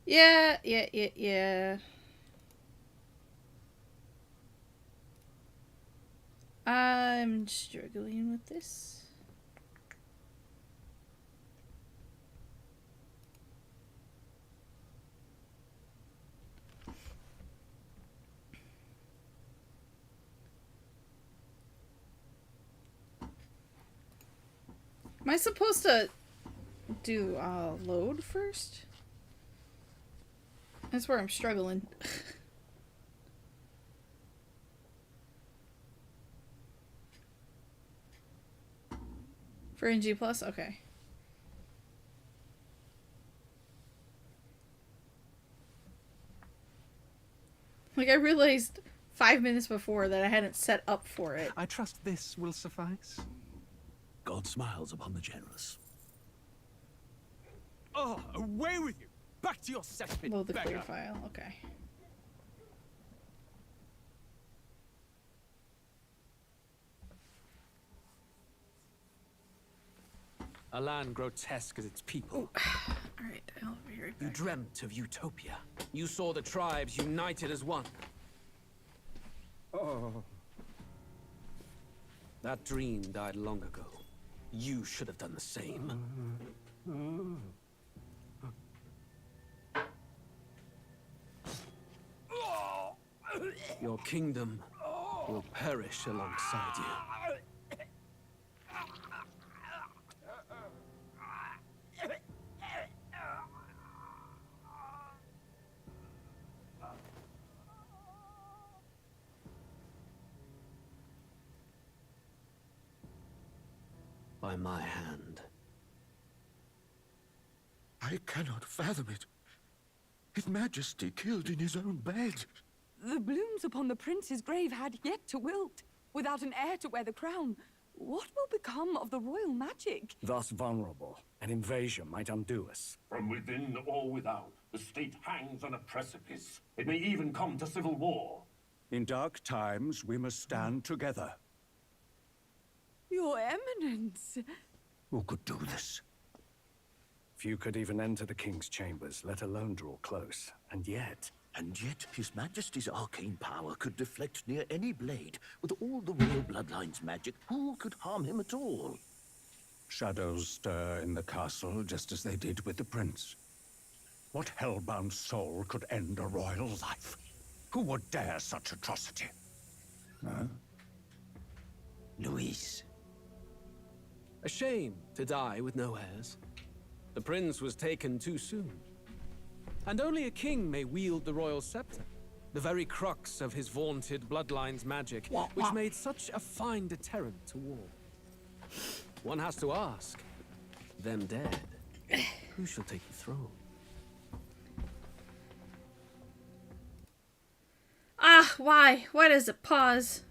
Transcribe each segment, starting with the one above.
Yeah. I'm struggling with this. Am I supposed to do load first? That's where I'm struggling. For NG Plus? Okay. Like, I realized 5 minutes before that I hadn't set up for it. I trust this will suffice. God smiles upon the generous. Oh, away with you! Back to your cesspit, Load the beggar. clear file. Okay. A land grotesque as its people. Alright, I'll be right You back. dreamt of utopia. You saw the tribes united as one. Oh. That dream died long ago. You should have done the same. Your kingdom will perish alongside you. By my hand. I cannot fathom it. His Majesty killed in his own bed. The blooms upon the prince's grave had yet to wilt. Without an heir to wear the crown, what will become of the royal magic? Thus vulnerable, an invasion might undo us. From within or without, the state hangs on a precipice. It may even come to civil war. In dark times, we must stand together. Your Eminence! Who could do this? Few could even enter the king's chambers, let alone draw close. And yet, His Majesty's arcane power could deflect near any blade. With all the royal bloodline's magic, who could harm him at all? shadows stir in the castle just as they did with the prince. What hellbound soul could end a royal life? Who would dare such atrocity? Huh? Luis. A shame to die with no heirs. The prince was taken too soon. And only a king may wield the royal scepter. The very crux of his vaunted bloodline's magic, which made such a fine deterrent to war. One has to ask, them dead, who shall take the throne? Ah, why? Why does it pause?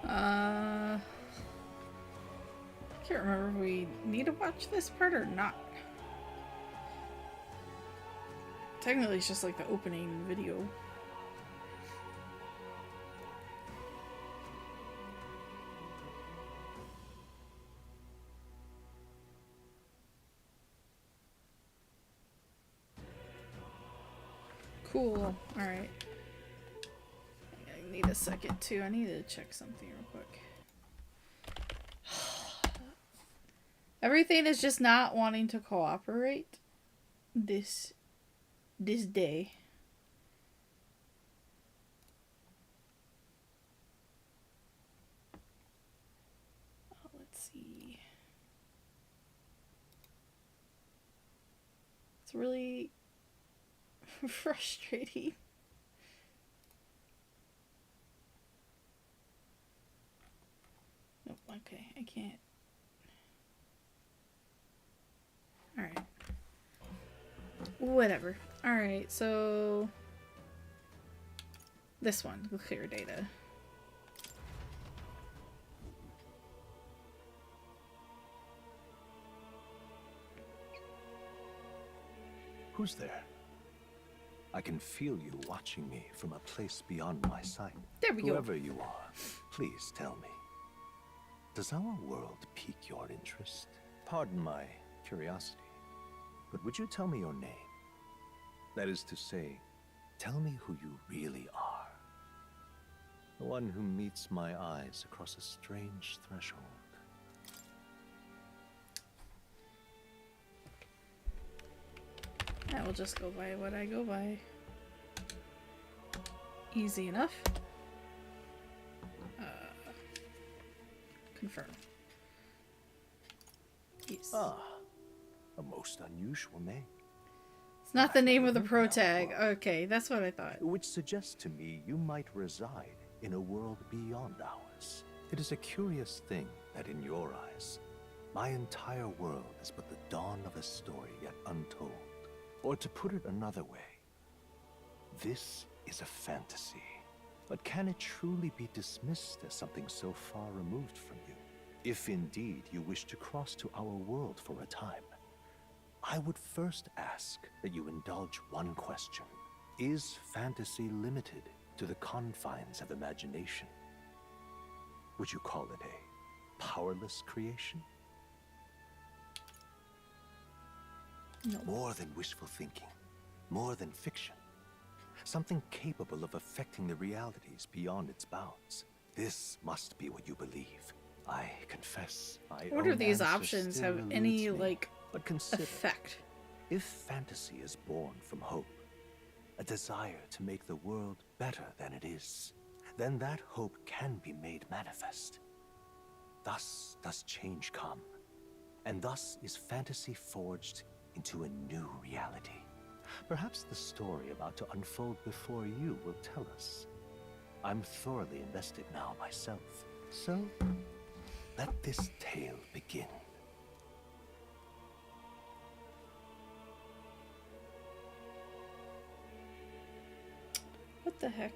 I can't remember if we need to watch this part or not. Technically, it's just like the opening video. Cool. Alright. I need a second too. I need to check something real quick. Everything is just not wanting to cooperate this day. Let's see. It's really frustrating. Nope, okay, I can't. Alright. Whatever. Alright, so this one, the clear data. Who's there? I can feel you watching me from a place beyond my sight. There we go. Whoever you are, please tell me. Does our world pique your interest? Pardon my curiosity, but would you tell me your name? That is to say, tell me who you really are. The one who meets my eyes across a strange threshold. I will just go by what I go by. Easy enough. Confirm. Yes. Ah, a most unusual name. It's not the name of the pro tag. Okay, that's what I thought. Which suggests to me you might reside in a world beyond ours. It is a curious thing that in your eyes, my entire world is but the dawn of a story yet untold. Or to put it another way, this is a fantasy. But can it truly be dismissed as something so far removed from you? If indeed you wish to cross to our world for a time, I would first ask that you indulge one question. Is fantasy limited to the confines of imagination? Would you call it a powerless creation? No. More than wishful thinking, more than fiction. Something capable of affecting the realities beyond its bounds. This must be what you believe. I confess, I wonder if these options have any, like, but consider, effect. if fantasy is born from hope, a desire to make the world better than it is, then that hope can be made manifest. Thus does change come, and thus is fantasy forged into a new reality. Perhaps the story about to unfold before you will tell us. I'm thoroughly invested now myself, so let this tale begin. What the heck?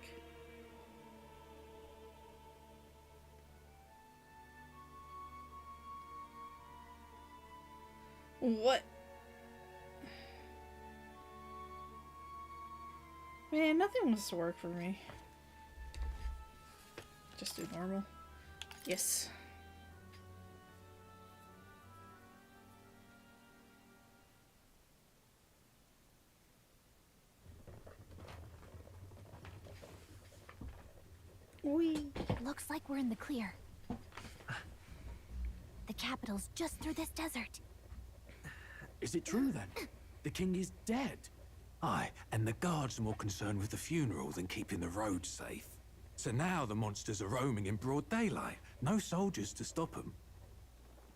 What? Man, nothing wants to work for me. Just do normal. Yes. Wee. Looks like we're in the clear. The capital's just through this desert. Is it true then? The king is dead? Aye, and the guards are more concerned with the funeral than keeping the roads safe. So now the monsters are roaming in broad daylight. No soldiers to stop them.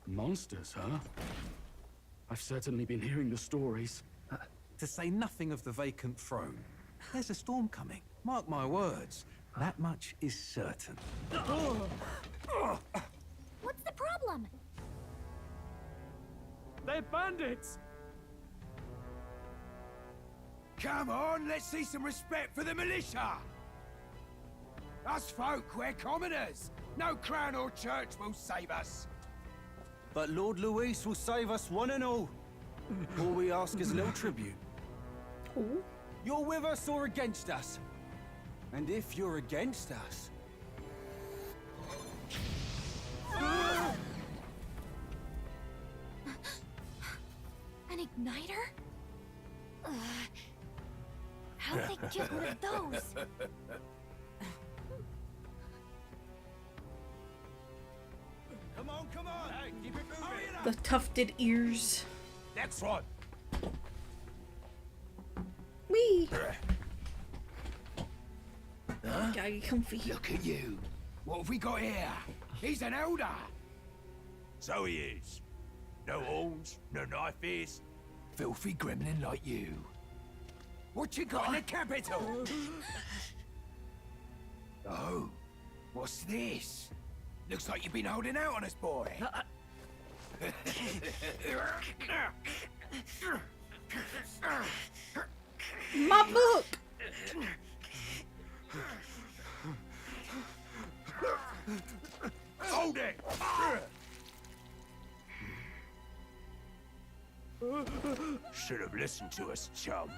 Monsters, huh? I've certainly been hearing the stories. To say nothing of the vacant throne. There's a storm coming. Mark my words. That much is certain. What's the problem? They're bandits! Come on, let's see some respect for the militia! Us folk, we're commoners. No crown or church will save us. But Lord Luis will save us one and all. All we ask is a little tribute. Ooh. You're with us or against us? And if you're against us... An igniter? How'd they get one of those? Come on! Hey, keep it moving! The tufted ears. Next one! Wee. Gotta get comfy. Look at you! What have we got here? He's an elder! So he is. No horns, no knife ears. Filthy gremlin like you. What you got in the capital? Oh, what's this? Looks like you've been holding out on us, boy. My book! Hold it! Should have listened to us, chum.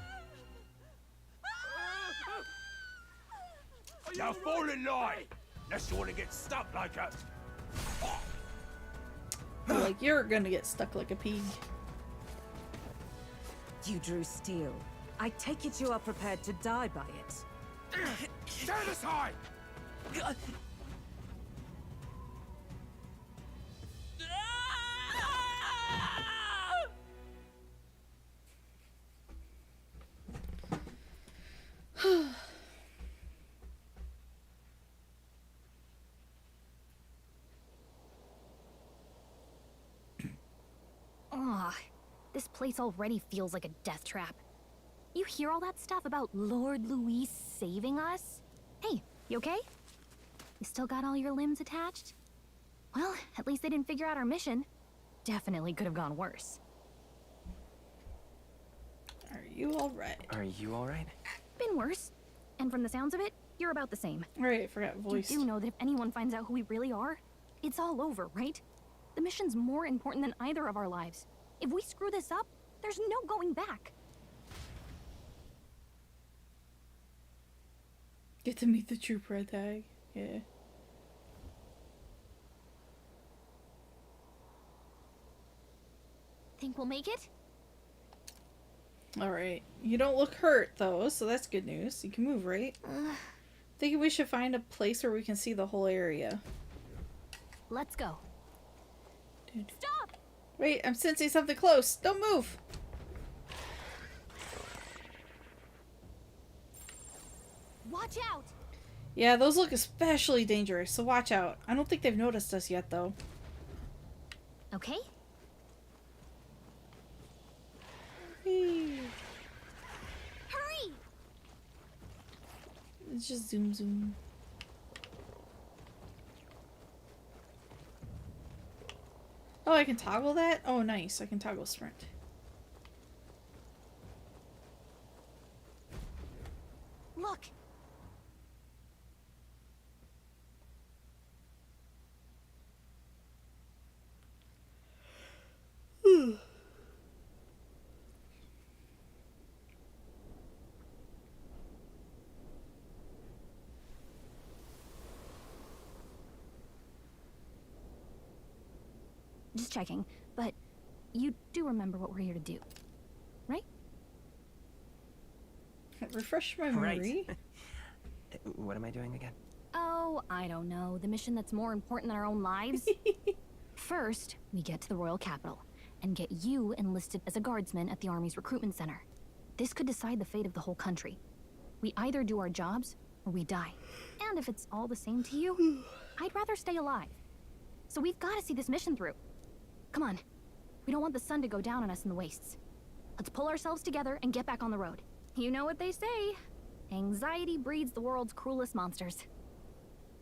Now fall in line, unless you want to get stuck like us. Like, you're gonna get stuck like a pig. You drew steel. I take it you are prepared to die by it. Stand aside! Ugh, this place already feels like a death trap. You hear all that stuff about Lord Louis saving us? Hey, you okay? You still got all your limbs attached? Well, at least they didn't figure out our mission. Definitely could have gone worse. Are you alright? Are you alright? Been worse. And from the sounds of it, you're about the same. Right, forgot voice. You do know that if anyone finds out who we really are, it's all over, right? The mission's more important than either of our lives. If we screw this up, there's no going back. Get to meet the troop red tag. Yeah. Think we'll make it? Alright. You don't look hurt, though, so that's good news. You can move, right? Thinking we should find a place where we can see the whole area. Let's go. Dude. Stop! Wait, I'm sensing something close. Don't move! Watch out! Yeah, those look especially dangerous, so watch out. I don't think they've noticed us yet, though. Okay. Whee. Hurry! Let's just zoom zoom. Oh, I can toggle that? Oh, nice. I can toggle sprint. Look! Just checking, but you do remember what we're here to do, right? Refresh my memory. What am I doing again? Oh, I don't know. The mission that's more important than our own lives. First, we get to the royal capital and get you enlisted as a guardsman at the army's recruitment center. This could decide the fate of the whole country. We either do our jobs or we die. And if it's all the same to you, I'd rather stay alive. So we've got to see this mission through. Come on. We don't want the sun to go down on us in the wastes. Let's pull ourselves together and get back on the road. You know what they say. Anxiety breeds the world's cruelest monsters.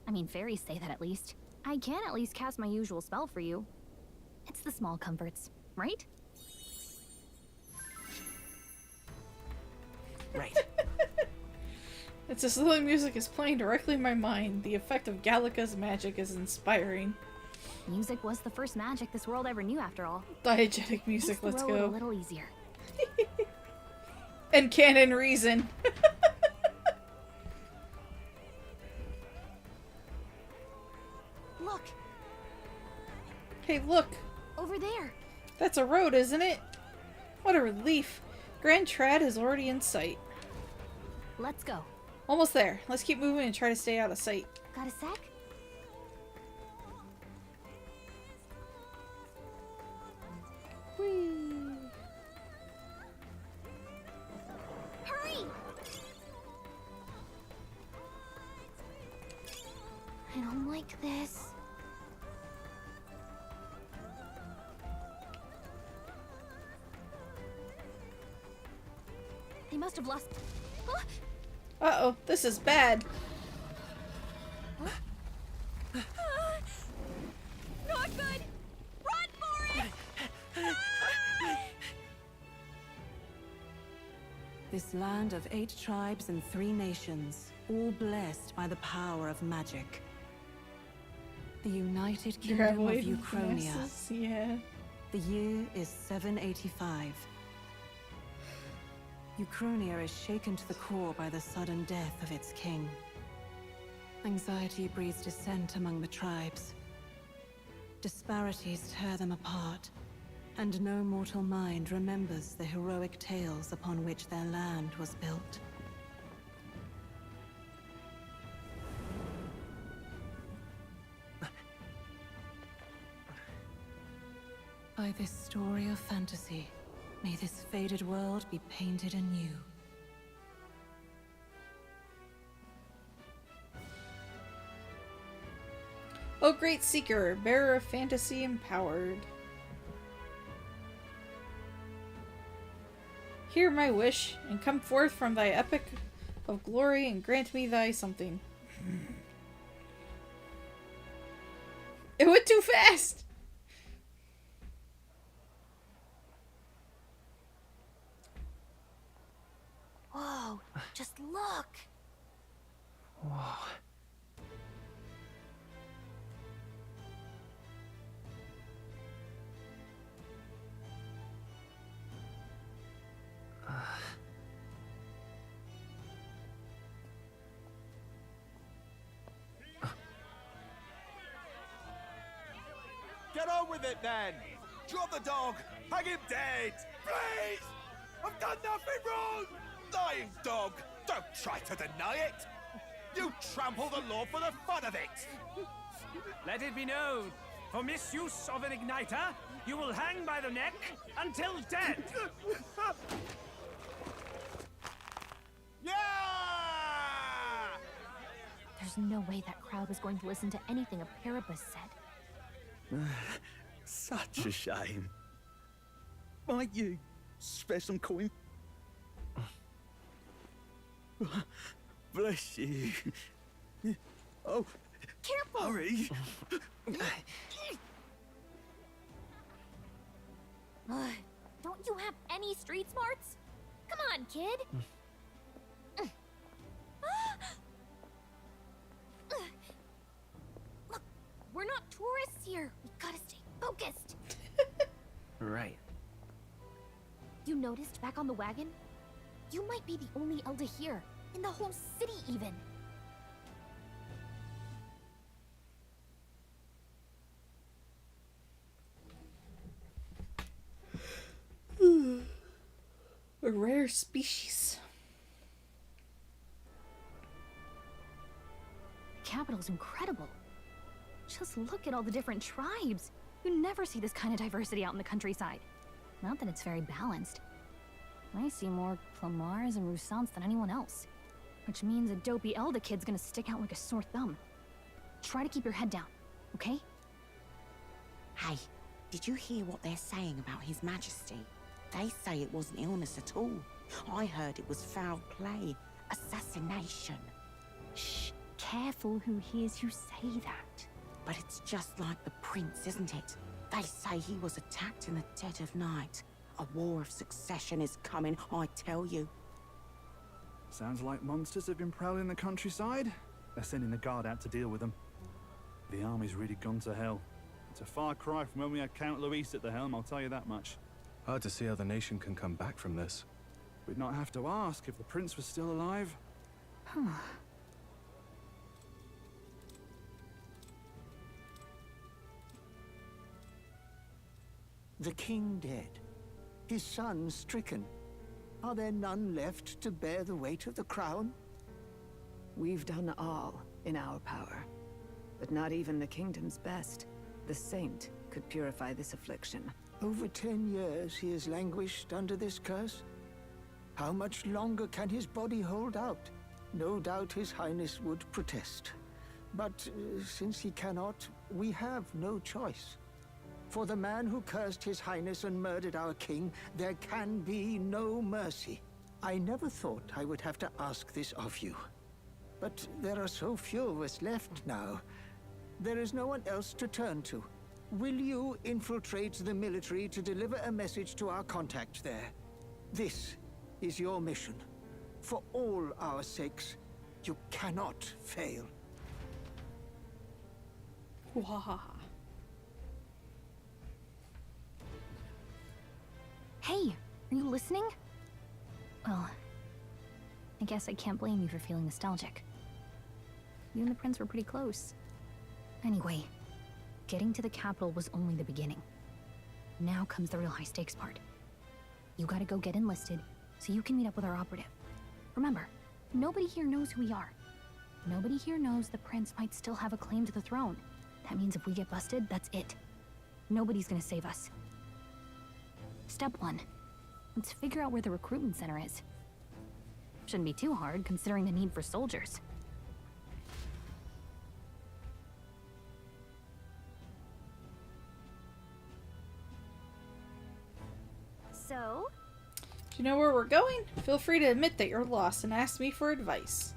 I mean, fairies say that at least. I can at least cast my usual spell for you. It's the small comforts, right? Right. It's as though the music is playing directly in my mind. The effect of Gallica's magic is inspiring. Music was the first magic this world ever knew, after all. Diegetic music, Makes let's the road go. a little easier. And canon reason. Look! Hey, look! Over there! That's a road, isn't it? What a relief. Grand Trad is already in sight. Let's go. Almost there. Let's keep moving and try to stay out of sight. Got a sec? Whee! Hurry! I don't like this. must have lost. Uh-oh, this is bad. Not good! Run for it! This land of 8 tribes and 3 nations, all blessed by the power of magic. The United Kingdom of Ukrainia. Yeah. The year is 785. Ukrainia is shaken to the core by the sudden death of its king. Anxiety breeds dissent among the tribes. Disparities tear them apart, and no mortal mind remembers the heroic tales upon which their land was built. By this story of fantasy, may this faded world be painted anew. Oh, great seeker, bearer of fantasy empowered. Hear my wish, and come forth from thy epic of glory, and grant me thy something. It went too fast! Whoa, just look! Whoa. Get on with it, then! Drop the dog! Hang him dead! Please! I've done nothing wrong! Lying dog! Don't try to deny it! You trample the law for the fun of it! Let it be known, for misuse of an igniter, you will hang by the neck until dead! Yeah! There's no way that crowd was going to listen to anything a Paribus said. Such a shame. Might you spare some coin? Bless you. Oh, careful! Hurry. Don't you have any street smarts? Come on, kid! Look, we're not tourists here. We gotta stay focused. Right. You noticed back on the wagon? You might be the only Elder here, in the whole city even. A rare species. The capital's incredible. Just look at all the different tribes. You never see this kind of diversity out in the countryside. Not that it's very balanced. I see more Plamars and Roussants than anyone else. Which means a dopey Elder kid's gonna stick out like a sore thumb. Try to keep your head down, okay? Hey, did you hear what they're saying about His Majesty? They say it wasn't illness at all. I heard it was foul play, assassination. Shh, careful who hears you say that. But it's just like the prince, isn't it? They say he was attacked in the dead of night. A war of succession is coming, I tell you. Sounds like monsters have been prowling the countryside. They're sending the guard out to deal with them. The army's really gone to hell. It's a far cry from when we had Count Luis at the helm, I'll tell you that much. Hard to see how the nation can come back from this. We'd not have to ask if the prince was still alive. The king dead, his son stricken. Are there none left to bear the weight of the crown? We've done all in our power, but not even the kingdom's best. The saint could purify this affliction. Over 10 years he has languished under this curse. How much longer can his body hold out? No doubt his highness would protest. But since he cannot, we have no choice. For the man who cursed his highness and murdered our king, there can be no mercy. I never thought I would have to ask this of you. But there are so few of us left now. There is no one else to turn to. Will you infiltrate the military to deliver a message to our contact there? This is your mission. For all our sakes, you cannot fail. Wahaha. Hey, are you listening? Well, I guess I can't blame you for feeling nostalgic. You and the prince were pretty close. Anyway, getting to the capital was only the beginning. Now comes the real high-stakes part. You gotta go get enlisted so you can meet up with our operative. Remember, nobody here knows who we are. Nobody here knows the prince might still have a claim to the throne. That means if we get busted, that's it. Nobody's gonna save us. Step 1. Let's figure out where the recruitment center is. Shouldn't be too hard, considering the need for soldiers. Do you know where we're going? Feel free to admit that you're lost and ask me for advice.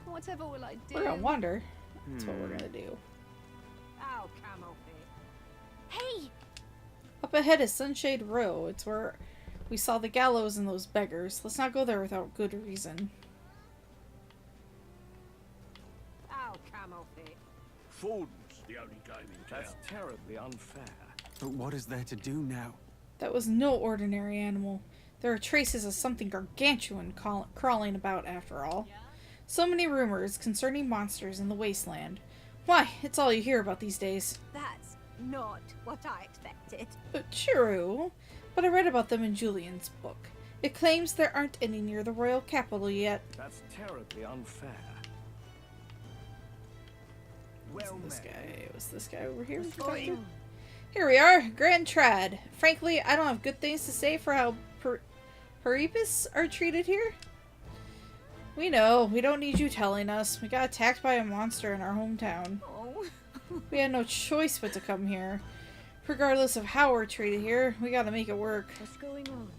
Whatever will I do? We're gonna wander. That's what we're gonna do. Oh, come over. Hey! Up ahead is Sunshade Row. It's where we saw the gallows and those beggars. Let's not go there without good reason. Oh, come over. Ford's the only game in town. That's terribly unfair. But what is there to do now? That was no ordinary animal. There are traces of something gargantuan crawling about after all. So many rumors concerning monsters in the wasteland. Why, it's all you hear about these days. That's not what I expected. True, but I read about them in Julian's book. It claims there aren't any near the royal capital yet. That's terribly unfair. What's this guy over here? Here we are, Grand Trad. Frankly, I don't have good things to say for how Haripis are treated here. We know, we don't need you telling us. We got attacked by a monster in our hometown. Oh. We had no choice but to come here. Regardless of how we're treated here, we gotta make it work. What's going on?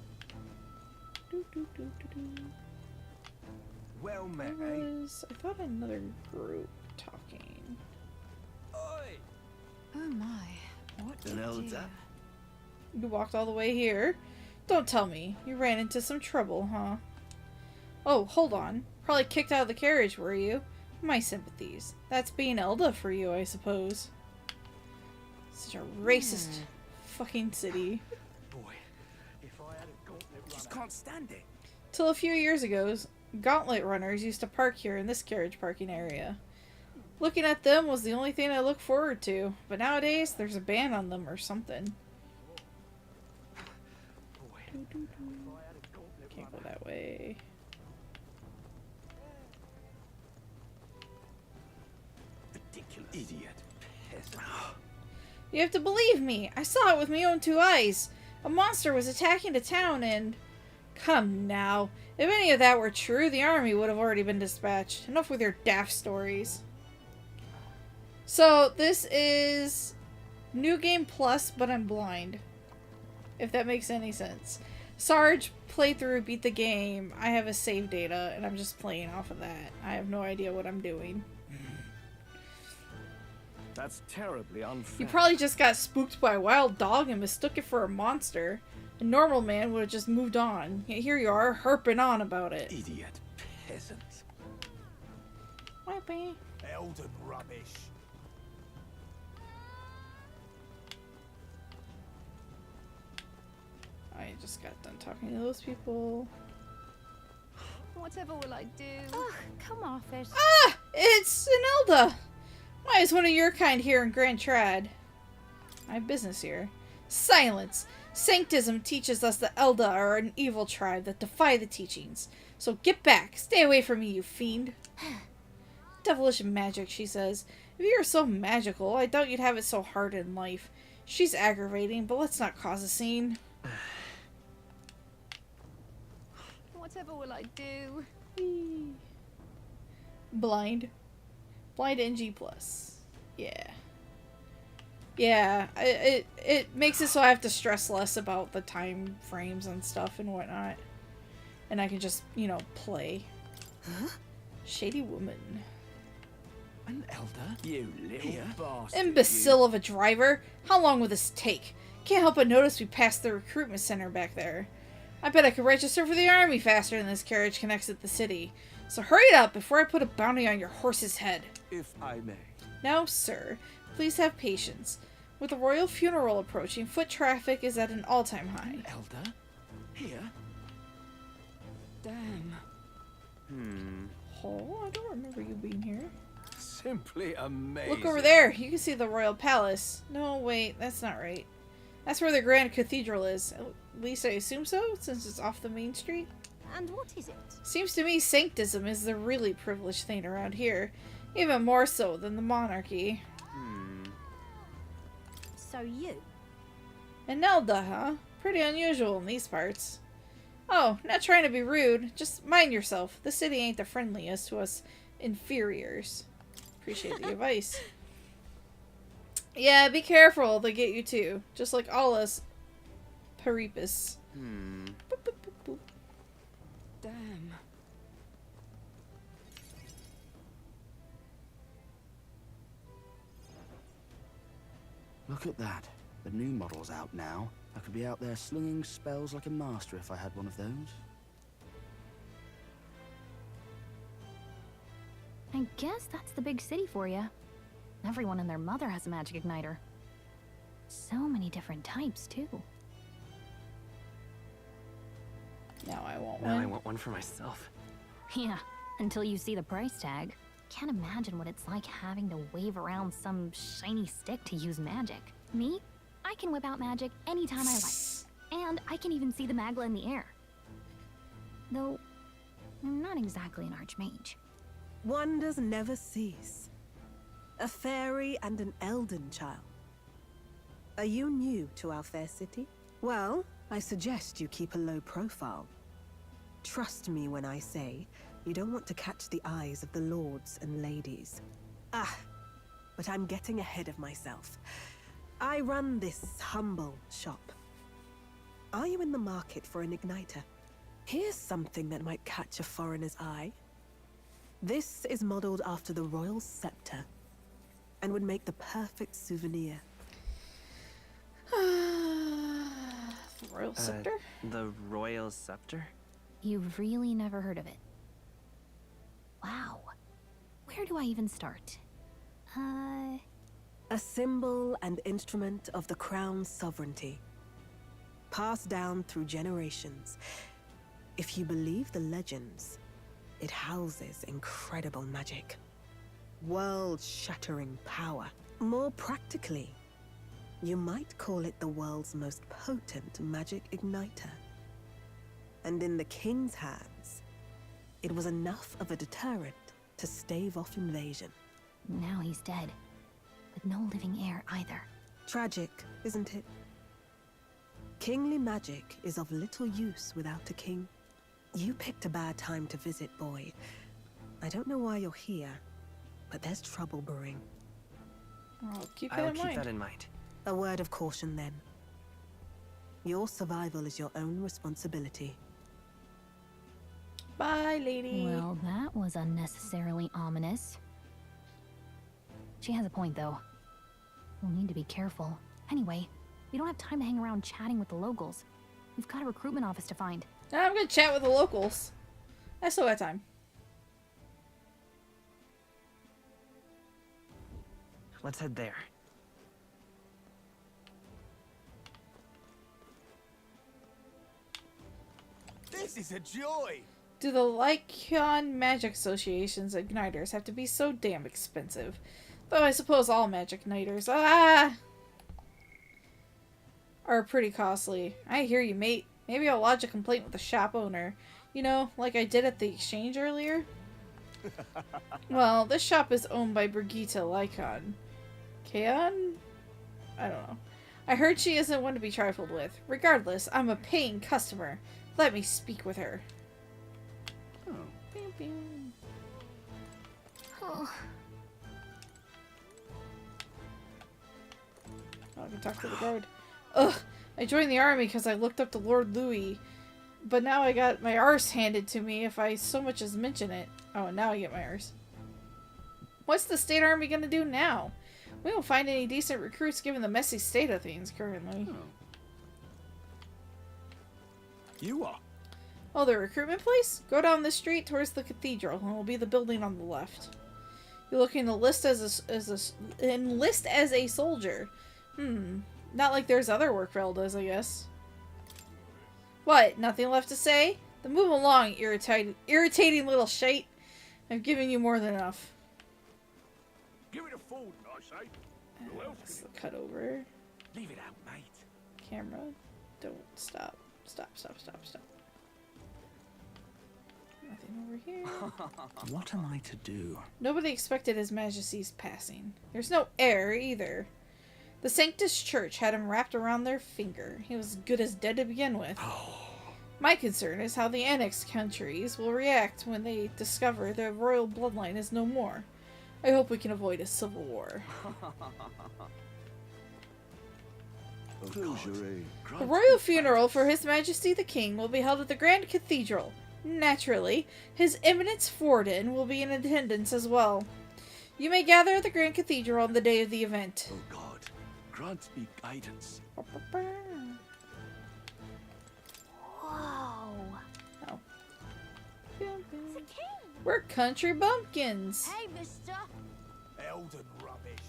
Well met, I thought another group talking. Oi! Oh my. What An elder? You walked all the way here? Don't tell me. You ran into some trouble, huh? Oh, hold on. Probably kicked out of the carriage, were you? My sympathies. That's being Elda for you, I suppose. Such a racist fucking city. Boy, if I had a gauntlet, just can't stand it. Till a few years ago, gauntlet runners used to park here in this carriage parking area. Looking at them was the only thing I looked forward to, but nowadays there's a ban on them or something. Can't go that way. Ridiculous. Idiot. Peasant. You have to believe me. I saw it with my own two eyes. A monster was attacking the town and... Come now. If any of that were true, the army would have already been dispatched. Enough with your daft stories. So, this is New Game Plus, but I'm blind. If that makes any sense. Sarge playthrough beat the game. I have a save data, and I'm just playing off of that. I have no idea what I'm doing. That's terribly unfair. You probably just got spooked by a wild dog and mistook it for a monster. A normal man would have just moved on. Yet here you are, harping on about it. Idiot. Peasant. Elden rubbish. I just got done talking to those people. Whatever will I do? Ugh, come off it. Ah! It's Enelda! Why is one of your kind here in Grand Trad? I have business here. Silence! Sanctism teaches us that Elda are an evil tribe that defy the teachings. So get back! Stay away from me, you fiend! Devilish magic, she says. If you are so magical, I doubt you'd have it so hard in life. She's aggravating, but let's not cause a scene. Whatever will I do? Blind. Blind NG+. Yeah. Yeah, it makes it so I have to stress less about the time frames and stuff and whatnot. And I can just, you know, play. Huh? Shady woman. An elder? You little bastard. Imbecile of a driver! How long will this take? Can't help but notice we passed the recruitment center back there. I bet I could register for the army faster than this carriage can exit the city. So hurry it up before I put a bounty on your horse's head. If I may. Now, sir, please have patience. With the royal funeral approaching, foot traffic is at an all-time high. An elder? Here? Damn. Oh, I don't remember you being here. Simply amazing. Look over there. You can see the royal palace. No, wait, that's not right. That's where the Grand Cathedral is. At least I assume so, since it's off the main street. And what is it? Seems to me sanctism is the really privileged thing around here. Even more so than the monarchy. So you? An Elda, huh? Pretty unusual in these parts. Oh, not trying to be rude. Just mind yourself. The city ain't the friendliest to us inferiors. Appreciate the advice. Yeah, be careful. They get you too. Just like all us Peripus. Damn. Look at that. The new model's out now. I could be out there slinging spells like a master if I had one of those. I guess that's the big city for you. Everyone and their mother has a magic igniter. So many different types, too. Now I want Now one. I want one for myself. Yeah, until you see the price tag. Can't imagine what it's like having to wave around some shiny stick to use magic. Me? I can whip out magic anytime I like. And I can even see the Magla in the air. Though, I'm not exactly an archmage. Wonders never cease. A fairy and an elden child. Are you new to our fair city? Well, I suggest you keep a low profile. Trust me when I say you don't want to catch the eyes of the lords and ladies. But I'm getting ahead of myself. I run this humble shop. Are you in the market for an igniter? Here's something that might catch a foreigner's eye. This is modeled after the royal scepter and would make the perfect souvenir. The royal scepter? The royal scepter? You've really never heard of it. Wow. Where do I even start? A symbol and instrument of the crown's sovereignty. Passed down through generations. If you believe the legends, it houses incredible magic. World-shattering power. More practically, you might call it the world's most potent magic igniter. And in the king's hands, it was enough of a deterrent to stave off invasion. Now he's dead. With no living heir either. Tragic, isn't it? Kingly magic is of little use without a king. You picked a bad time to visit, boy. I don't know why you're here, but there's trouble brewing. I'll keep that in mind. A word of caution, then. Your survival is your own responsibility. Bye, lady. Well, that was unnecessarily ominous. She has a point, though. We'll need to be careful. Anyway, we don't have time to hang around chatting with the locals. We've got a recruitment office to find. I'm gonna chat with the locals. I still got time. Let's head there. This is a joy! Do the Lycion Magic Association's igniters have to be so damn expensive? Though I suppose all magic igniters are pretty costly. I hear you, mate. Maybe I'll lodge a complaint with the shop owner. You know, like I did at the exchange earlier? Well, this shop is owned by Brigitte Lycon. Kaon? I don't know. I heard she isn't one to be trifled with. Regardless, I'm a paying customer. Let me speak with her. Oh. Bam, bam. Oh. I can talk to the guard. Ugh! I joined the army because I looked up to Lord Louis But now I got my arse handed to me if I so much as mention it. Oh, now I get my arse. What's the state army gonna do now? We don't find any decent recruits given the messy state of things currently. You are? Oh, the recruitment place? Go down the street towards the cathedral, and it'll be the building on the left. You're looking to enlist as a soldier. Not like there's other work Rel does, I guess. What? Nothing left to say? Then move along, irritating little shite. I've given you more than enough. Give it a fold, I say. Who else That's the cut over. Leave it out, mate. Camera. Don't stop. Stop. Nothing over here. What am I to do? Nobody expected His Majesty's passing. There's no heir either. The Sanctus Church had him wrapped around their finger. He was as good as dead to begin with. My concern is how the annexed countries will react when they discover their royal bloodline is no more. I hope we can avoid a civil war. The royal funeral for His Majesty the King will be held at the Grand Cathedral. Naturally, His Eminence Forden will be in attendance as well. You may gather at the Grand Cathedral on the day of the event. Oh God, grant me guidance. Whoa. Oh. We're country bumpkins. Hey, mister. Elden rubbish.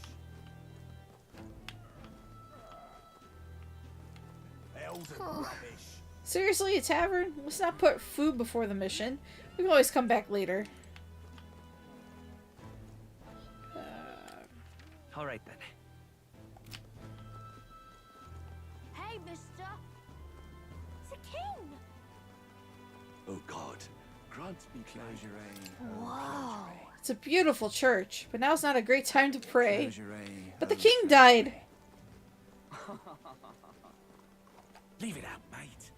Elden rubbish. Seriously, a tavern? Let's not put food before the mission. We can always come back later. All right then. Hey, mister. It's a king. Oh God, grant me closure. Whoa. It's a beautiful church, but now's not a great time to pray. But the king died. Leave it out, mate.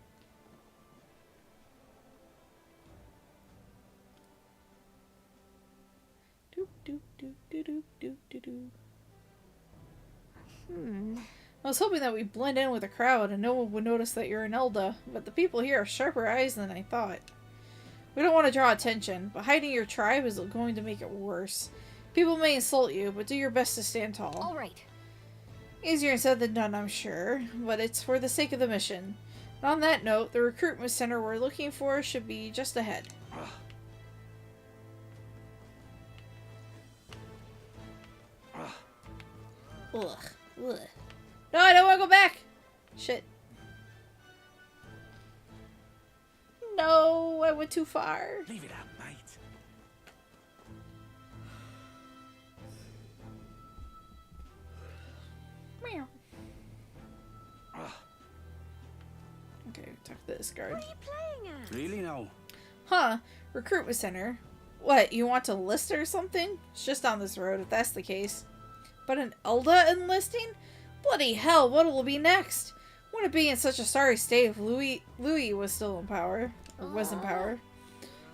I was hoping that we'd blend in with the crowd and no one would notice that you're an Elda, but the people here have sharper eyes than I thought. We don't want to draw attention, but hiding your tribe is going to make it worse. People may insult you, but do your best to stand tall. Alright. Easier said than done, I'm sure, but it's for the sake of the mission. And on that note, the recruitment center we're looking for should be just ahead. Ugh. Ugh. No, I don't want to go back! Shit. No, I went too far. Leave it out, mate. Meow. Okay, talk to this guard. What are you playing at? Really now? Huh, recruitment center. What, you want to enlist or something? It's just down this road if that's the case. But an Elda enlisting? Bloody hell, what'll it be next? Wouldn't it be in such a sorry state if Louis was still in power? Or was in power?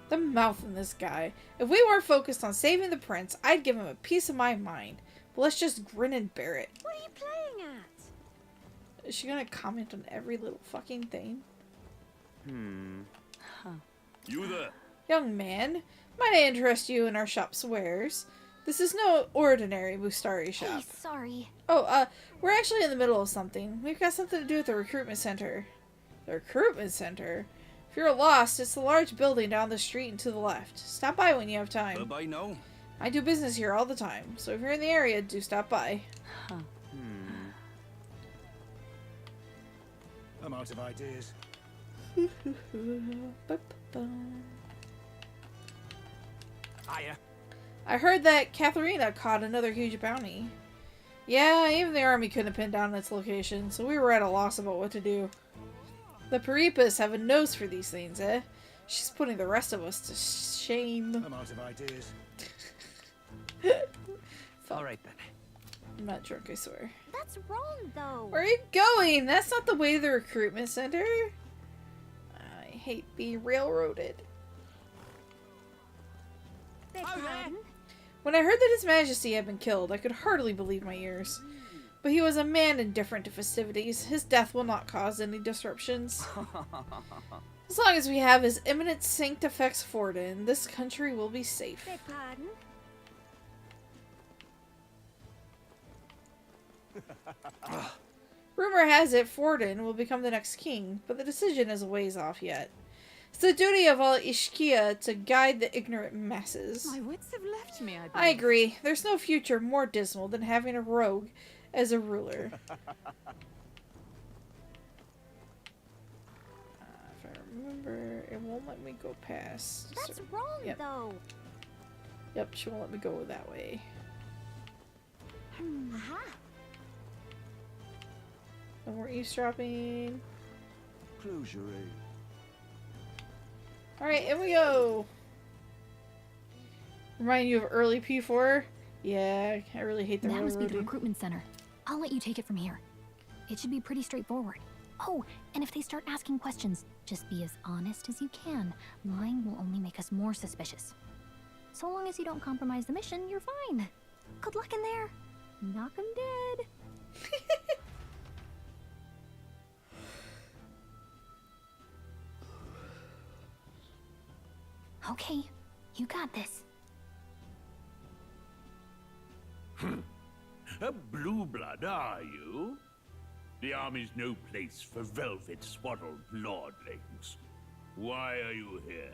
The mouth in this guy. If we weren't focused on saving the prince, I'd give him a piece of my mind. But let's just grin and bear it. What are you playing at? Is she gonna comment on every little fucking thing? You there? Young man, might I interest you in our shop's wares? This is no ordinary Mustari shop. Hey, sorry. Oh, we're actually in the middle of something. We've got something to do with the recruitment center. The recruitment center? If you're lost, it's the large building down the street and to the left. Stop by when you have time. Bye-bye now. I do business here all the time, so if you're in the area, do stop by. I'm out of ideas. Hiya. I heard that Katharina caught another huge bounty. Yeah, even the army couldn't pin down its location, so we were at a loss about what to do. The Peripas have a nose for these things, eh? She's putting the rest of us to shame. I'm out of ideas. Alright then. I'm not drunk, I swear. That's wrong, though. Where are you going? That's not the way to the recruitment center. I hate being railroaded. Beg pardon? When I heard that His Majesty had been killed, I could hardly believe my ears. But he was a man indifferent to festivities. His death will not cause any disruptions. As long as we have His Eminence Sanctifex Forden, this country will be safe. Beg pardon? Rumor has it Forden will become the next king, but the decision is a ways off yet. It's the duty of all Ishkia to guide the ignorant masses. My wits have left me, I believe. I agree. There's no future more dismal than having a rogue as a ruler. If I remember, it won't let me go past. That's wrong, though. Yep, she won't let me go that way. Aha. No more eavesdropping. Closure. Alright, in we go! Remind you of early P4? Yeah, I really hate the That must be the railroading. recruitment center. I'll let you take it from here. It should be pretty straightforward. Oh, and if they start asking questions, just be as honest as you can. Lying will only make us more suspicious. So long as you don't compromise the mission, you're fine. Good luck in there. Knock 'em dead. Okay, you got this. A blue blood, are you? The army's no place for velvet-swaddled lordlings. Why are you here?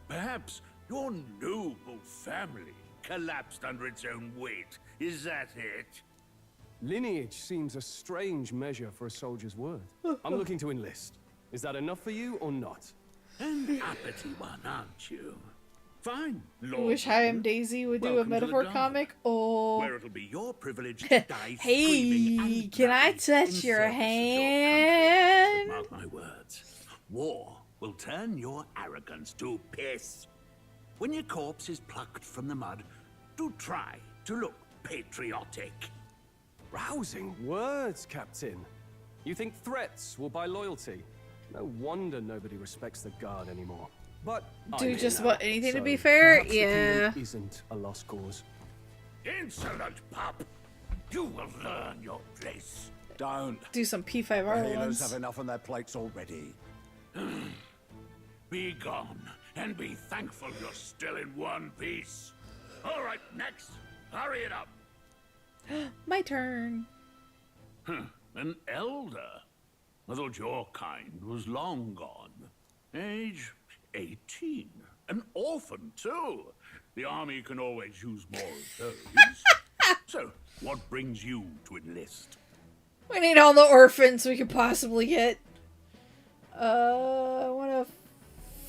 Perhaps your noble family collapsed under its own weight. Is that it? Lineage seems a strange measure for a soldier's worth. I'm looking to enlist. Is that enough for you or not? An uppity one, aren't you? Fine, I Lord. wish I Am Daisy would do a Welcome to the metaphor Guard, comic. Oh. where it'll be your privilege to die Hey, screaming and can I bloody touch in your service of hand? Mark my words. War will turn your arrogance to piss. When your corpse is plucked from the mud, do try to look patriotic. Rousing words, Captain. You think threats will buy loyalty? No wonder nobody respects the Guard anymore. But Do I'm here just now, about anything to so be fair? perhaps the Yeah. kingdom isn't a lost cause. Insolent pup! You will learn your place. Don't. Do some P5R The healers ones. have enough on their plates already. Be gone, and be thankful you're still in one piece. All right, next. Hurry it up. My turn. An elder? I thought your kind was long gone. Age 18. An orphan, too. The army can always use more of those. So, what brings you to enlist? We need all the orphans we could possibly get. I want to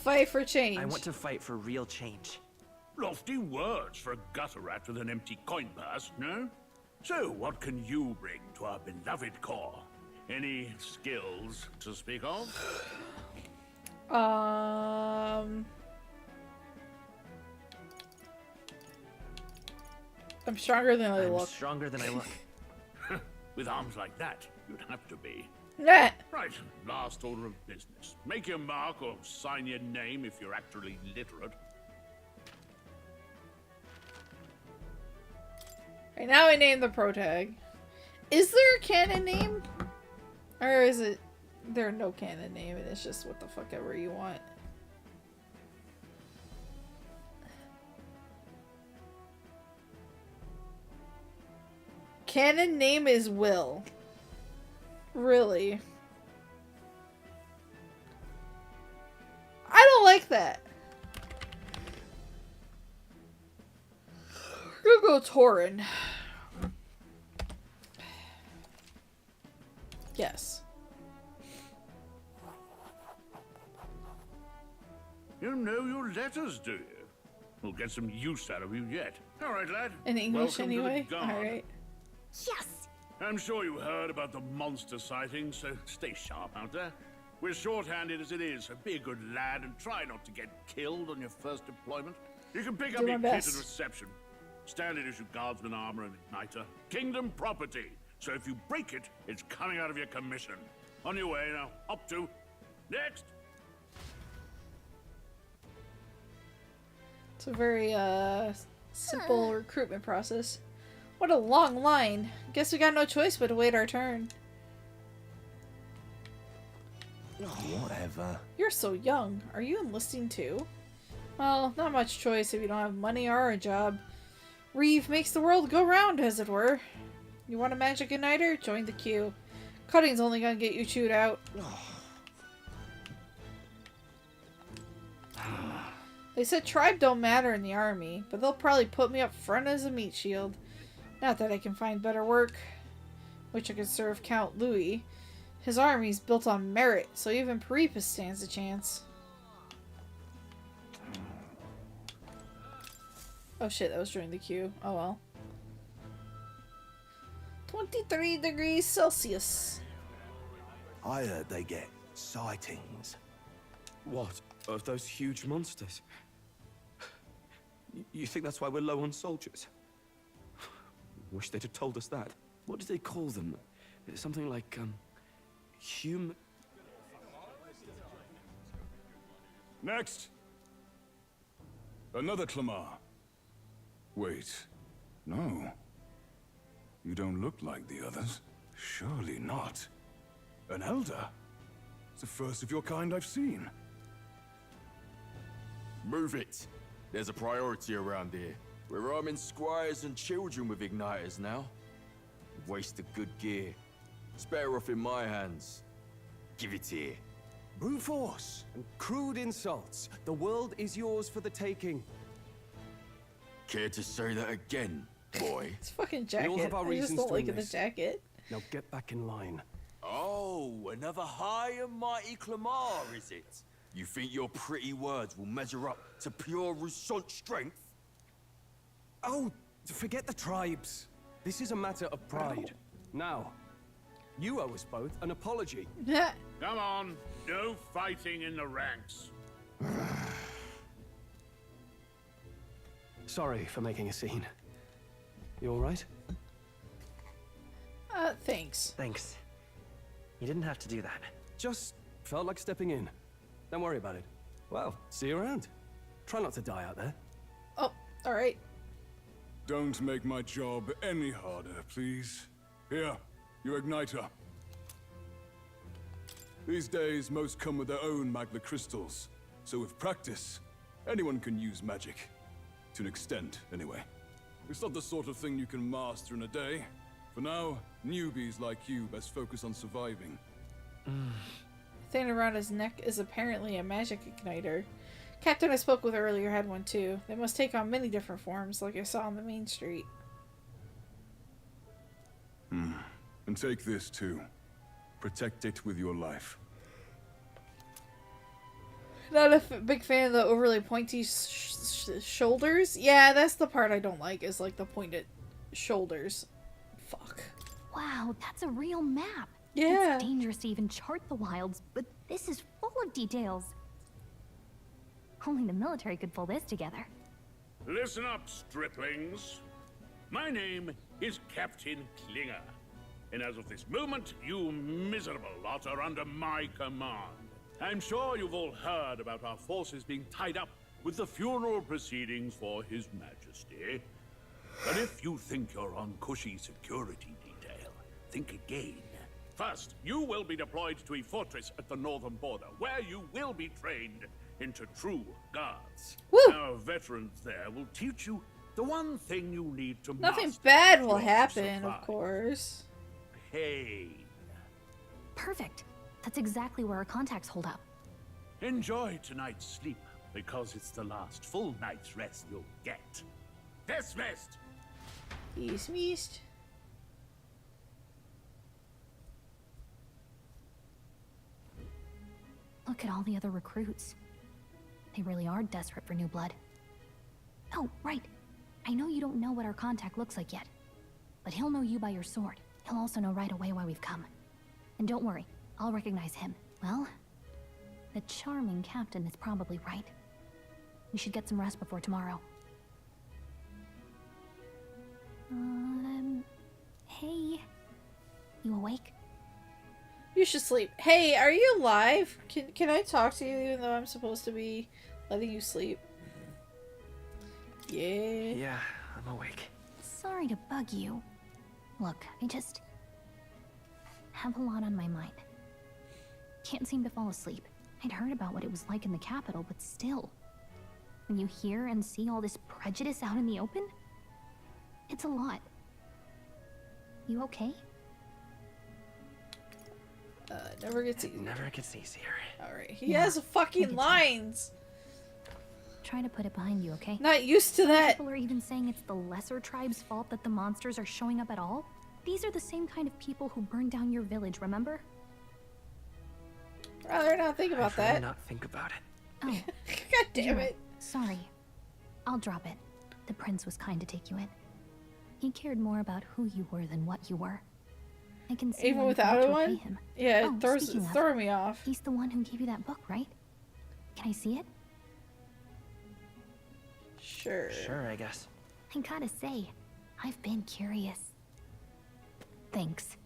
fight for change. I want to fight for real change. Lofty words for a gutter rat with an empty coin purse, no? So, what can you bring to our beloved corps? Any skills to speak of? I'm stronger than I I'm look. stronger than I look. With arms like that, you'd have to be. Nah. Right, last order of business. Make your mark or sign your name if you're actually literate. Right, now I name the protag. Is there a canon name? Or is it there no canon name and it's just what the fuck ever you want? Canon name is Will. Really? I don't like that. We're gonna go Torin. Yes. You know your letters, do you? We'll get some use out of you yet. All right, lad. In English Welcome anyway? To the Guard. Alright. Yes! I'm sure you heard about the monster sightings, so stay sharp out there. We're shorthanded as it is, so be a good lad and try not to get killed on your first deployment. You can pick Do up my your kit at best. reception. Standard issue guardsman armor and igniter. Kingdom property. So if you break it, it's coming out of your commission. On your way now. Up to. Next. It's a very simple recruitment process. What a long line. Guess we got no choice but to wait our turn. Whatever. You're so young. Are you enlisting too? Well, not much choice if you don't have money or a job. Reeve makes the world go round, as it were. You want a magic igniter? Join the queue. Cutting's only gonna get you chewed out. They said tribe don't matter in the army, but they'll probably put me up front as a meat shield. Not that I can find better work. Wish I could serve Count Louis. His army's built on merit, so even Peripas stands a chance. Oh shit, that was during the queue. Oh well. 23 degrees Celsius. I heard they get sightings. What? Of those huge monsters? You think that's why we're low on soldiers? Wish they'd have told us that. What did they call them? Something like, human... Next! Another Clamar. Wait. No. You don't look like the others. Surely not. An elder? It's the first of your kind I've seen. Move it. There's a priority around here. We're arming squires and children with igniters now. Waste of good gear. It's better off in my hands. Give it here. Brute force and crude insults. The world is yours for the taking. Care to say that again, boy? It's fucking jacket. We all have our I just reasons don't to like the enlist. jacket. Now get back in line. Oh, another high and mighty Clamar, is it? You think your pretty words will measure up to pure Rousseau strength? Oh, forget the tribes. This is a matter of pride. Now, you owe us both an apology. Come on, no fighting in the ranks. Sorry for making a scene. You all right? Thanks. Thanks. You didn't have to do that. Just felt like stepping in. Don't worry about it. Well, see you around. Try not to die out there. Oh, alright. Don't make my job any harder, please. Here, your igniter. These days, most come with their own magna crystals. So with practice, anyone can use magic. To an extent, anyway. It's not the sort of thing you can master in a day. For now, newbies like you best focus on surviving. Thing around his neck is apparently a magic igniter. Captain I spoke with earlier had one too. They must take on many different forms, like I saw on the main street. And take this too. Protect it with your life. Not a big fan of the overly pointy shoulders. Yeah, that's the part I don't like, is like the pointed shoulders. Fuck. Wow, that's a real map. Yeah. It's dangerous to even chart the wilds, but this is full of details. Only the military could pull this together. Listen up, striplings. My name is Captain Klinger. And as of this moment, you miserable lot are under my command. I'm sure you've all heard about our forces being tied up with the funeral proceedings for His Majesty. But if you think you're on cushy security detail, think again. First, you will be deployed to a fortress at the northern border, where you will be trained into true guards. Woo! Our veterans there will teach you the one thing you need to Nothing master bad if will you are to happen, of survive. course. Pain. Perfect. That's exactly where our contacts hold up. Enjoy tonight's sleep, because it's the last full night's rest you'll get. Dismissed! Dismissed. Look at all the other recruits. They really are desperate for new blood. Oh, right. I know you don't know what our contact looks like yet, but he'll know you by your sword. He'll also know right away why we've come. And don't worry, I'll recognize him. Well, the charming captain is probably right. We should get some rest before tomorrow. Hey. You awake? You should sleep. Hey, are you alive? Can I talk to you even though I'm supposed to be letting you sleep? Yeah. Yeah, I'm awake. sorry to bug you. Look, I just have a lot on my mind. Can't seem to fall asleep. I'd heard about what it was like in the capital, but still. When you hear and see all this prejudice out in the open, it's a lot. You okay? Never gets easier. Never gets easier. Alright, he has fucking lines! Try to put it behind you, okay? Not used to that! People are even saying it's the lesser tribe's fault that the monsters are showing up at all. These are the same kind of people who burned down your village, remember? Rather not think about that. Not think about it. Oh. God damn it. Sorry. I'll drop it. The prince was kind to take you in. He cared more about who you were than what you were. I can see Even why you without wanted a to one? repay him. Yeah, Oh, it's speaking of, throwing me off. He's the one who gave you that book, right? Can I see it? Sure. Sure, I guess. I gotta say, I've been curious. Thanks.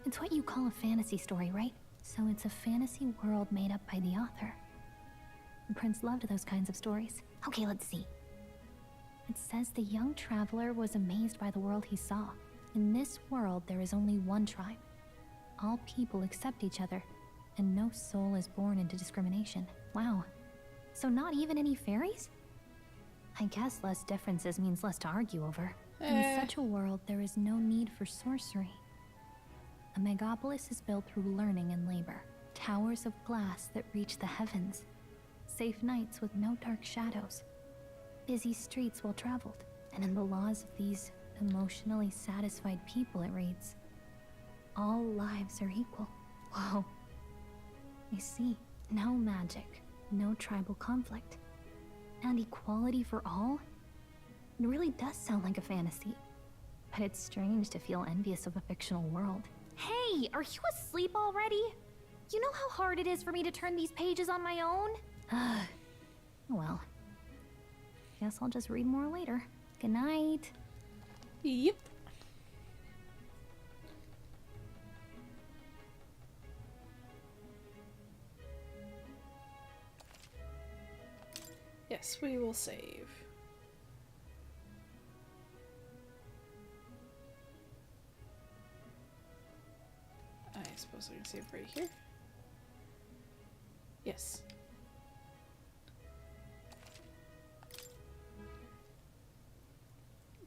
It's what you call a fantasy story, right? So it's a fantasy world made up by the author. The prince loved those kinds of stories. Okay, let's see. It says the young traveler was amazed by the world he saw. In this world, there is only one tribe. All people accept each other, and no soul is born into discrimination. Wow. So not even any fairies? I guess less differences means less to argue over. In such a world, there is no need for sorcery. A megapolis is built through learning and labor. Towers of glass that reach the heavens. Safe nights with no dark shadows. Busy streets well traveled. And in the laws of these emotionally satisfied people, it reads, all lives are equal. Whoa. I see. No magic. No tribal conflict. And equality for all? It really does sound like a fantasy. But it's strange to feel envious of a fictional world. Hey, are you asleep already? You know how hard it is for me to turn these pages on my own? Well, guess I'll just read more later. Good night. Yep. Yes, we will save. I suppose I can save right here. Yes.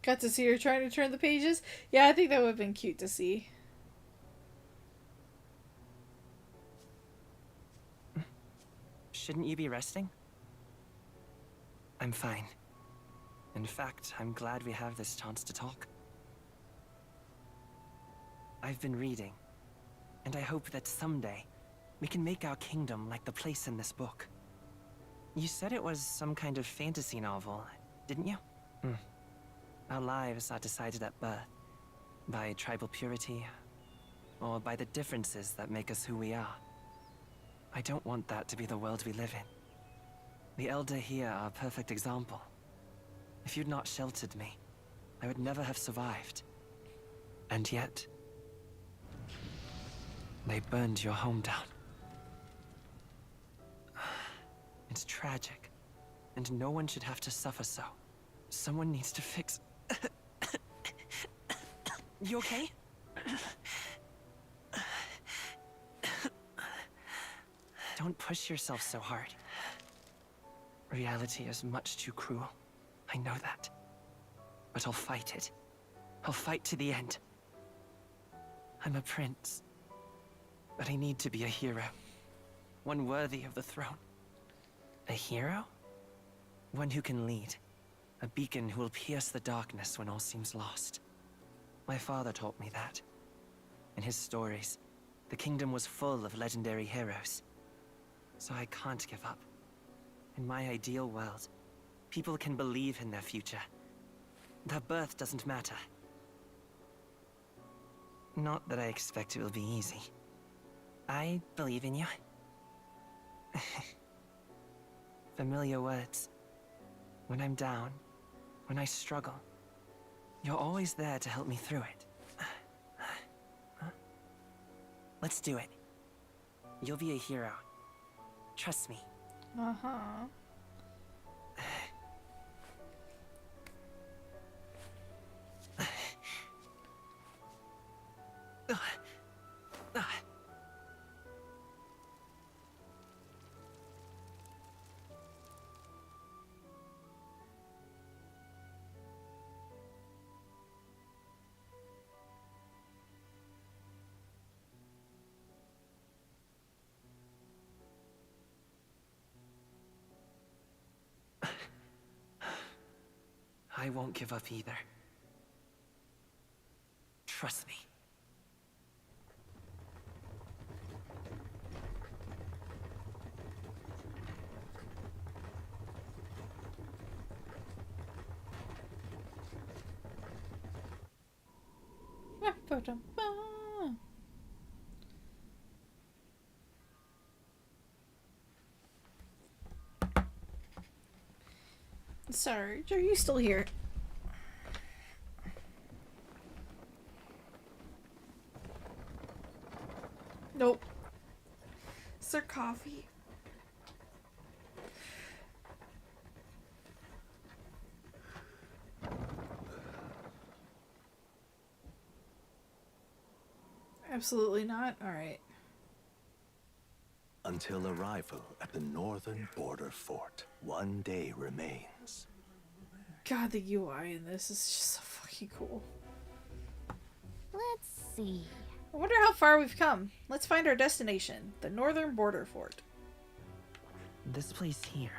Got to see her trying to turn the pages? Yeah, I think that would have been cute to see. Shouldn't you be resting? I'm fine. In fact, I'm glad we have this chance to talk. I've been reading, and I hope that someday we can make our kingdom like the place in this book. You said it was some kind of fantasy novel, didn't you? Our lives are decided at birth, by tribal purity, or by the differences that make us who we are. I don't want that to be the world we live in. The Elder here are a perfect example. If you'd not sheltered me, I would never have survived. And yet, they burned your home down. It's tragic, and no one should have to suffer so. Someone needs to fix... You okay? Don't push yourself so hard. Reality is much too cruel. I know that. But I'll fight it. I'll fight to the end. I'm a prince. But I need to be a hero. One worthy of the throne. A hero? One who can lead. A beacon who will pierce the darkness when all seems lost. My father taught me that. In his stories, the kingdom was full of legendary heroes. So I can't give up. In my ideal world, people can believe in their future. Their birth doesn't matter. Not that I expect it will be easy. I believe in you. Familiar words. When I'm down, when I struggle, you're always there to help me through it. Let's do it. You'll be a hero. Trust me. Uh-huh. I won't give up either. Trust me. Sarge, are you still here? Nope. Is there coffee? Absolutely not. Alright. Until arrival at the northern border fort, one day remains. God, the UI in this is just so fucking cool. Let's see. I wonder how far we've come. Let's find our destination, the northern border fort. This place here.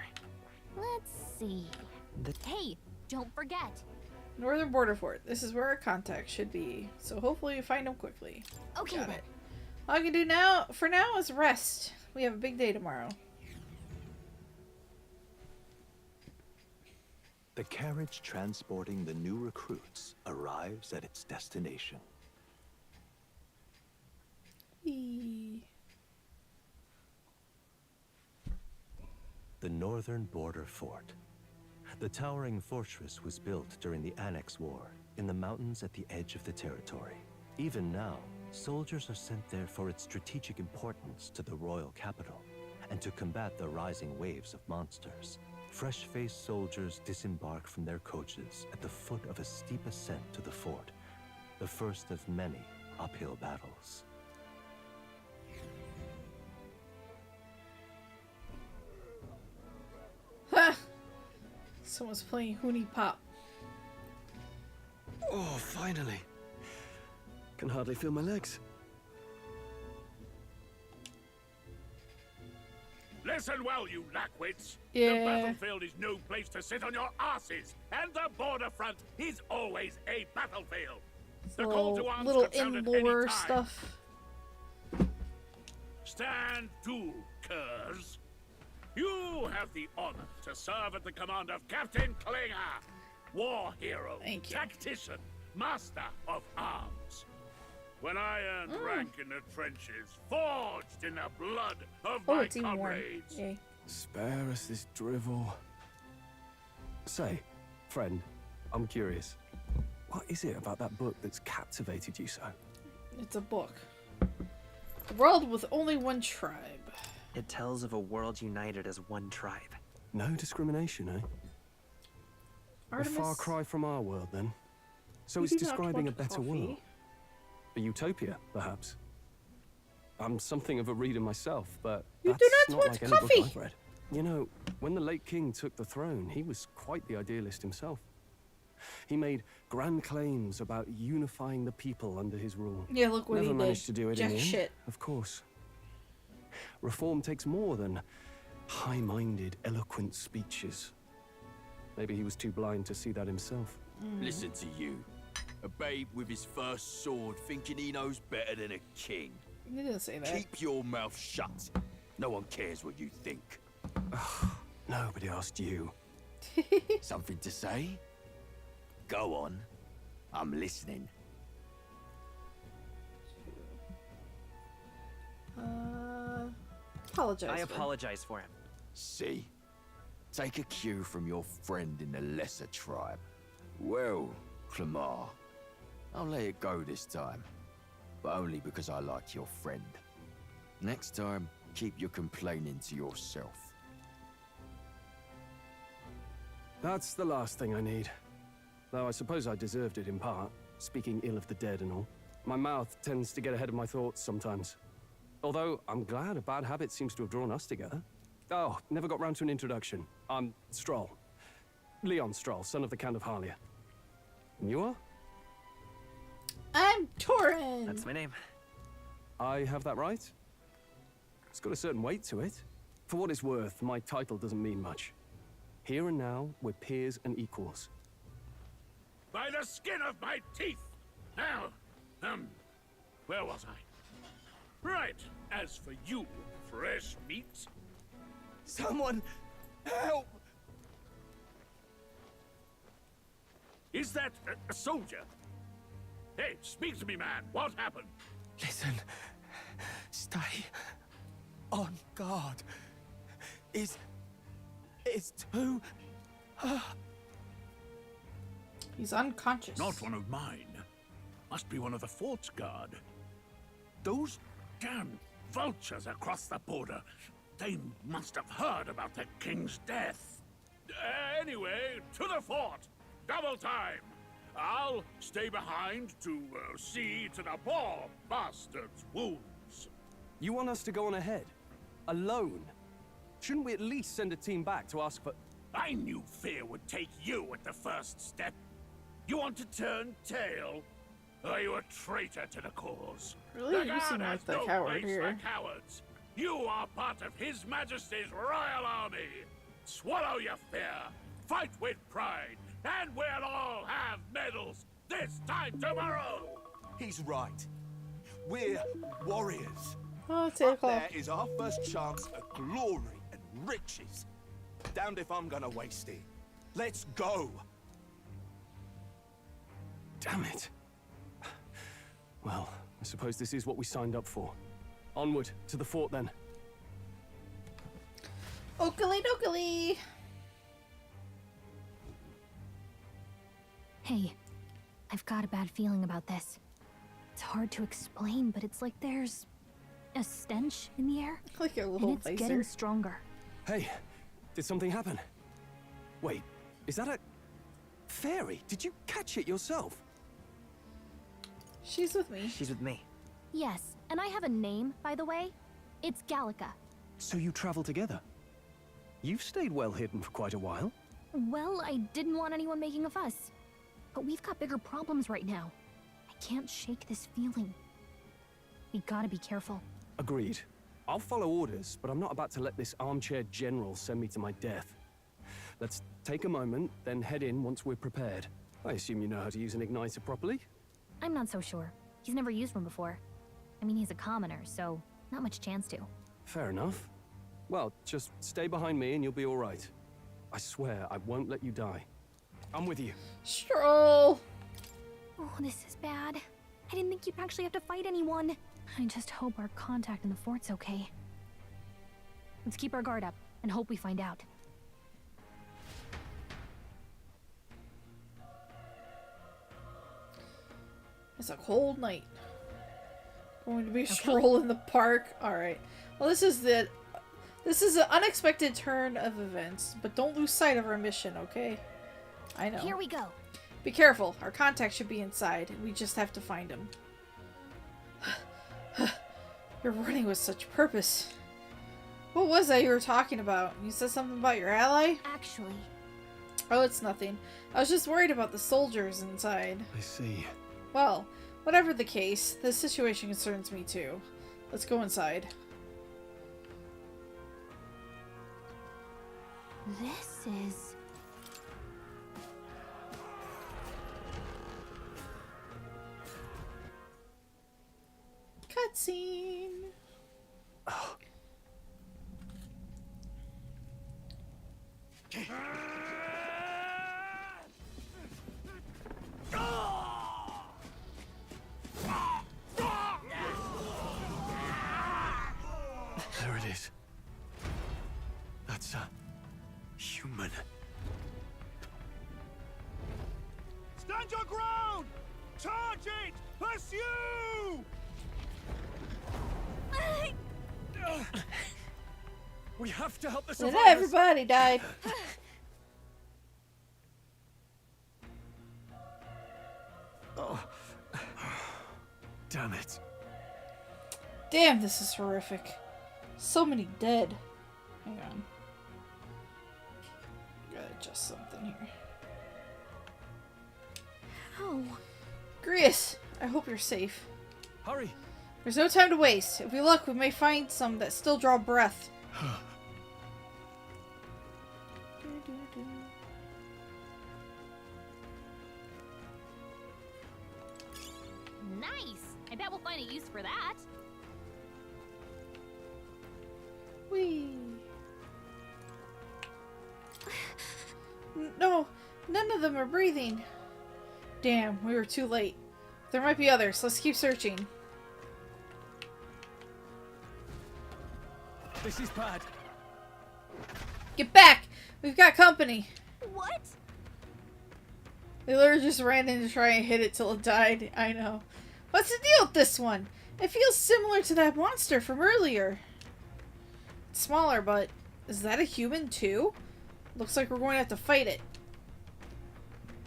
Let's see. Hey, don't forget. Northern border fort. This is where our contact should be. So hopefully we find him quickly. Okay. Got it. All I can do now, for now, is rest. We have a big day tomorrow. The carriage transporting the new recruits arrives at its destination. The northern border fort. The towering fortress was built during the Annex War in the mountains at the edge of the territory. Even now, soldiers are sent there for its strategic importance to the royal capital and to combat the rising waves of monsters. Fresh-faced soldiers disembark from their coaches at the foot of a steep ascent to the fort, the first of many uphill battles. Ha! Someone's playing Hoonie Pop. Oh, finally. Can hardly feel my legs. Listen well, you lackwits. Yeah. The battlefield is no place to sit on your asses, and the border front is always a battlefield. The call to arms Little could sound at in-lore any time. stuff. Stand to, curs. You have the honor to serve at the command of Captain Klinger, war hero, tactician, master of arms. When I earned rank in the trenches, forged in the blood of my It's even warm. comrades. Yay. Spare us this drivel. Say, friend, I'm curious. What is it about that book that's captivated you so? It's a book. A world with only one tribe. It tells of a world united as one tribe. No discrimination, eh? Artemis? A far cry from our world, then. So You it's do not describing a want better coffee. world. A utopia, perhaps. I'm something of a reader myself, but You that's do not not want like any coffee. book I've read. You know, when the late king took the throne, he was quite the idealist himself. He made grand claims about unifying the people under his rule. Yeah, look what Never he did. managed to do it Jack in the end, shit. of course. Reform takes more than high-minded, eloquent speeches. Maybe he was too blind to see that himself. Listen to you. A babe with his first sword thinking he knows better than a king. You didn't say that. Keep your mouth shut. No one cares what you think. Nobody asked you. Something to say? Go on. I'm listening. Apologize. I for- apologize for him. See? Take a cue from your friend in the lesser tribe. Well, Clamar, I'll let it go this time. But only because I like your friend. Next time, Keep your complaining to yourself. That's the last thing I need. Though I suppose I deserved it in part, speaking ill of the dead and all. My mouth tends to get ahead of my thoughts sometimes. Although, I'm glad a bad habit seems to have drawn us together. Oh, never got round to an introduction. I'm Stroll. Leon Stroll, son of the Count of Harlia. And you are? I'm Torin! That's my name. I have that right? It's got a certain weight to it. For what it's worth, my title doesn't mean much. Here and now, we're peers and equals. By the skin of my teeth! Now, where was I? Right, as for you, fresh meat. Someone help! Is that a soldier? Hey, speak to me, man. What happened? Listen. Stay on guard. It's too... He's unconscious. Not one of mine. Must be one of the fort's guard. Those damn vultures across the border. They must have heard about the king's death. Anyway, to the fort. Double time. I'll stay behind to see to the poor bastard's wounds. You want us to go on ahead? Alone? Shouldn't we at least send a team back to ask for... I knew fear would take you at the first step. You want to turn tail? Are you a traitor to the cause? Really? The You seem guard like has the no coward place here. for cowards. You are part of His Majesty's Royal Army. Swallow your fear. Fight with pride. And we'll all have medals this time tomorrow. He's right. We're warriors. Oh, it's 8 o'clock. There is our first chance at glory and riches. Damned if I'm gonna waste it. Let's go. Damn it. Well, I suppose this is what we signed up for. Onward, to the fort then. Oakley dokley! Hey, I've got a bad feeling about this. It's hard to explain, but it's like there's a stench in the air. Like a little and it's getting stronger. Hey, did something happen? Wait, is that a... fairy? Did you catch it yourself? She's with me. She's with me. Yes, and I have a name, by the way. It's Gallica. So you travel together? You've stayed well hidden for quite a while. Well, I didn't want anyone making a fuss. But we've got bigger problems right now. I can't shake this feeling. We gotta be careful. Agreed. I'll follow orders, but I'm not about to let this armchair general send me to my death. Let's take a moment, then head in once we're prepared. I assume you know how to use an igniter properly? I'm not so sure. He's never used one before. I mean, he's a commoner, so not much chance to. Fair enough. Well, just stay behind me and you'll be all right. I swear I won't let you die. I'm with you. Stroll! Oh, this is bad. I didn't think you'd actually have to fight anyone. I just hope our contact in the fort's okay. Let's keep our guard up and hope we find out. It's a cold night. Going to be a stroll in the park. Alright. Well, this is an unexpected turn of events, but don't lose sight of our mission, okay? I know. Here we go. Be careful. Our contact should be inside. We just have to find him. You're running with such purpose. What was that you were talking about? You said something about your ally? Actually. Oh, it's nothing. I was just worried about the soldiers inside. I see. Well, whatever the case, this situation concerns me too. Let's go inside. This is... Cutscene. Oh. There it is. That's a human. Stand your ground! Charge it! Pursue! We have to help the Then survivors. everybody died. Oh. Damn it. Damn, this is horrific. So many dead. Hang on. Gotta adjust something here. Oh. Grius, I hope you're safe. Hurry. There's no time to waste. If we look, we may find some that still draw breath. Nice! I bet we'll find a use for that. Whee! No, none of them are breathing. Damn, we were too late. There might be others. Let's keep searching. This is bad. Get back! We've got company. What? They literally just ran in to try and hit it till it died. I know. What's the deal with this one? It feels similar to that monster from earlier. It's smaller, but is that a human too? Looks like we're going to have to fight it.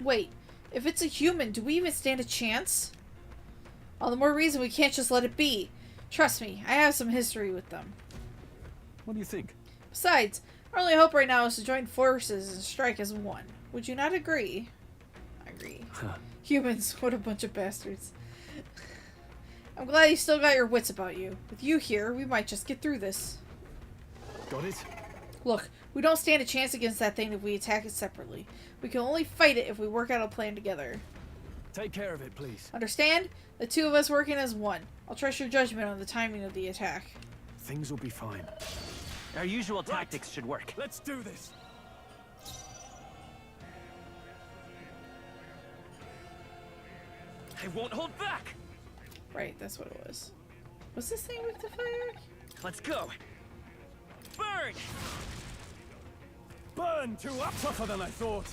Wait, if it's a human, do we even stand a chance? All the more reason we can't just let it be. Trust me, I have some history with them. What do you think? Besides, our only hope right now is to join forces and strike as one. Would you not agree? I agree. Humans, what a bunch of bastards. I'm glad you still got your wits about you. With you here, we might just get through this. Got it? Look, we don't stand a chance against that thing if we attack it separately. We can only fight it if we work out a plan together. Take care of it, please. Understand? The two of us working as one. I'll trust your judgment on the timing of the attack. Things will be fine. Our usual tactics should work. Let's do this. I won't hold back. Right, that's what it was. What's this thing with the fire? Let's go. Burn! Burn! Too up tougher than I thought.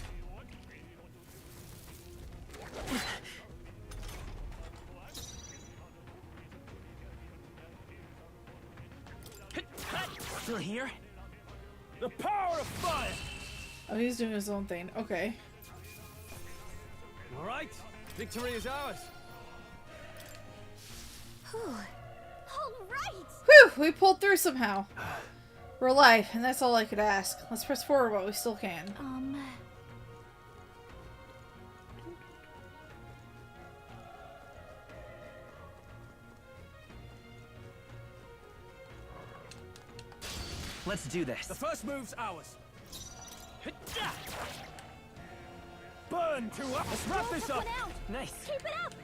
Still here? The power of fire! Oh, he's doing his own thing. Okay. All right. Victory is ours. All right. Whew! We pulled through somehow. We're alive, and that's all I could ask. Let's press forward while we still can. Let's do this. The first move's ours. Burn! Too up! Let's wrap this up! Nice. Keep it up.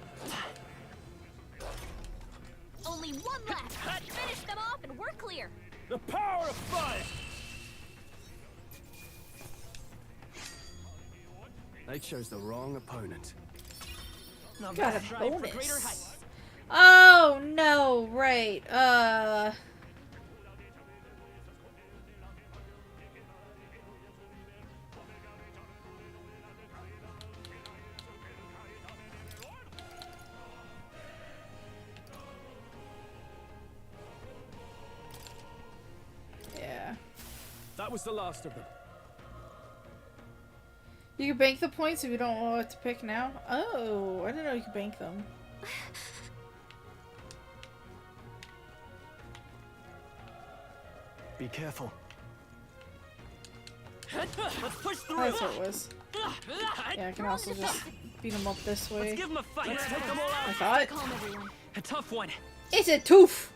Only one left. Finish them off and we're clear. The power of fire! They chose the wrong opponent. Got a bonus. Oh no! Right. Yeah. That was the last of them. You can bank the points if you don't know what to pick now. Oh, I didn't know you could bank them. Be careful. Let's push through. That's what it was. Yeah, I can also just beat them up this way. Let's give them a fight. Let's take them all out. I thought. Calm everyone. A tough one. It's a tooth.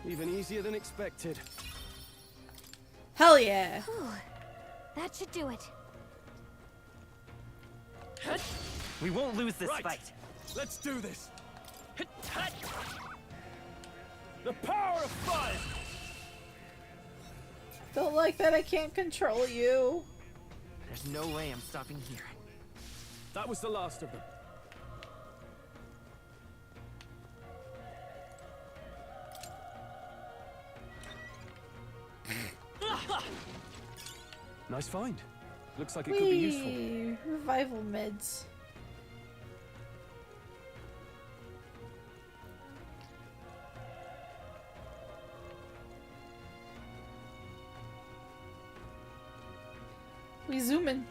Even easier than expected. Hell yeah. That should do it. We won't lose this Right. fight. Let's do this. The power of fire! Don't like that I can't control you. There's no way I'm stopping here. That was the last of them. Nice find. Looks like it could be useful. Revival meds. We zooming.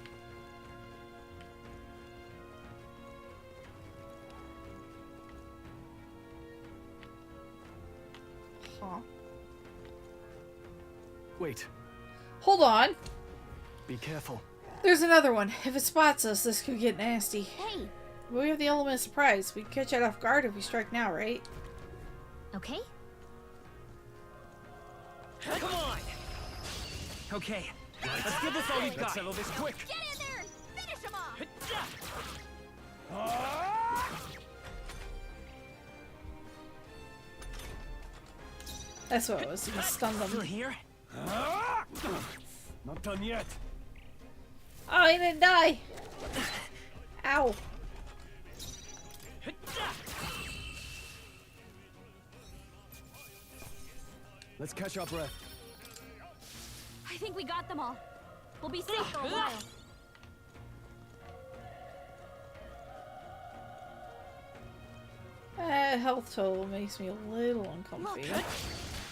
Huh. Wait. Hold on. Be careful. There's another one. If it spots us, this could get nasty. Hey. But we have the element of surprise. We can catch it off guard if we strike now, right? Okay. Come on! Okay, let's give this all we've got. Let's settle this quick. Get in there and finish him off! That's what it was. He stunned them. Still here? Not done yet. Oh, he didn't die. Ow. Let's catch our breath. I think we got them all. We'll be safe for a while. Health total makes me a little uncomfy.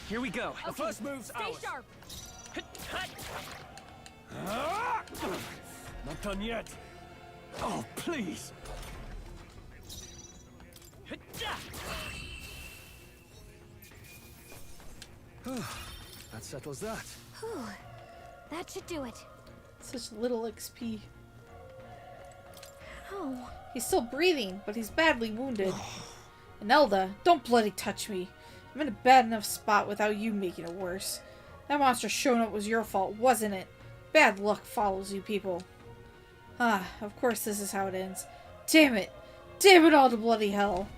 Here we go. The first move's Stay ours. sharp! Not done yet. Oh, please. That settles that. Whew. That should do it. Such little XP. Oh. He's still breathing, but he's badly wounded. And Elda, don't bloody touch me. I'm in a bad enough spot without you making it worse. That monster showing up was your fault, wasn't it? Bad luck follows you people. Ah, of course this is how it ends. Damn it! Damn it all to bloody hell!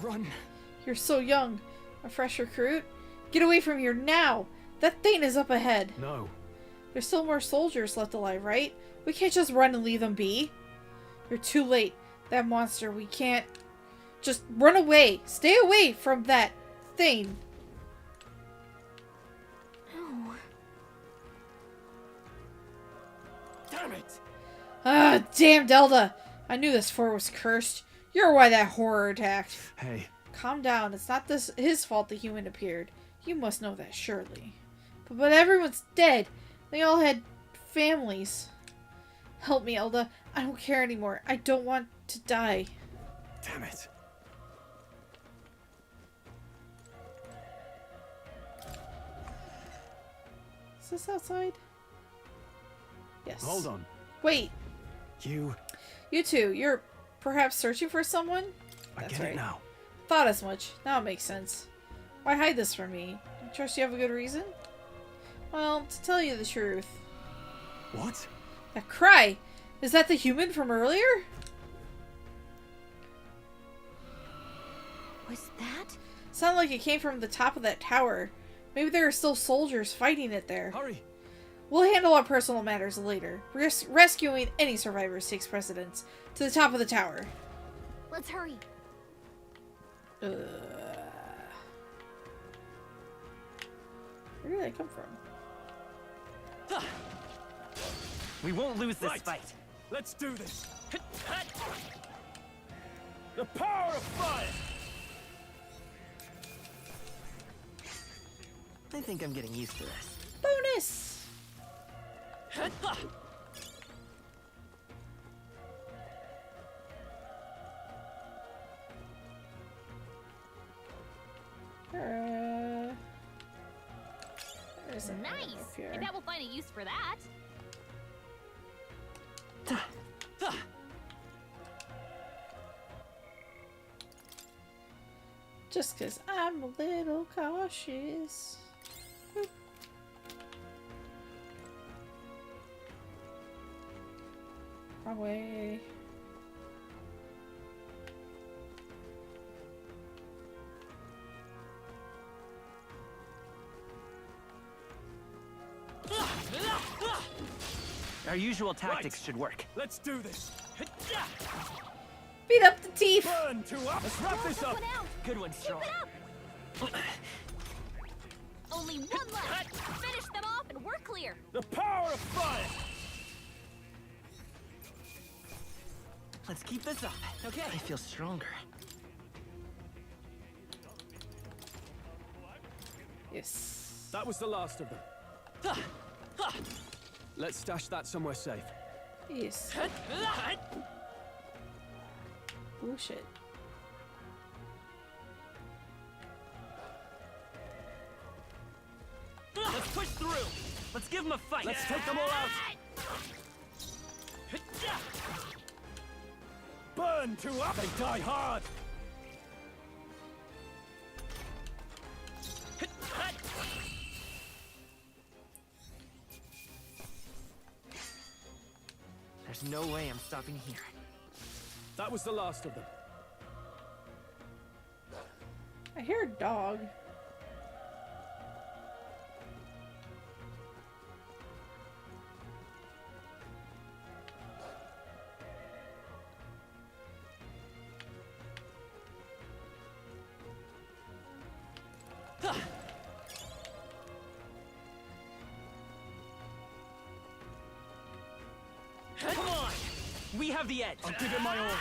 Run. You're so young. A fresh recruit? Get away from here now! That thing is up ahead. No. There's still more soldiers left alive, right? We can't just run and leave them be. You're too late. That monster, we can't... Just run away. Stay away from that thing. Oh. Damn it! Ah, damn Delta! I knew this fort was cursed. You're why that horror attacked. Hey. Calm down. It's not his fault the human appeared. You must know that, surely. But everyone's dead. They all had families. Help me, Elda. I don't care anymore. I don't want to die. Damn it. Is this outside? Yes. Hold on. Wait. You two, you're perhaps searching for someone? I get it now. Thought as much. Now it makes sense. Why hide this from me? I trust you have a good reason? Well, to tell you the truth. What? That cry! Is that the human from earlier? Was that? Sounded like it came from the top of that tower. Maybe there are still soldiers fighting it there. Hurry! We'll handle our personal matters later. Rescuing any survivors takes precedence. To the top of the tower. Let's hurry. Where did that come from? We won't lose this fight. Let's do this. The power of fire! I think I'm getting used to this. Bonus! There's a nice. I bet we'll find a use for that. Just because I'm a little cautious. Boop. Wrong way. Our usual tactics should work. Let's do this. Beat up the teeth. Burn to up. Let's wrap this up. Good one, Straw. Only one left. Finish them off and we're clear. The power of fire. Let's keep this up. Okay. I feel stronger. Yes. That was the last of them. Let's stash that somewhere safe. Yes. Oh shit. Let's push through. Let's give them a fight. Let's take them all out. Burn to up. They die hard. There's no way I'm stopping here. That was the last of them. I hear a dog. Come on! We have the edge. I'll give it my all.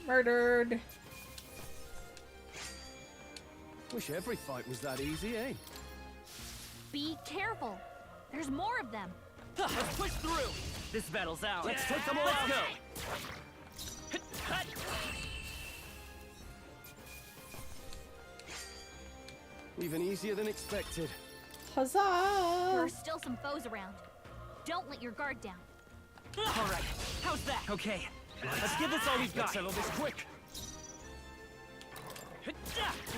Murdered. Wish every fight was that easy, eh? Be careful. There's more of them. Let's push through. This battle's out. Let's take them all out. Let's go. Even easier than expected. Huzzah! There are still some foes around. Don't let your guard down. All right. How's that? Okay. Let's give this all we've got. Let's settle this quick.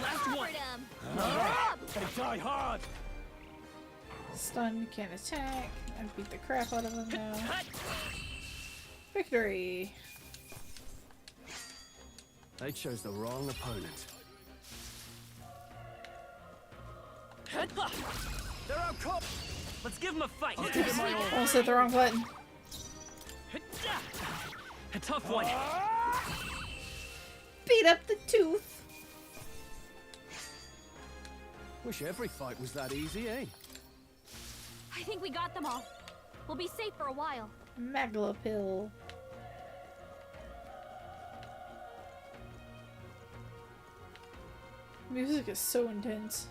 Last one. They die hard. Stun, can't attack. I beat the crap out of them now. Victory! They chose the wrong opponent. They're out cold. Let's give them a fight. I'll give it my all. Almost hit the wrong button. A tough one. Beat up the tooth. Wish every fight was that easy, eh? I think we got them all. We'll be safe for a while. Maglapill. Music is so intense.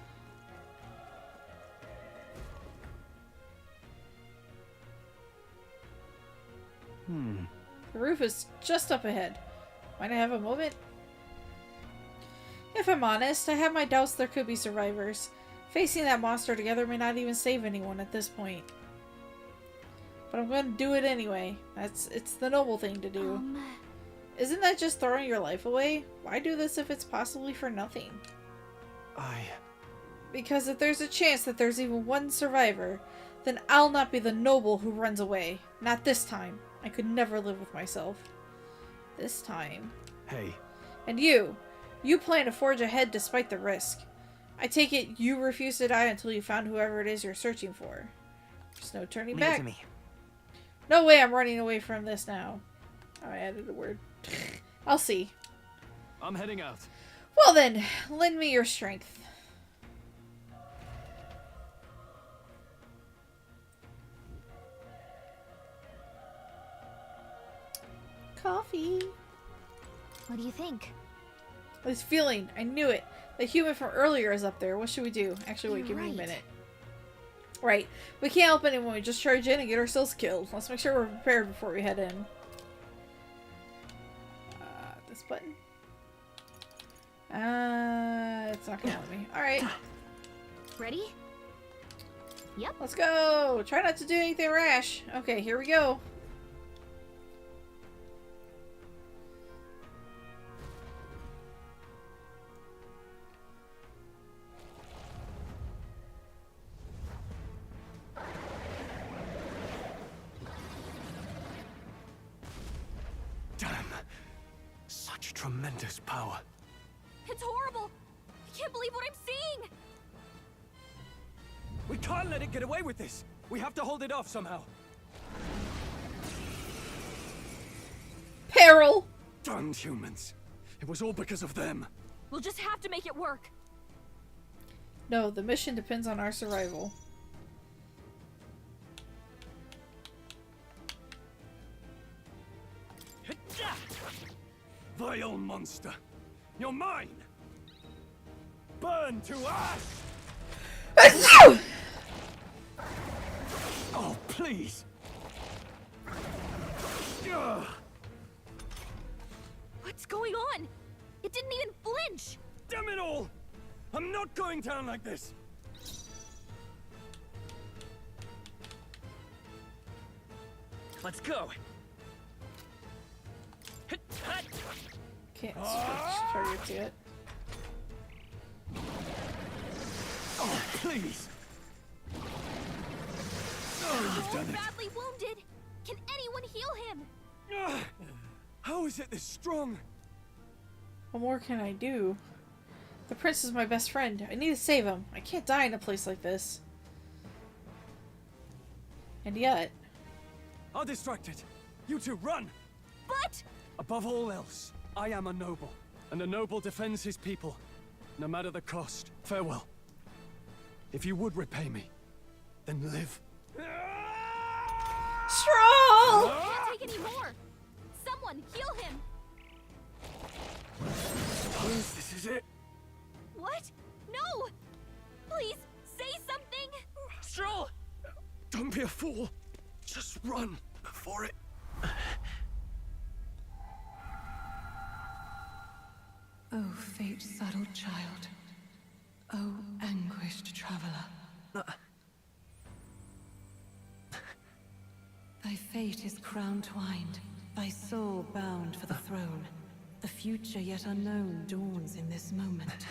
The roof is just up ahead. Might I have a moment? If I'm honest, I have my doubts there could be survivors. Facing that monster together may not even save anyone at this point. But I'm going to do it anyway. It's the noble thing to do. Isn't that just throwing your life away? Why do this if it's possibly for nothing? Because if there's a chance that there's even one survivor, then I'll not be the noble who runs away. Not this time. I could never live with myself. This time. Hey. And you. You plan to forge ahead despite the risk. I take it you refuse to die until you found whoever it is you're searching for. There's no turning back. Leave it to me. No way I'm running away from this now. Oh, I added a word. I'll see. I'm heading out. Well then, lend me your strength. Coffee. What do you think? This feeling, I knew it. The human from earlier is up there. What should we do? Actually, wait, You're give me a right. minute. Right. We can't help anyone. We just charge in and get ourselves killed. Let's make sure we're prepared before we head in. This button. It's not gonna help me. Alright. Ready? Yep. Let's go! Try not to do anything rash. Okay, here we go. Damn. Such tremendous power. It's horrible! I can't believe what I'm seeing! We can't let it get away with this. We have to hold it off somehow. Peril! Damned humans. It was all because of them. We'll just have to make it work. No, the mission depends on our survival. Vile monster. You're mine! burn to ash! Oh, please! Ugh. What's going on? It didn't even flinch! Damn it all! I'm not going down like this! Let's go. Can't switch targets yet. Oh, please! Oh, you've done it. Badly wounded. Can anyone heal him? How is it this strong? What more can I do? The prince is my best friend. I need to save him. I can't die in a place like this. And yet... I'll distract it. You two, run! But... Above all else, I am a noble. And a noble defends his people. No matter the cost. Farewell. If you would repay me, then live. Stroll! Can't take any more. Someone heal him. Suppose this is it. What? No! Please, say something! Stroll! Don't be a fool. Just run before it... Oh, fate-saddled child. Oh, anguished traveler. Thy fate is crown-twined, thy soul bound for the throne. The future yet unknown dawns in this moment.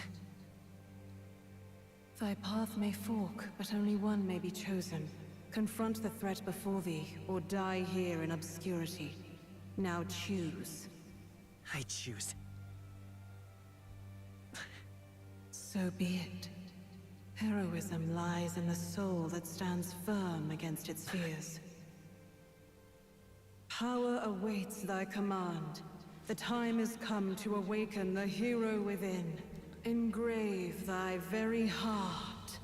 Thy path may fork, but only one may be chosen. Confront the threat before thee, or die here in obscurity. Now choose. I choose. So be it. Heroism lies in the soul that stands firm against its fears. Power awaits thy command. The time is come to awaken the hero within. Engrave thy very heart.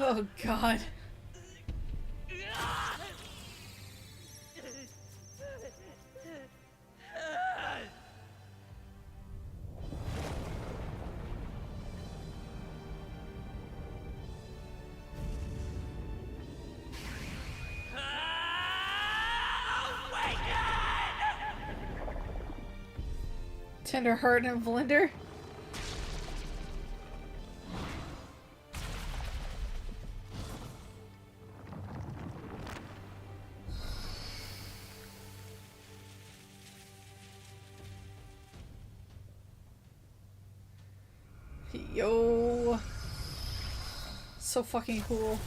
Oh, God. Tender heart and Valinder. Yo. So fucking cool.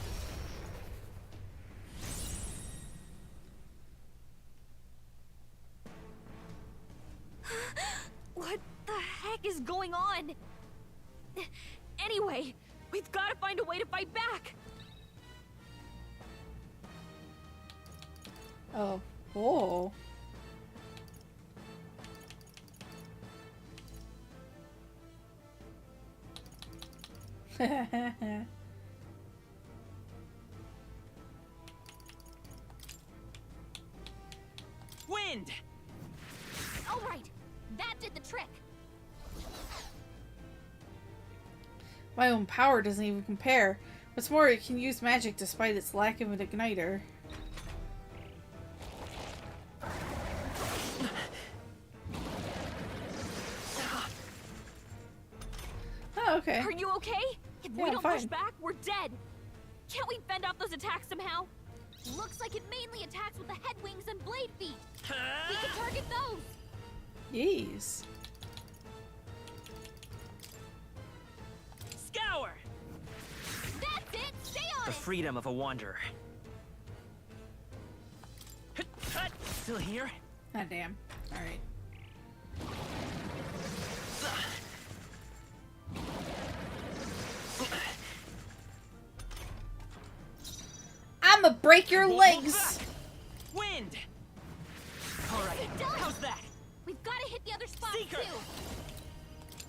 What the heck is going on? Anyway, we've got to find a way to fight back. Oh. Whoa. Wind! All right, that did the trick. My own power doesn't even compare. What's more, it can use magic despite its lack of an igniter. Oh, okay. Are you okay? If Yeah, we I'm don't fine. push back, we're dead. Can't we fend off those attacks somehow? Looks like it mainly attacks with the head wings and blade feet. We can target those. Yes. Scour! That's it. Stay on The it. freedom of a wanderer. Still here? Ah, damn. All right. I'ma break your legs. Wind! All right, It does. how's that? We've got to hit the other spots Seeker. too.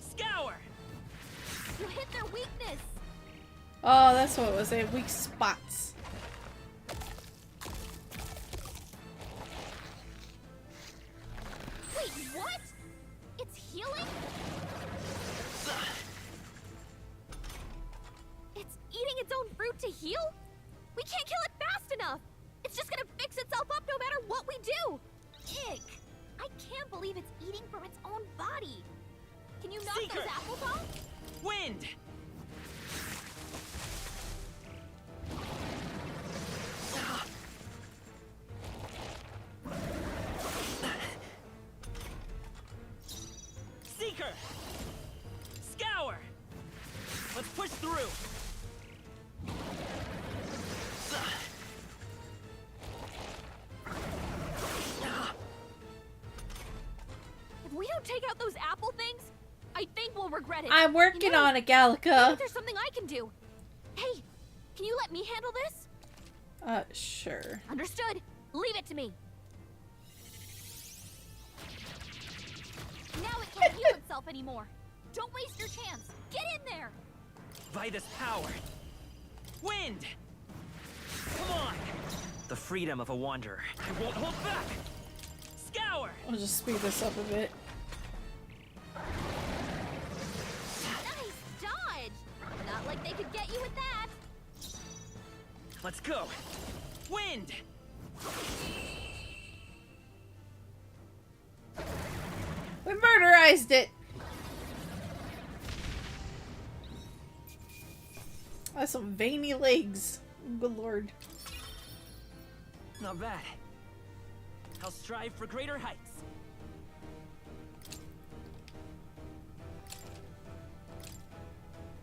Scour! You hit their weakness. Oh, that's what it was. They had weak spots. Wait, what? eating its own fruit to heal? We can't kill it fast enough! It's just gonna fix itself up no matter what we do! Ick! I can't believe it's eating from its own body! Can you knock those apples off? Wind! Seeker! Scour! Let's push through! If we don't take out those apple things, I think we'll regret it. I'm working on it, Gallica. Maybe there's something I can do. Hey, can you let me handle this? Sure. Understood. Leave it to me. Now it can't heal itself anymore. Don't waste your chance. Get in there. By this power. Wind! Come on! The freedom of a wanderer. I won't hold back! Scour! I'll just speed this up a bit. Nice dodge! Not like they could get you with that. Let's go! Wind! We murderized it! That's some veiny legs. Good lord. Not bad. I'll strive for greater heights.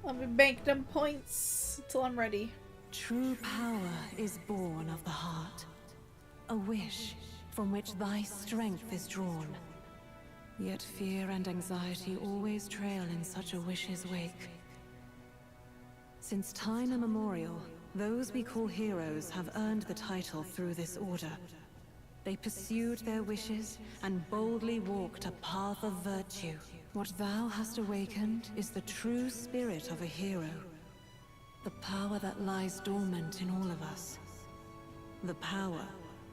Let me bank them points until I'm ready. True power is born of the heart, a wish from which thy strength is drawn. Yet fear and anxiety always trail in such a wish's wake. Since time immemorial, those we call heroes have earned the title through this order. They pursued their wishes and boldly walked a path of virtue. What thou hast awakened is the true spirit of a hero. The power that lies dormant in all of us. The power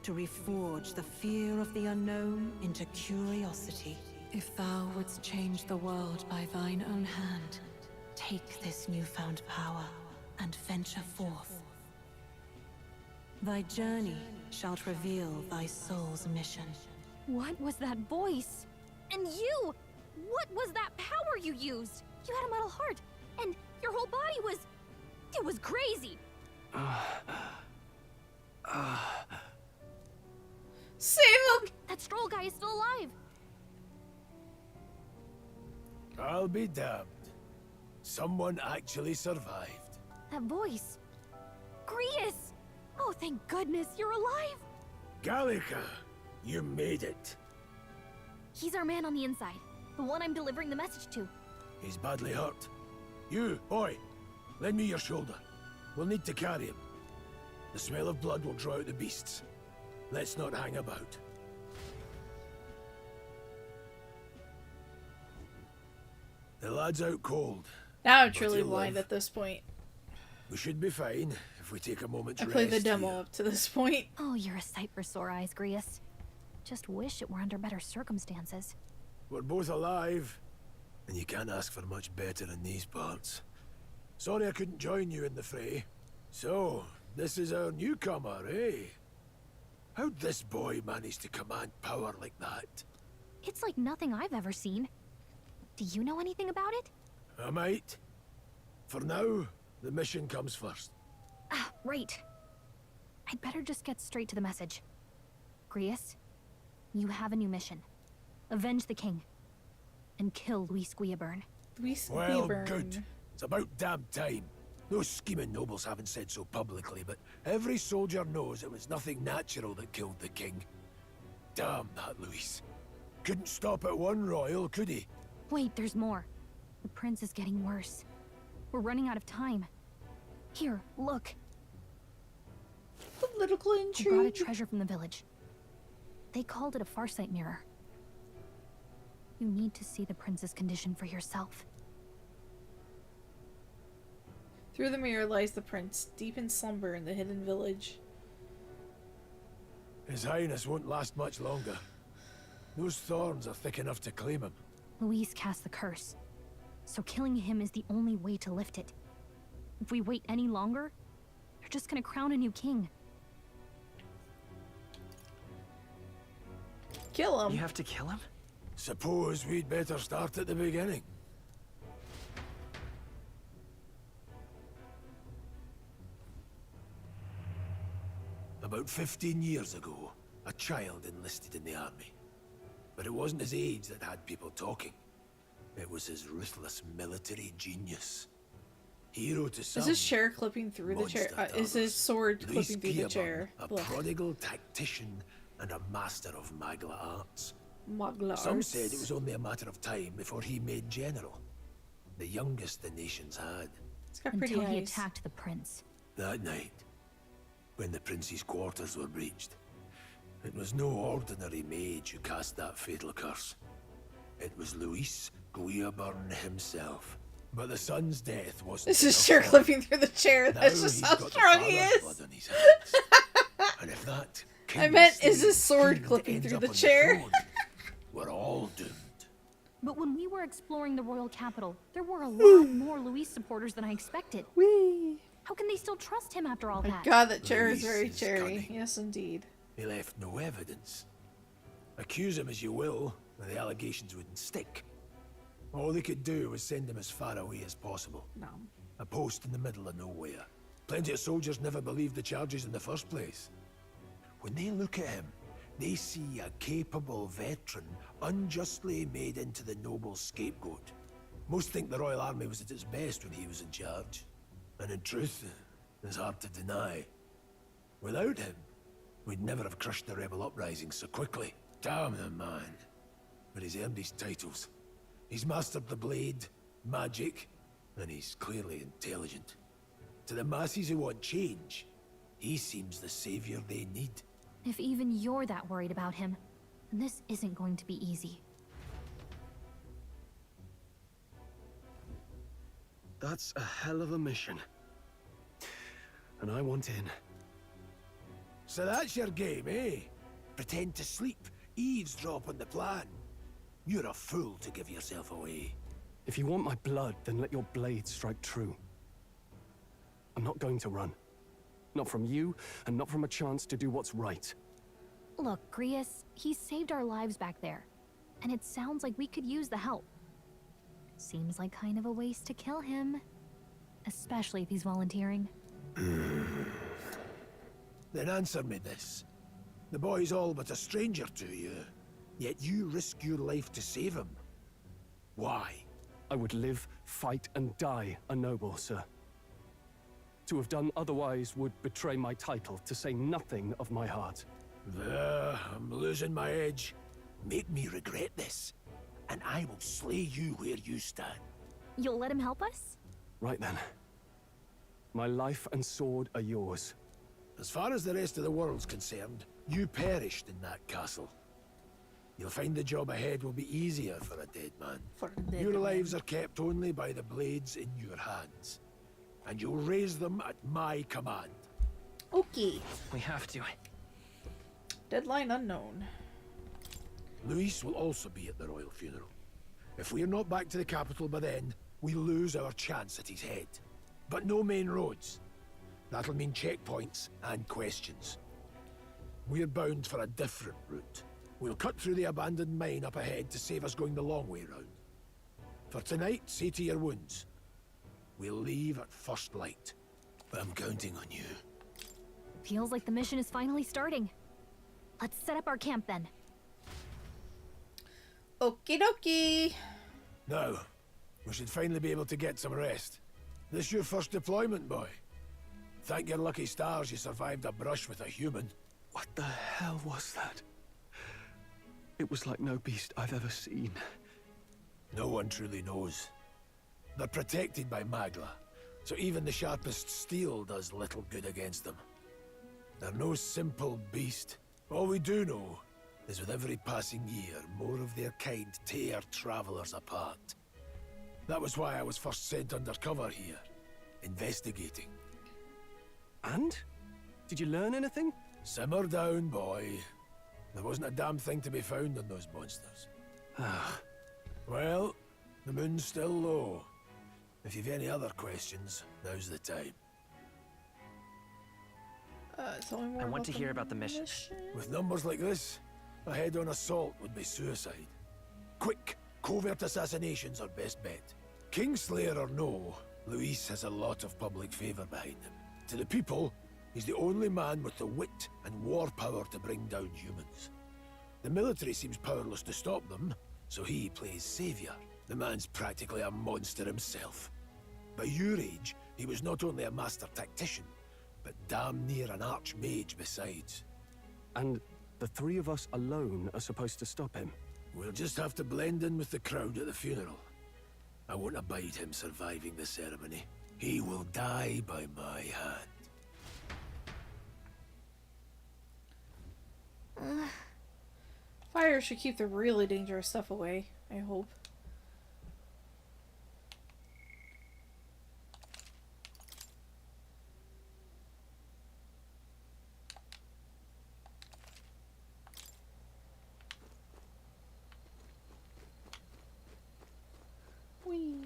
to reforge the fear of the unknown into curiosity. If thou wouldst change the world by thine own hand, take this newfound power and venture forth. Thy journey shalt reveal thy soul's mission. What was that voice? And you! What was that power you used? You had a metal heart, and your whole body was... It was crazy! Save him! Look, that Stroll guy is still alive! I'll be damned. Someone actually survived. That voice. Grius! Oh, thank goodness you're alive! Gallica, you made it. He's our man on the inside. The one I'm delivering the message to. He's badly hurt. You, boy, lend me your shoulder. We'll need to carry him. The smell of blood will draw out the beasts. Let's not hang about. The lad's out cold. Now I'm but truly he'll blind live. at this point. We should be fine if we take a moment to I rest. played the demo up to this point. Oh, you're a sight for sore eyes, Grius. Just wish it were under better circumstances. We're both alive, and you can't ask for much better in these parts. Sorry I couldn't join you in the fray. So, this is our newcomer, eh? How'd this boy manage to command power like that? It's like nothing I've ever seen. Do you know anything about it? I might. For now, the mission comes first. Ah, right. I'd better just get straight to the message. Grius, you have a new mission. Avenge the king. And kill Luis Guillaburn. Well, good. It's about damn time. Those scheming nobles haven't said so publicly, but every soldier knows it was nothing natural that killed the king. Damn that Luis. Couldn't stop at one royal, could he? Wait, there's more. The prince is getting worse. We're running out of time. Here, look. Political intrigue. I brought a treasure from the village. They called it a farsight mirror. You need to see the prince's condition for yourself. Through the mirror lies the prince, deep in slumber in the hidden village. His Highness won't last much longer. Those thorns are thick enough to claim him. Luis cast the curse, so killing him is the only way to lift it. If we wait any longer, they're just gonna crown a new king. Kill him. You have to kill him? Suppose we'd better start at the beginning. About 15 years ago, a child enlisted in the army. But it wasn't his age that had people talking. It was his ruthless military genius. Hero to some. Is his chair clipping through the chair? Is his sword clipping through the chair? A prodigal tactician and a master of Magla arts. Magla Some arts. said it was only a matter of time before he made general. The youngest the nations had. It's got pretty Until he eyes. attacked the prince. That night, when the prince's quarters were breached, it was no ordinary mage who cast that fatal curse. It was Luis Guiaburn himself. But the son's death wasn't. This is enough chair for him. clipping through the chair. Now That's just he's how got the strong he father's is. blood on his hands. And if that I meant, king's is his sword fiend clipping ends through up the on chair? throne, we're all doomed. But when we were exploring the royal capital, there were a lot more Luis supporters than I expected. Whee! How can they still trust him after all My that? God, that chair is Luis very is cherry. cunning. Yes, indeed. He left no evidence. Accuse him as you will, and the allegations wouldn't stick. All they could do was send him as far away as possible. No. A post in the middle of nowhere. Plenty of soldiers never believed the charges in the first place. When they look at him, they see a capable veteran unjustly made into the noble scapegoat. Most think the Royal Army was at its best when he was in charge. And in truth, it's hard to deny. Without him, we'd never have crushed the rebel uprising so quickly. Damn the man. But he's earned his titles. He's mastered the blade, magic, and he's clearly intelligent. To the masses who want change, he seems the savior they need. If even you're that worried about him, then this isn't going to be easy. That's a hell of a mission. And I want in. So that's your game, eh? Pretend to sleep, eavesdrop on the plan. You're a fool to give yourself away. If you want my blood, then let your blade strike true. I'm not going to run. Not from you, and not from a chance to do what's right. Look, Grius, he saved our lives back there. And it sounds like we could use the help. Seems like kind of a waste to kill him. Especially if he's volunteering. Then answer me this. The boy's all but a stranger to you, yet you risk your life to save him. Why? I would live, fight, and die a noble, sir. To have done otherwise would betray my title, to say nothing of my heart. There, I'm losing my edge. Make me regret this, and I will slay you where you stand. You'll let him help us? Right then. My life and sword are yours. As far as the rest of the world's concerned, you perished in that castle. You'll find the job ahead will be easier for a dead man. Your lives are kept only by the blades in your hands. And you'll raise them at my command. Okay. We have to. Deadline unknown. Luis will also be at the royal funeral. If we're not back to the capital by then, we lose our chance at his head. But no main roads. That'll mean checkpoints and questions. We're bound for a different route. We'll cut through the abandoned mine up ahead to save us going the long way round. For tonight, see to your wounds. We'll leave at first light. But I'm counting on you. Feels like the mission is finally starting. Let's set up our camp then. Okie dokie. Now, we should finally be able to get some rest. This your first deployment, boy? Thank your lucky stars you survived a brush with a human. What the hell was that? It was like no beast I've ever seen. No one truly knows. They're protected by Magla, so even the sharpest steel does little good against them. They're no simple beast. All we do know is with every passing year, more of their kind tear travelers apart. That was why I was first sent undercover here, investigating. And? Did you learn anything? Simmer down, boy. There wasn't a damn thing to be found on those monsters. Well, the moon's still low. If you've any other questions, now's the time. Tell me more I want about to the hear about the mission. With numbers like this, a head-on assault would be suicide. Quick, covert assassinations are best bet. Kingslayer or no, Luis has a lot of public favor behind him. To the people, he's the only man with the wit and war power to bring down humans. The military seems powerless to stop them, so he plays savior. The man's practically a monster himself. By your age, he was not only a master tactician, but damn near an archmage besides. And the three of us alone are supposed to stop him? We'll just have to blend in with the crowd at the funeral. I won't abide him surviving the ceremony. He will die by my hand. Fire should keep the really dangerous stuff away, I hope. Whee.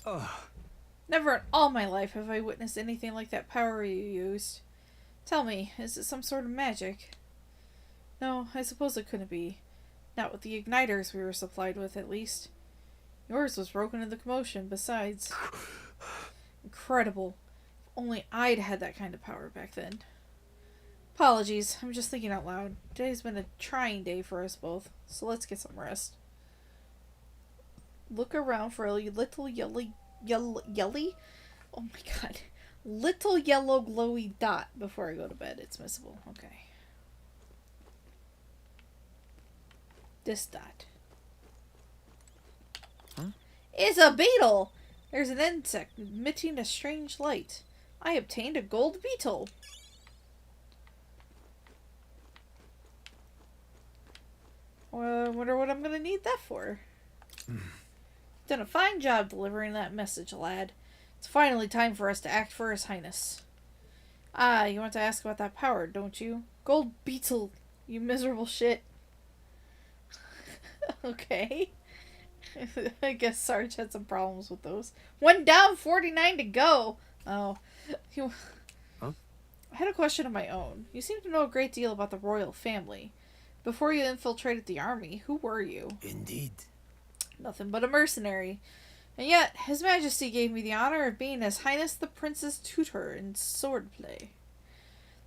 Ugh. Never in all my life have I witnessed anything like that power you used. Tell me, is it some sort of magic? No, I suppose it couldn't be. Not with the igniters we were supplied with, at least. Yours was broken in the commotion, besides. Incredible. If only I'd had that kind of power back then. Apologies, I'm just thinking out loud. Today's been a trying day for us both, so let's get some rest. Look around for a little yelly? Oh my god. Little yellow glowy dot before I go to bed. It's missable. Okay. This dot. Huh? It's a beetle! There's an insect emitting a strange light. I obtained a gold beetle. Well, I wonder what I'm gonna need that for. Done a fine job delivering that message, lad. It's finally time for us to act for His Highness. Ah, you want to ask about that power, don't you? Gold beetle, you miserable shit. Okay. I guess Sarge had some problems with those. 1 down, 49 to go. Oh. Huh? I had a question of my own. You seem to know a great deal about the royal family. Before you infiltrated the army, who were you? Indeed. Nothing but a mercenary. And yet, His Majesty gave me the honor of being His Highness the Prince's tutor in swordplay.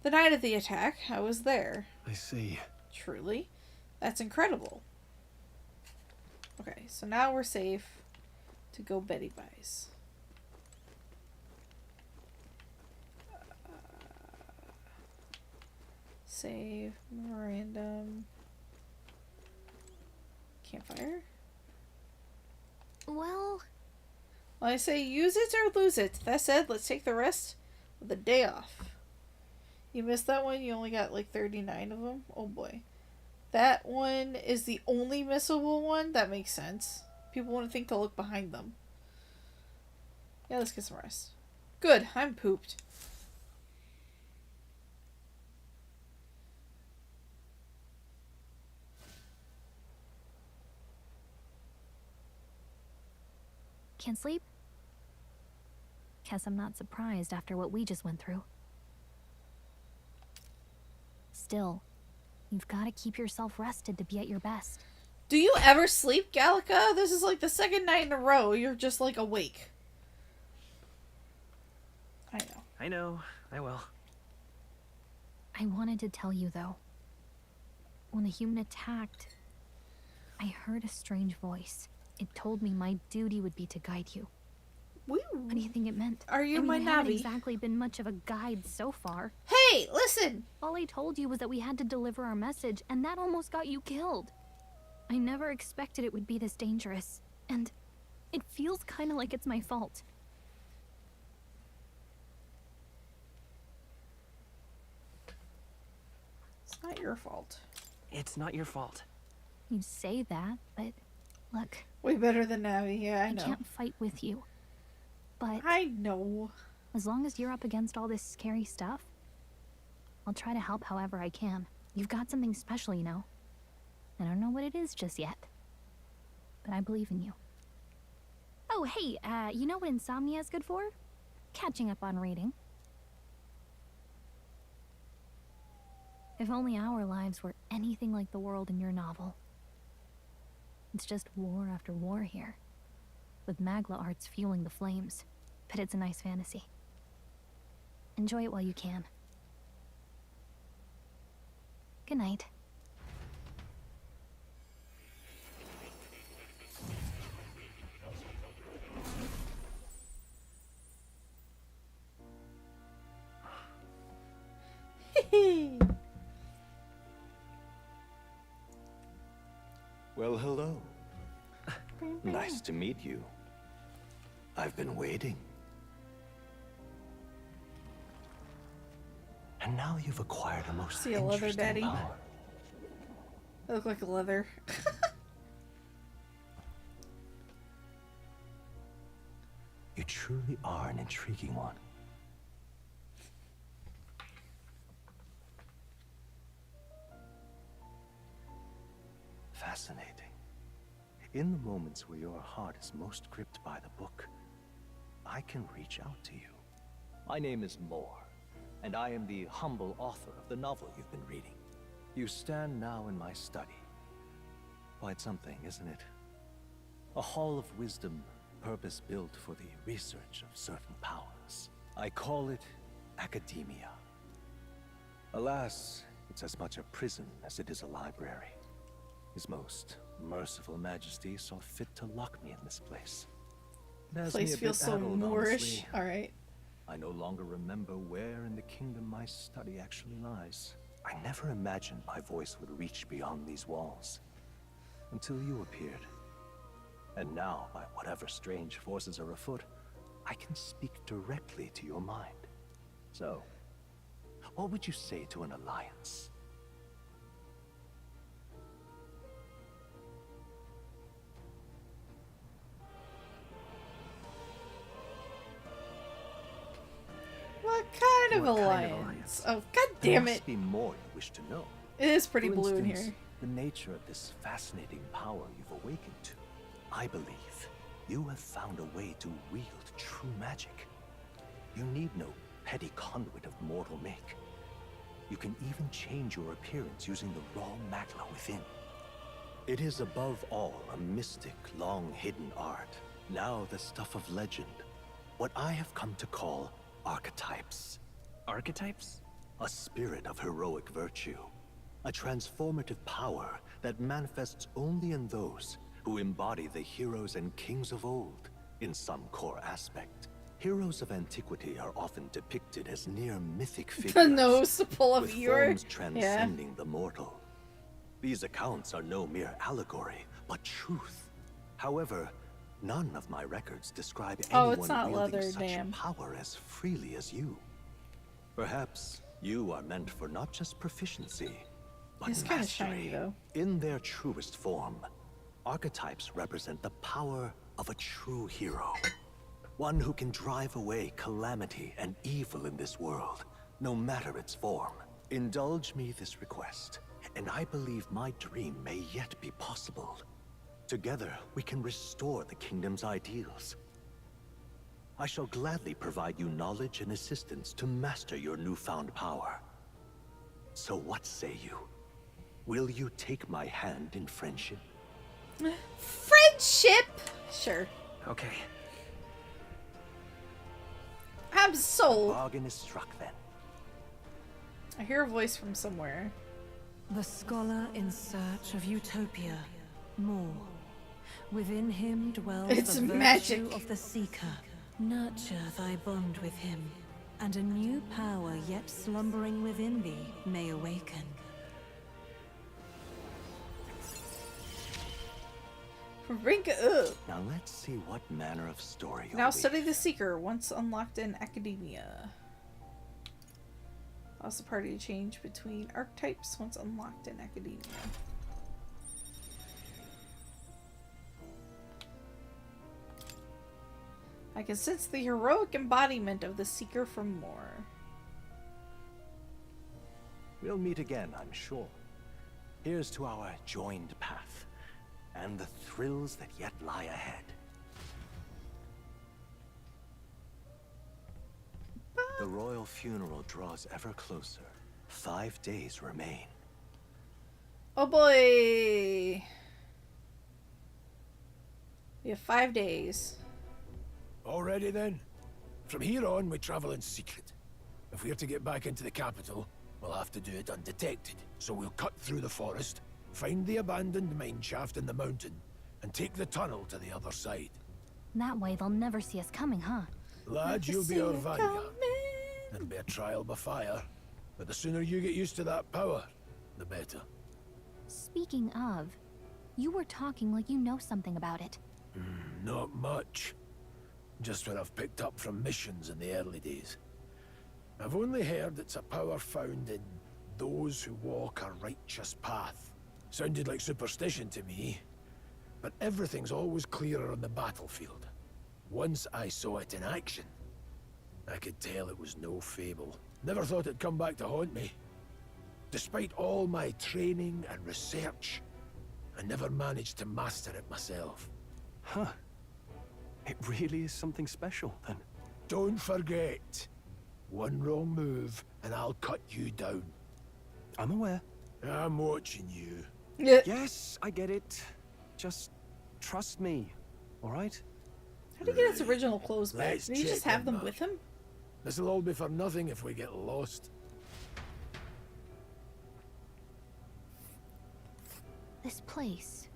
The night of the attack, I was there. I see. Truly. That's incredible. Okay, so now we're safe to go Betty Buys. Save. Memorandum. Campfire. Well, I say use it or lose it. That said, let's take the rest of the day off. You missed that one? You only got like 39 of them? Oh boy. That one is the only missable one? That makes sense. People want to think to look behind them. Yeah, let's get some rest. Good, I'm pooped. Can't sleep? Guess I'm not surprised after what we just went through. Still, you've got to keep yourself rested to be at your best. Do you ever sleep, Gallica? This is like the second night in a row you're just like awake. I know. I know. I will. I wanted to tell you, though. When the human attacked, I heard a strange voice. It told me my duty would be to guide you. Woo. What do you think it meant? Are you I mean, my you haven't Navi? exactly been much of a guide so far. Hey, listen! All I told you was that we had to deliver our message, and that almost got you killed. I never expected it would be this dangerous, and it feels kind of like it's my fault. It's not your fault. It's not your fault. You say that, but look. Way better than Navi, yeah, I know. I can't fight with you. But I know. As long as you're up against all this scary stuff, I'll try to help however I can. You've got something special, you know. I don't know what it is just yet, but I believe in you. Oh, hey, you know what insomnia is good for? Catching up on reading. If only our lives were anything like the world in your novel. It's just war after war here, with GuangCaiArts fueling the flames. But it's a nice fantasy. Enjoy it while you can. Good night. Well, hello. Nice to meet you. I've been waiting. And now you've acquired a most See a leather interesting daddy? power. I look like a leather. You truly are an intriguing one. Fascinating. In the moments where your heart is most gripped by the book, I can reach out to you. My name is Moore, and I am the humble author of the novel you've been reading. You stand now in my study. Quite something, isn't it? A hall of wisdom, purpose-built for the research of certain powers. I call it academia. Alas, it's as much a prison as it is a library. His most merciful majesty saw fit to lock me in this place. It has me Place a feels bit so addled, Moorish. honestly. Alright. I no longer remember where in the kingdom my study actually lies. I never imagined my voice would reach beyond these walls. Until you appeared. And now, by whatever strange forces are afoot, I can speak directly to your mind. So, what would you say to an alliance? What kind of alliance? Oh, god damn There it. must be more you wish to know. It is pretty For blue in instance, here. the nature of this fascinating power you've awakened to. I believe you have found a way to wield true magic. You need no petty conduit of mortal make. You can even change your appearance using the raw magma within. It is above all a mystic, long-hidden art, now the stuff of legend. What I have come to call archetypes. Archetypes? A spirit of heroic virtue. A transformative power that manifests only in those who embody the heroes and kings of old in some core aspect. Heroes of antiquity are often depicted as near mythic figures, The nose to pull up with your... forms transcending the mortal. These accounts are no mere allegory, but truth. However, none of my records describe Oh, it's anyone not wielding leather, such damn. power as freely as you. Perhaps you are meant for not just proficiency, but It's kind of mastery. shiny though. In their truest form, archetypes represent the power of a true hero. One who can drive away calamity and evil in this world, no matter its form. Indulge me this request, and I believe my dream may yet be possible. Together, we can restore the kingdom's ideals. I shall gladly provide you knowledge and assistance to master your newfound power. So what say you? Will you take my hand in friendship? Friendship? Sure. Okay. I'm sold. Bargain is struck then. I hear a voice from somewhere. The scholar in search of utopia, more. Within him dwells It's the virtue magic. of the seeker. Nurture thy bond with him, and a new power yet slumbering within thee may awaken. Ugh. Now let's see what manner of story you'll Now be. study the Seeker, once unlocked in academia. Allows the party to change between archetypes once unlocked in academia. I can sense the heroic embodiment of the Seeker from more. We'll meet again, I'm sure. Here's to our joined path, and the thrills that yet lie ahead. The royal funeral draws ever closer. 5 days remain. Oh boy! We have 5 days. Already then? From here on, we travel in secret. If we're to get back into the capital, we'll have to do it undetected. So we'll cut through the forest, find the abandoned mine shaft in the mountain, and take the tunnel to the other side. That way they'll never see us coming, huh? Lad, you'll be our vanguard. It'll be a trial by fire, but the sooner you get used to that power, the better. Speaking of, you were talking like you know something about it. Not much. Just what I've picked up from missions in the early days. I've only heard it's a power found in those who walk a righteous path. Sounded like superstition to me, but everything's always clearer on the battlefield. Once I saw it in action, I could tell it was no fable. Never thought it'd come back to haunt me. Despite all my training and research, I never managed to master it myself. Huh. It really is something special, then. Don't forget. One wrong move, and I'll cut you down. I'm aware. I'm watching you. Yes, I get it. Just trust me, all right? How did he get his original clothes back? Let's Did he just check have them them with him? This'll all be for nothing if we get lost. This place.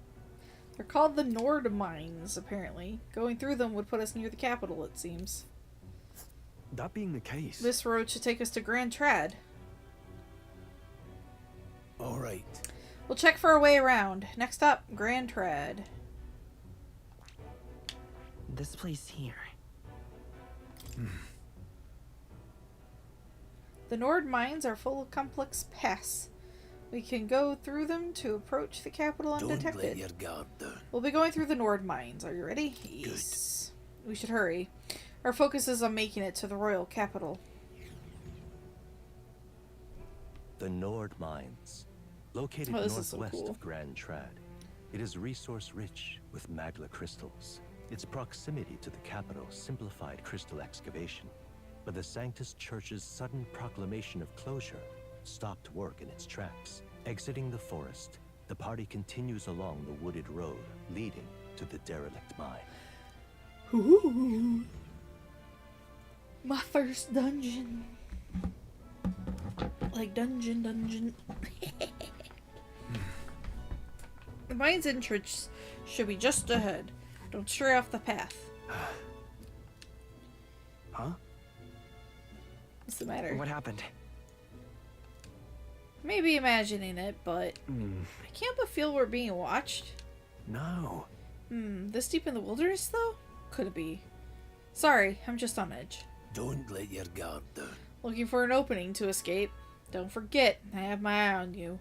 They're called the Nord Mines, apparently. Going through them would put us near the capital, it seems. That being the case... This road should take us to Grand Trad. All right. We'll check for a way around. Next up, Grand Trad. This place here. The Nord Mines are full of complex paths. We can go through them to approach the capital undetected. Don't let your guard down. We'll be going through the Nord Mines. Are you ready? Yes. Good. We should hurry. Our focus is on making it to the royal capital. The Nord Mines, located northwest of Grand Trad. It is resource-rich with magla crystals. Its proximity to the capital simplified crystal excavation, but the Sanctus Church's sudden proclamation of closure stopped work in its tracks. Exiting the forest, the party continues along the wooded road leading to the derelict mine. Ooh. My first dungeon. Like dungeon. The mine's entrance should be just ahead. Don't stray off the path. Huh? What's the matter? What happened? Maybe imagining it, but I can't but feel we're being watched. No. This deep in the wilderness, though? Could it be? Sorry, I'm just on edge. Don't let your guard down. Looking for an opening to escape. Don't forget, I have my eye on you.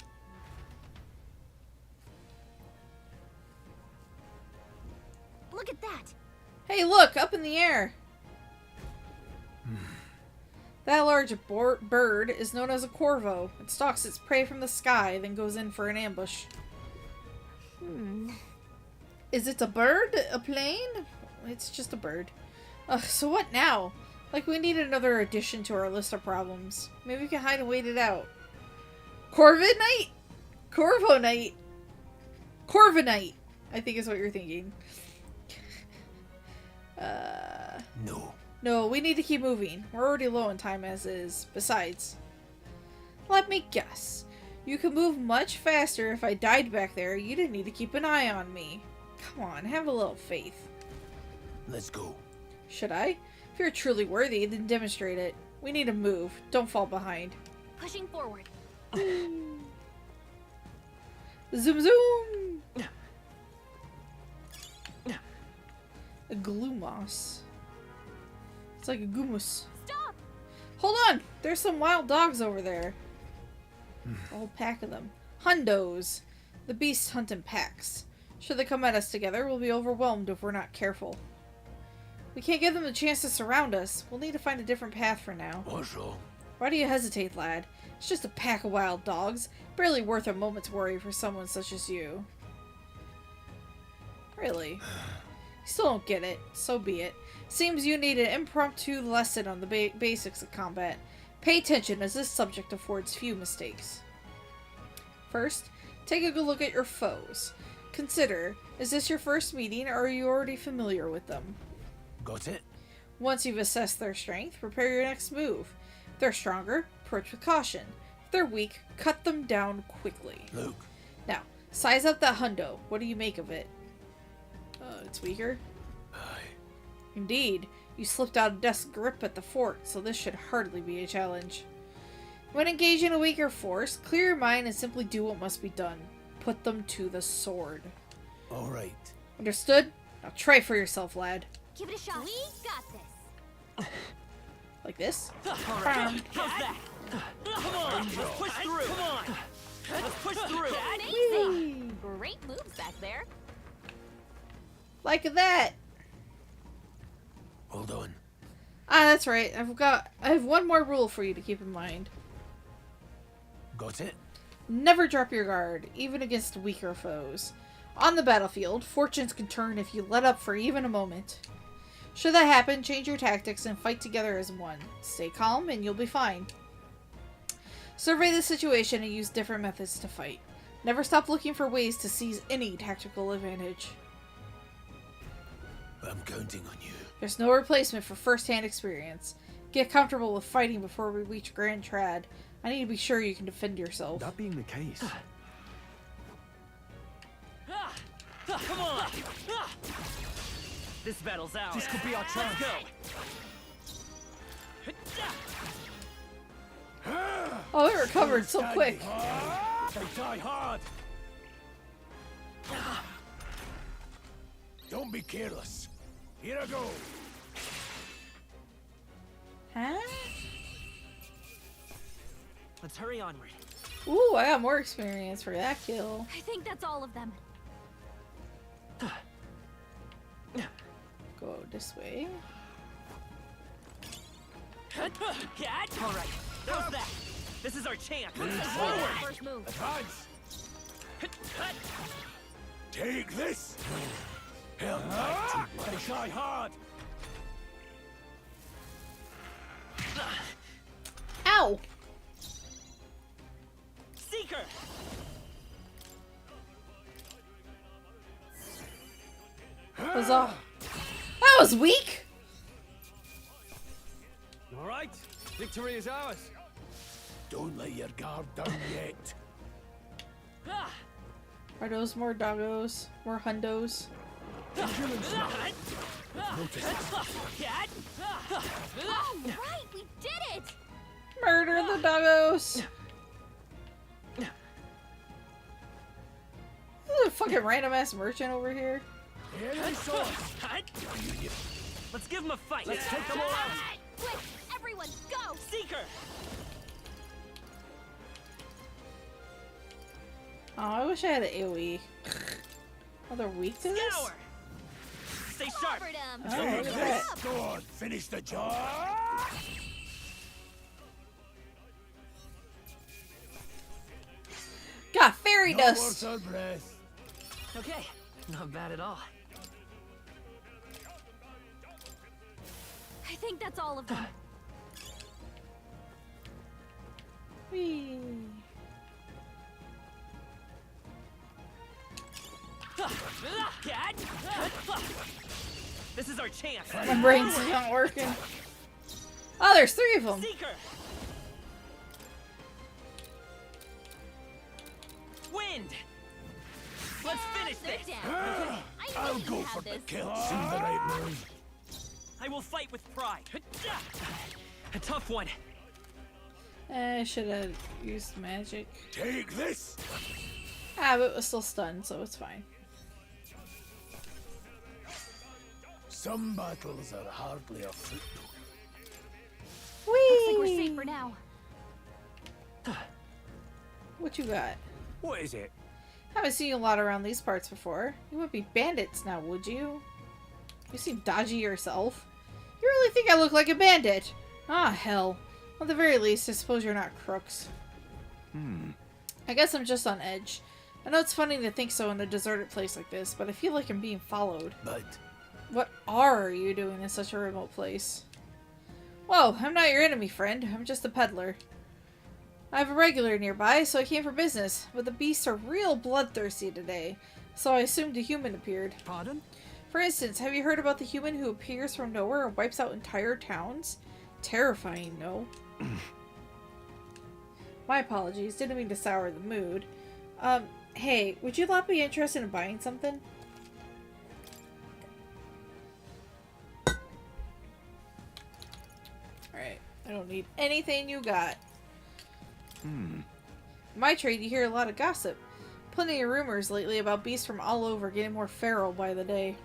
Look at that! Hey, look! Up in the air! That large bird is known as a corvo. It stalks its prey from the sky, then goes in for an ambush. Is it a bird? A plane? It's just a bird. So what now? Like we need another addition to our list of problems. Maybe we can hide and wait it out. Corviknight? Corviknight? Corviknight, I think is what you're thinking. No, we need to keep moving. We're already low on time as is. Besides, let me guess. You could move much faster if I died back there. You didn't need to keep an eye on me. Come on, have a little faith. Let's go. Should I? If you're truly worthy, then demonstrate it. We need to move. Don't fall behind. Pushing forward. Zoom zoom! A glumos. It's like a gumus. Stop! Hold on! There's some wild dogs over there. A whole pack of them. Hundos. The beasts hunt in packs. Should they come at us together, we'll be overwhelmed if we're not careful. We can't give them a chance to surround us. We'll need to find a different path for now. What's wrong? Why do you hesitate, lad? It's just a pack of wild dogs. Barely worth a moment's worry for someone such as you. Really? You still don't get it. So be it. Seems you need an impromptu lesson on the basics of combat. Pay attention, as this subject affords few mistakes. First, take a good look at your foes. Consider, is this your first meeting, or are you already familiar with them? Got it? Once you've assessed their strength, prepare your next move. If they're stronger, approach with caution. If they're weak, cut them down quickly. Look. Now, size up that hundo. What do you make of it? It's weaker? Aye. Indeed. You slipped out of Death's grip at the fort, so this should hardly be a challenge. When engaging a weaker force, clear your mind and simply do what must be done. Put them to the sword. Alright. Understood? Now try for yourself, lad. Give it a shot. We got this. Like this? Alright, how's that? Come on, let's push through. Come on. Let's push through. Amazing. Great moves back there. Like that. Hold on. Ah, that's right. I have one more rule for you to keep in mind. Got it? Never drop your guard, even against weaker foes. On the battlefield, fortunes can turn if you let up for even a moment. Should that happen, change your tactics and fight together as one. Stay calm and you'll be fine. Survey the situation and use different methods to fight. Never stop looking for ways to seize any tactical advantage. I'm counting on you. There's no replacement for first-hand experience. Get comfortable with fighting before we reach Grand Trad. I need to be sure you can defend yourself. That being the case. Come on. This battle's ours. This could be our chance. Let's go. Oh, it recovered so quick. They die hard. Don't be careless. Here I go. Huh? Let's hurry onward. Ooh, I got more experience for that kill. I think that's all of them. Go this way. Alright, how's that? This is our chance. First move. Advance. Take this. Hell, they try hard. Ow! Seeker. Huzzah. That was weak! Alright, victory is ours. Don't let your guard down yet. Are those more doggos? More hundos? All right, we did it. Murder the doggos! There's a fucking random ass merchant over here. Let's give him a fight. Let's take them all out. Quick, everyone, go! Seeker. Oh, I wish I had an AoE. Oh, they're weak to this? Scour. Stay sharp. Oh, look at that. Go on, finish the job. Got fairy No more dust! third breath. Okay, not bad at all. I think that's all of them. Whee. This is our chance. My brain's not working. Oh, there's 3 of them. Seeker. Wind. Let's finish this. Down. I'll go for the kill. See the right move. I will fight with pride. A tough one. I should have used magic. Take this. Ah, but it was still stunned, so it's fine. Some battles are hardly a footnote. Looks like we're safe for now. What you got? What is it? Haven't seen you a lot around these parts before. You wouldn't be bandits now, would you? You seem dodgy yourself. You really think I look like a bandit? Ah, hell. At the very least, I suppose you're not crooks. I guess I'm just on edge. I know it's funny to think so in a deserted place like this, but I feel like I'm being followed. But What are you doing in such a remote place? Whoa, I'm not your enemy, friend. I'm just a peddler. I have a regular nearby, so I came for business. But the beasts are real bloodthirsty today, so I assumed a human appeared. Pardon? For instance, have you heard about the human who appears from nowhere and wipes out entire towns? Terrifying, no? My apologies, didn't mean to sour the mood. Hey, would you lot be interested in buying something? Alright, I don't need anything you got. In my trade, you hear a lot of gossip. Plenty of rumors lately about beasts from all over getting more feral by the day.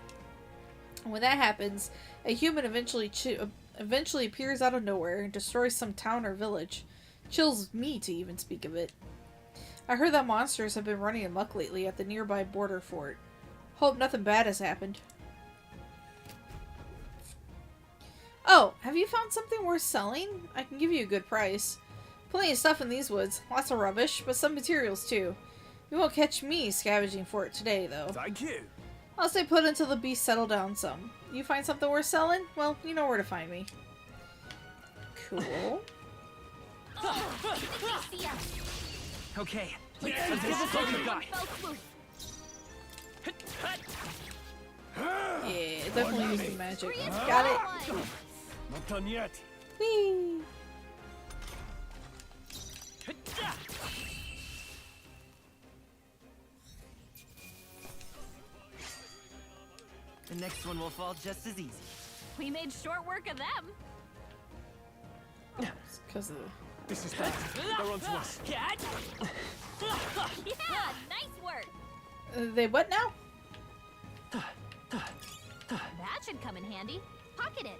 And when that happens, a human eventually appears out of nowhere and destroys some town or village. Chills me to even speak of it. I heard that monsters have been running amok lately at the nearby border fort. Hope nothing bad has happened. Oh, have you found something worth selling? I can give you a good price. Plenty of stuff in these woods. Lots of rubbish, but some materials too. You won't catch me scavenging for it today, though. Thank you. I'll stay put until the beasts settle down some. You find something worth selling? Well, you know where to find me. Cool. Okay, let's give this all you got. Yeah, definitely use the magic. Got it. Not done yet. Whee! The next one will fall just as easy. We made short work of them. It's because of the... This is bad. They're onto us. Yeah, nice work. They what now? That should come in handy. Pocket it.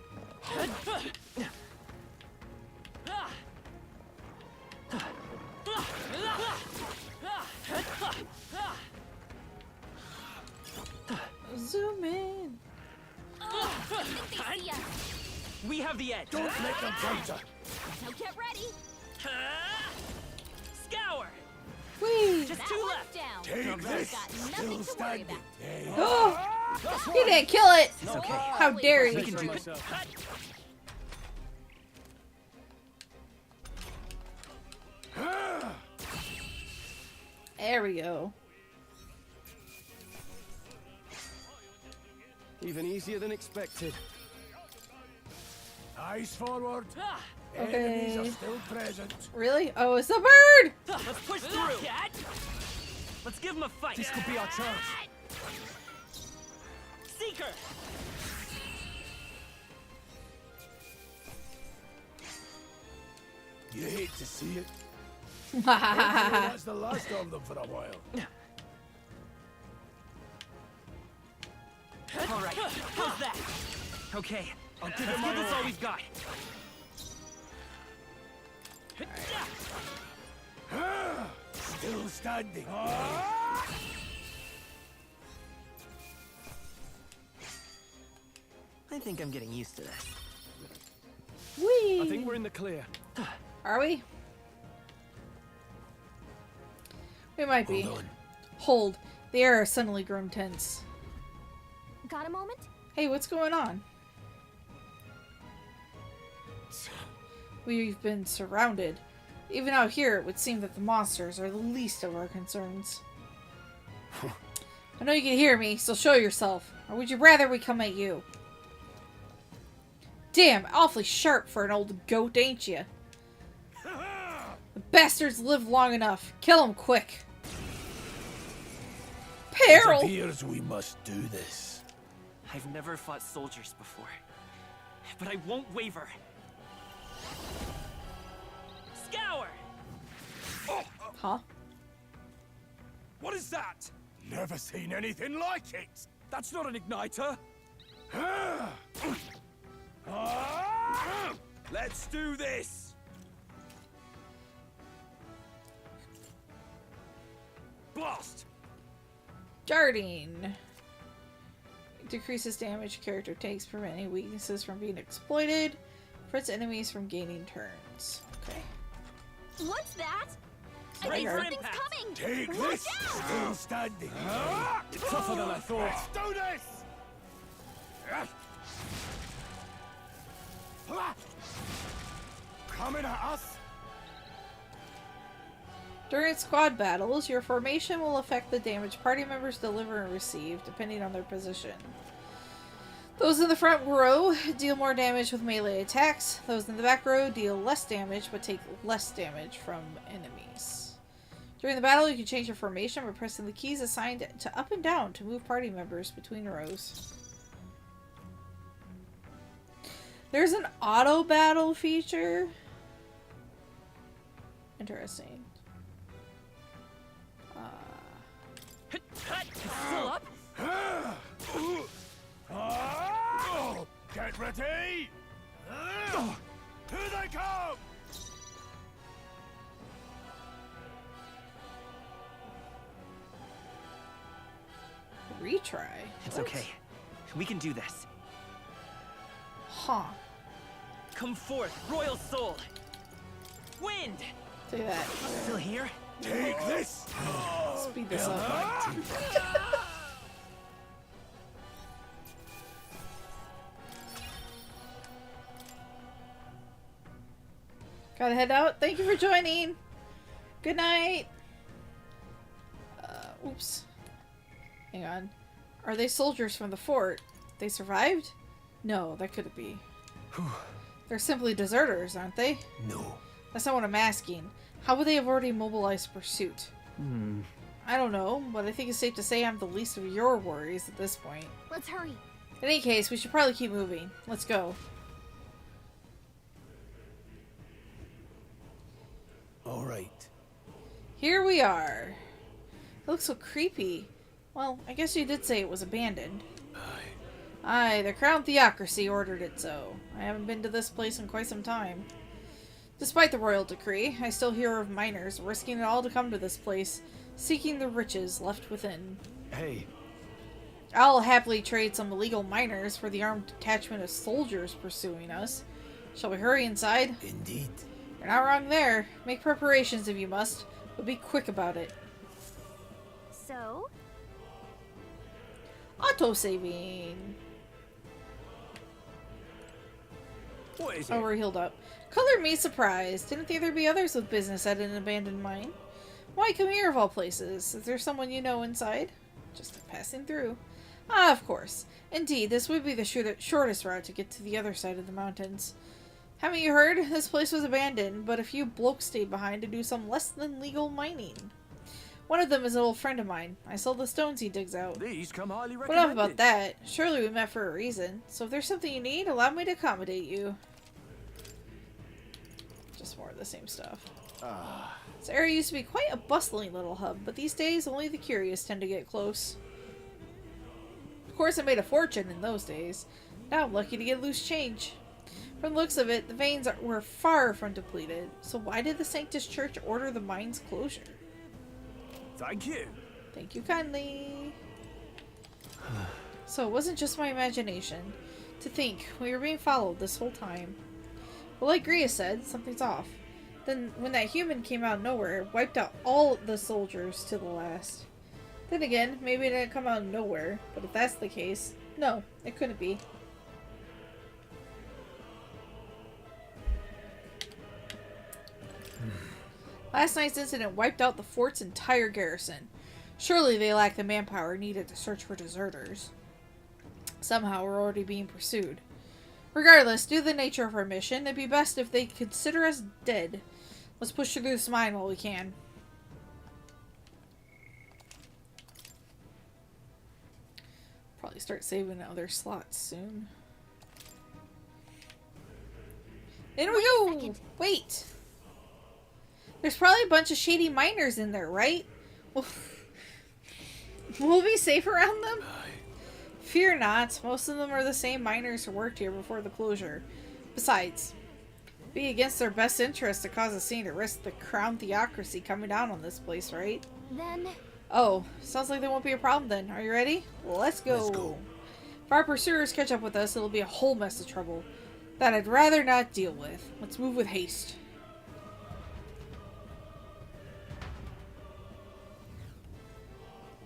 Zoom in. We have the edge. Don't let them counter. Now get ready. Scour. Whee! Just That two one's left. down. Take this. Got Still nothing to worry standing. about. Oh! He didn't kill it! It's okay. How dare We you! can do it. There we go. Even easier than expected. Eyes forward. Okay. Enemies are still present. Really? Oh, it's a bird! Let's push through. Let's give him a fight. This could be our chance. Seeker. You hate to see it. Hopefully that's the last of them for a while. All right. How's that? Okay. Let's give this all we've got. Still standing. I think I'm getting used to this. Whee! I think we're in the clear. Are we? We might be. Hold on. Hold. The air has suddenly grown tense. Got a moment? Hey, what's going on? We've been surrounded. Even out here, it would seem that the monsters are the least of our concerns. I know you can hear me, so show yourself. Or would you rather we come at you? Damn, awfully sharp for an old goat, ain't you? The bastards live long enough. Kill them quick. Peril! It appears we must do this. I've never fought soldiers before, but I won't waver. Scour! Huh? What is that? Never seen anything like it. That's not an igniter. Let's do this! Blast! Darting. Decreases damage character takes, preventing weaknesses from being exploited. Prevents enemies from gaining turns. Okay. What's that? I Ready think for something's impact. coming. Take Watch this. out! Still standing. Tougher than I thought. Let's do this. Coming at us! During squad battles, your formation will affect the damage party members deliver and receive, depending on their position. Those in the front row deal more damage with melee attacks. Those in the back row deal less damage, but take less damage from enemies. During the battle, you can change your formation by pressing the keys assigned to up and down to move party members between rows. There's an auto battle feature. Interesting. Still up? Get ready! Here they come! Retry? It's What? okay. We can do this. Huh. Come forth, royal soul! Wind! Say that. Still here? Take this! Speed this up. Gotta head out. Thank you for joining. Good night. Oops. Hang on. Are they soldiers from the fort? They survived? No, that couldn't be. They're simply deserters, aren't they? No. That's not what I'm asking. How would they have already mobilized pursuit? I don't know, but I think it's safe to say I'm the least of your worries at this point. Let's hurry. In any case, we should probably keep moving. Let's go. All right. Here we are. It looks so creepy. Well, I guess you did say it was abandoned. Aye, the Crown Theocracy ordered it so. I haven't been to this place in quite some time. Despite the royal decree, I still hear of miners risking it all to come to this place, seeking the riches left within. Hey. I'll happily trade some illegal miners for the armed detachment of soldiers pursuing us. Shall we hurry inside? Indeed. You're not wrong there. Make preparations if you must, but be quick about it. So? Auto-saving. What is Oh, we're healed up. Color me surprised. Didn't think there'd be others with business at an abandoned mine. Why come here of all places? Is there someone you know inside? Just passing through. Ah, of course. Indeed, this would be the shortest route to get to the other side of the mountains. Haven't you heard? This place was abandoned, but a few blokes stayed behind to do some less than legal mining. One of them is an old friend of mine. I sold the stones he digs out. These come highly But recommended. enough about that. Surely we met for a reason. So if there's something you need, allow me to accommodate you. Just more of the same stuff. This area used to be quite a bustling little hub, but these days only the curious tend to get close. Of course I made a fortune in those days. Now I'm lucky to get loose change. From the looks of it, the veins were far from depleted. So why did the Sanctus Church order the mine's closure? Thank you. Thank you kindly. So it wasn't just my imagination. To think, we were being followed this whole time. But like Gria said, something's off. Then when that human came out of nowhere, it wiped out all the soldiers to the last. Then again, maybe it didn't come out of nowhere, but if that's the case, no, it couldn't be. Last night's incident wiped out the fort's entire garrison. Surely they lack the manpower needed to search for deserters. Somehow we're already being pursued. Regardless, due to the nature of our mission, it'd be best if they consider us dead. Let's push through this mine while we can. Probably start saving other slots soon. In we go! Wait! There's probably a bunch of shady miners in there, right? Will we be safe around them? Fear not. Most of them are the same miners who worked here before the closure. Besides, it'd be against their best interest to cause a scene to risk the Crown Theocracy coming down on this place, right? Then... Oh, sounds like there won't be a problem then. Are you ready? Let's go. Let's go. If our pursuers catch up with us, it'll be a whole mess of trouble that I'd rather not deal with. Let's move with haste.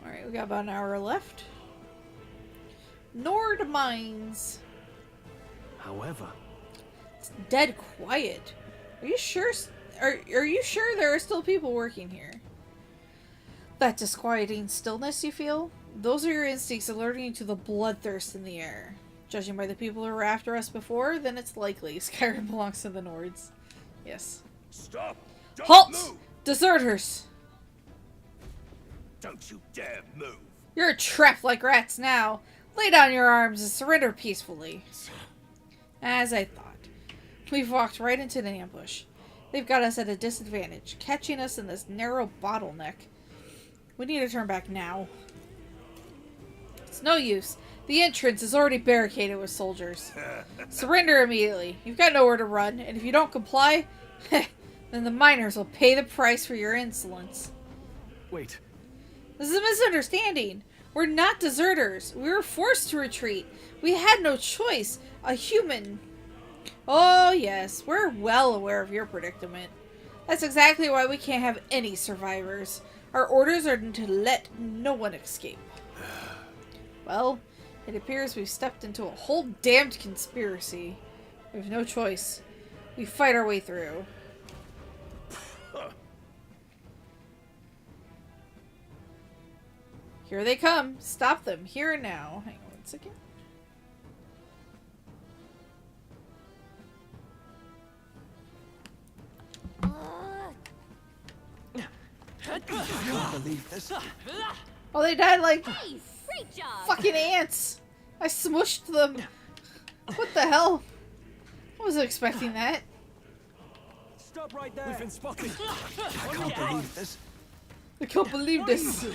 Alright, we got about an hour left. Nord Mines. However, It's dead quiet. Are you sure? Are you sure there are still people working here? That disquieting stillness you feel? Those are your instincts alerting you to the bloodthirst in the air. Judging by the people who were after us before, then it's likely Skyrim belongs to the Nords. Yes. Stop! Don't Halt! move! Deserters! Don't you dare move! You're trapped like rats now. Lay down your arms and surrender peacefully. As I thought. We've walked right into an ambush. They've got us at a disadvantage, catching us in this narrow bottleneck. We need to turn back now. It's no use. The entrance is already barricaded with soldiers. Surrender immediately. You've got nowhere to run, and if you don't comply, then the miners will pay the price for your insolence. wait. This is a misunderstanding. We're not deserters. We were forced to retreat. We had no choice. A human... Oh, yes. We're well aware of your predicament. That's exactly why we can't have any survivors. Our orders are to let no one escape. Well, it appears we've stepped into a whole damned conspiracy. We have no choice. We fight our way through. Here they come. Stop them. Here and now. Hang on 1 second. I can't believe this. Oh, they died like Hey, great job. fucking ants. I smushed them. What the hell? I wasn't expecting that. Stop right there. We've been spotted. I can't believe this. I can't believe this.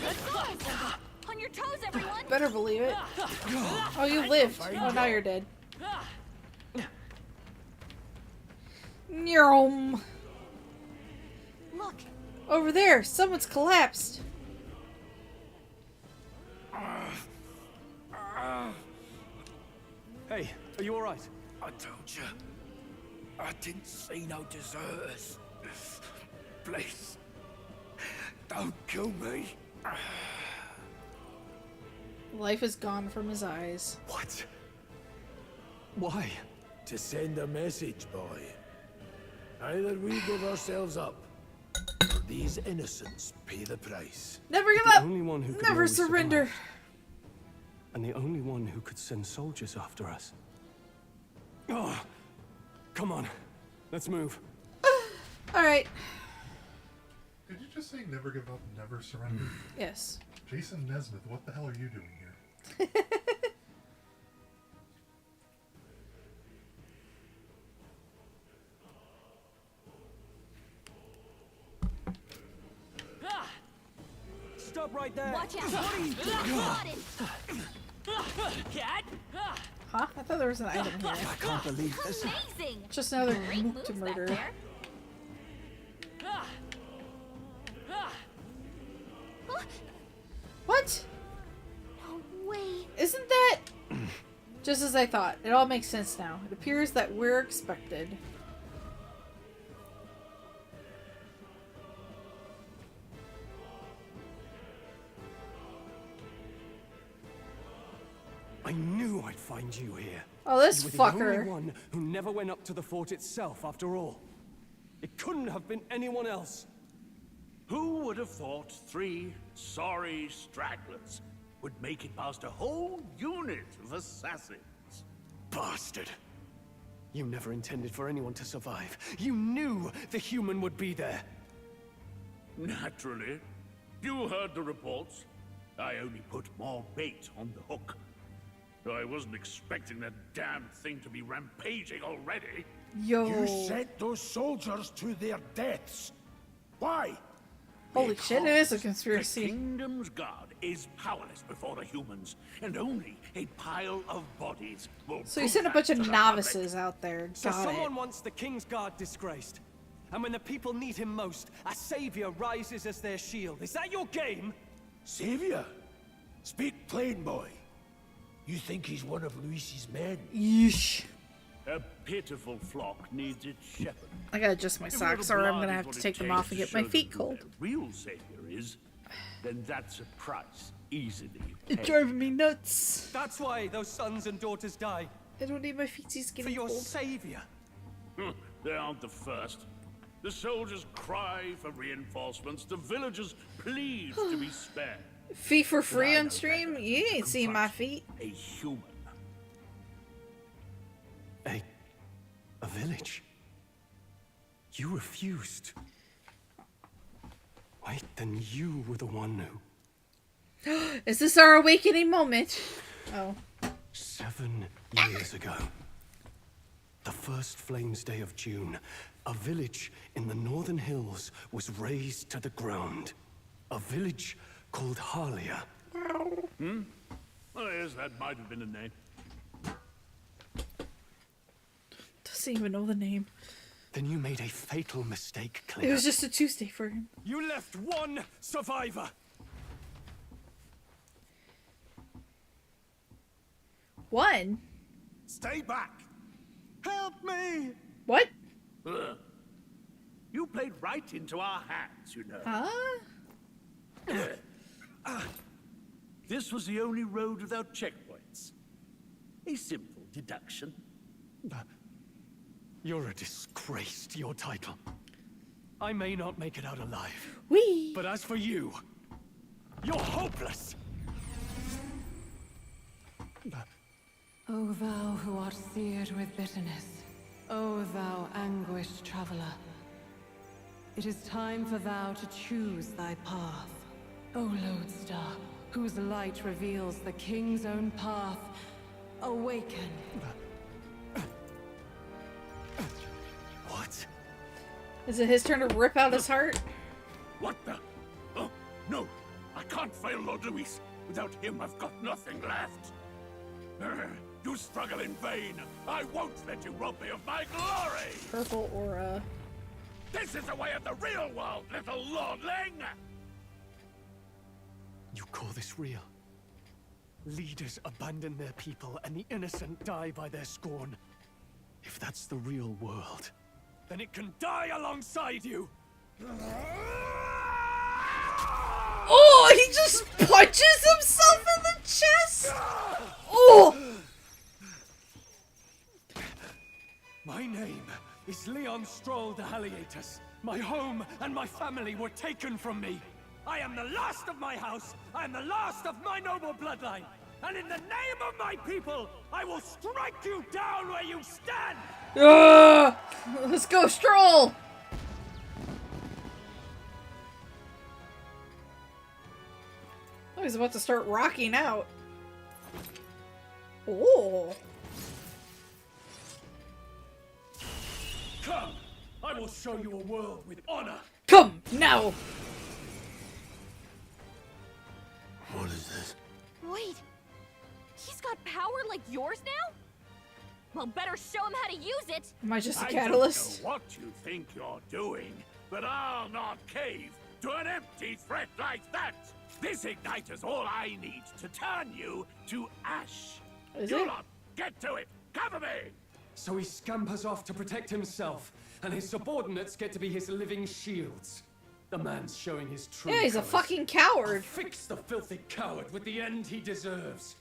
On your toes, everyone. Better believe it. Oh, you lived. Oh, now you're dead. Nyom. Look. Over there, someone's collapsed. Hey, are you alright? I told you. I didn't see no deserters. Please. Don't kill me. Life is gone from his eyes. What? Why? To send a message, boy. Either we give ourselves up, or these innocents pay the price. Never give The up. only one who could Never always surrender. survive. And the only one who could send soldiers after us. Oh, come on. Let's move. Alright. Did you just say never give up, never surrender? Yes. Jason Nesmith, what the hell are you doing here? Stop right there. Watch out. What are you doing? Cat? Huh? I thought there was an item here. I can't believe this. Amazing. Just another Great mook moves to back murder. there. What? No way. Isn't that... Just as I thought. It all makes sense now. It appears that we're expected. I knew I'd find you here. Oh, this You were fucker. the only one who never went up to the fort itself, after all. It couldn't have been anyone else. Who would have thought 3 sorry stragglers would make it past a whole unit of assassins? Bastard. You never intended for anyone to survive. You knew the human would be there. Naturally. You heard the reports. I only put more bait on the hook. I wasn't expecting that damn thing to be rampaging already. Yo. You sent those soldiers to their deaths. Why? Holy shit, it is a The conspiracy. kingdom's guard is powerless before the humans, and only a pile of bodies will So you prove sent a that bunch to of the novices out there. So Got someone it. wants the King's Guard disgraced. And when the people need him most, a savior rises as their shield. Is that your game? Savior? Speak plain, boy. You think he's one of Luis's men? Yeesh. A pitiful flock needs its shepherd. I gotta adjust my If socks little or I'm blood gonna is have what to it take them takes off and to get my show feet them who cold. their real savior is, then that's a price easily It's paid. driving me nuts. That's why those sons and daughters die. I don't need my feetsies getting For your cold. savior. They aren't the first. The soldiers cry for reinforcements. The villagers plead to be spared. Feet for free on stream? You ain't seen my feet. A human. A village? You refused. Wait, then you were the one who... Is this our awakening moment? Oh. 7 years ago. The first Flames Day of June, a village in the northern hills was razed to the ground. A village called Harlia. Hmm? Oh, yes, that might have been a name. Doesn't even know the name. Then you made a fatal mistake, Claire. It was just a Tuesday for him. You left one survivor. One? Stay back! Help me! What? You played right into our hands, you know. Huh? This was the only road without checkpoints. A simple deduction. You're a disgrace to your title. I may not make it out alive. Whee! But as for you, you're hopeless! O thou who art seared with bitterness, O thou anguished traveler, it is time for thou to choose thy path. O lodestar, whose light reveals the king's own path, awaken. What? Is it his turn to rip out his heart? What the? Oh, no! I can't fail Lord Luis. Without him, I've got nothing left. You struggle in vain. I won't let you rob me of my glory! Purple aura. This is the way of the real world, little lordling! You call this real? Leaders abandon their people and the innocent die by their scorn. If that's the real world, then it can die alongside you! Oh, he just punches himself in the chest! Oh! My name is Leon Stroll de Halietus. My home and my family were taken from me. I am the last of my house. I am the last of my noble bloodline. And in the name of my people, I will strike you down where you stand! Let's go, Stroll! Oh, he's about to start rocking out. Oh. Come! I will show you a world with honor! Come, now! What is this? Wait, he's got power like yours now? Well, better show him how to use it. Am I just a I catalyst? don't know what you think you're doing, but I'll not cave to an empty threat like that. This igniter's all I need to turn you to ash. Is You it? lot, get to it! Cover me! So he scampers off to protect himself, and his subordinates get to be his living shields. The man's showing his true Yeah, he's a colours. fucking coward. I'll fix the filthy coward with the end he deserves.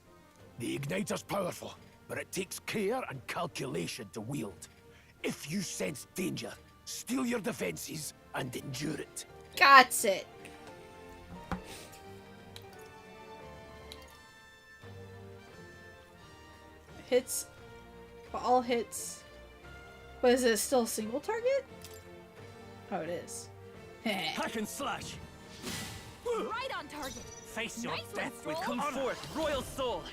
The igniter's powerful, but it takes care and calculation to wield. If you sense danger, steel your defenses and endure it. Got it. Hits. All hits. But is it still a single target? Oh, it is. Hack and slash. Right on target. Face your Nice one, death with Stroll. come forth, royal soul.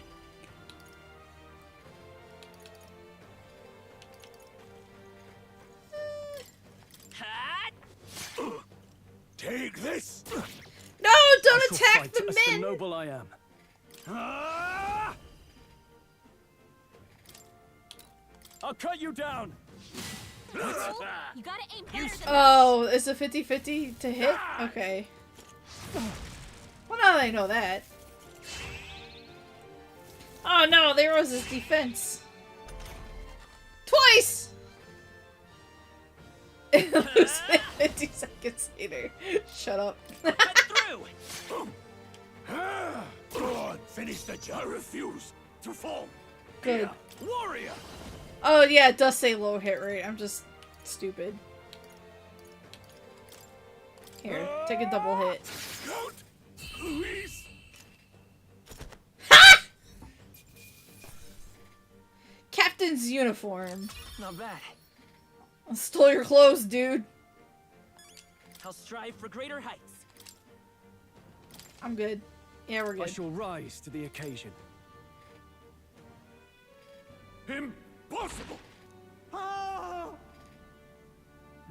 Take this! No, don't I shall attack fight the as men! the noble I am. I'll cut you down. You gotta aim better than Oh, is it 50-50 to hit? Okay. Well, now that I know that. Oh no, there was his defense. Twice! Lose it 50 seconds later. Shut up. Through! Go on, finish the job. I refuse to fall. Good. Warrior! Oh yeah, it does say low hit rate. I'm just stupid. Here, take a double hit. Luis! Captain's uniform. Not bad. I stole your clothes, dude. I'll strive for greater heights. I'm good. Yeah, we're I good. shall rise to the occasion. Impossible!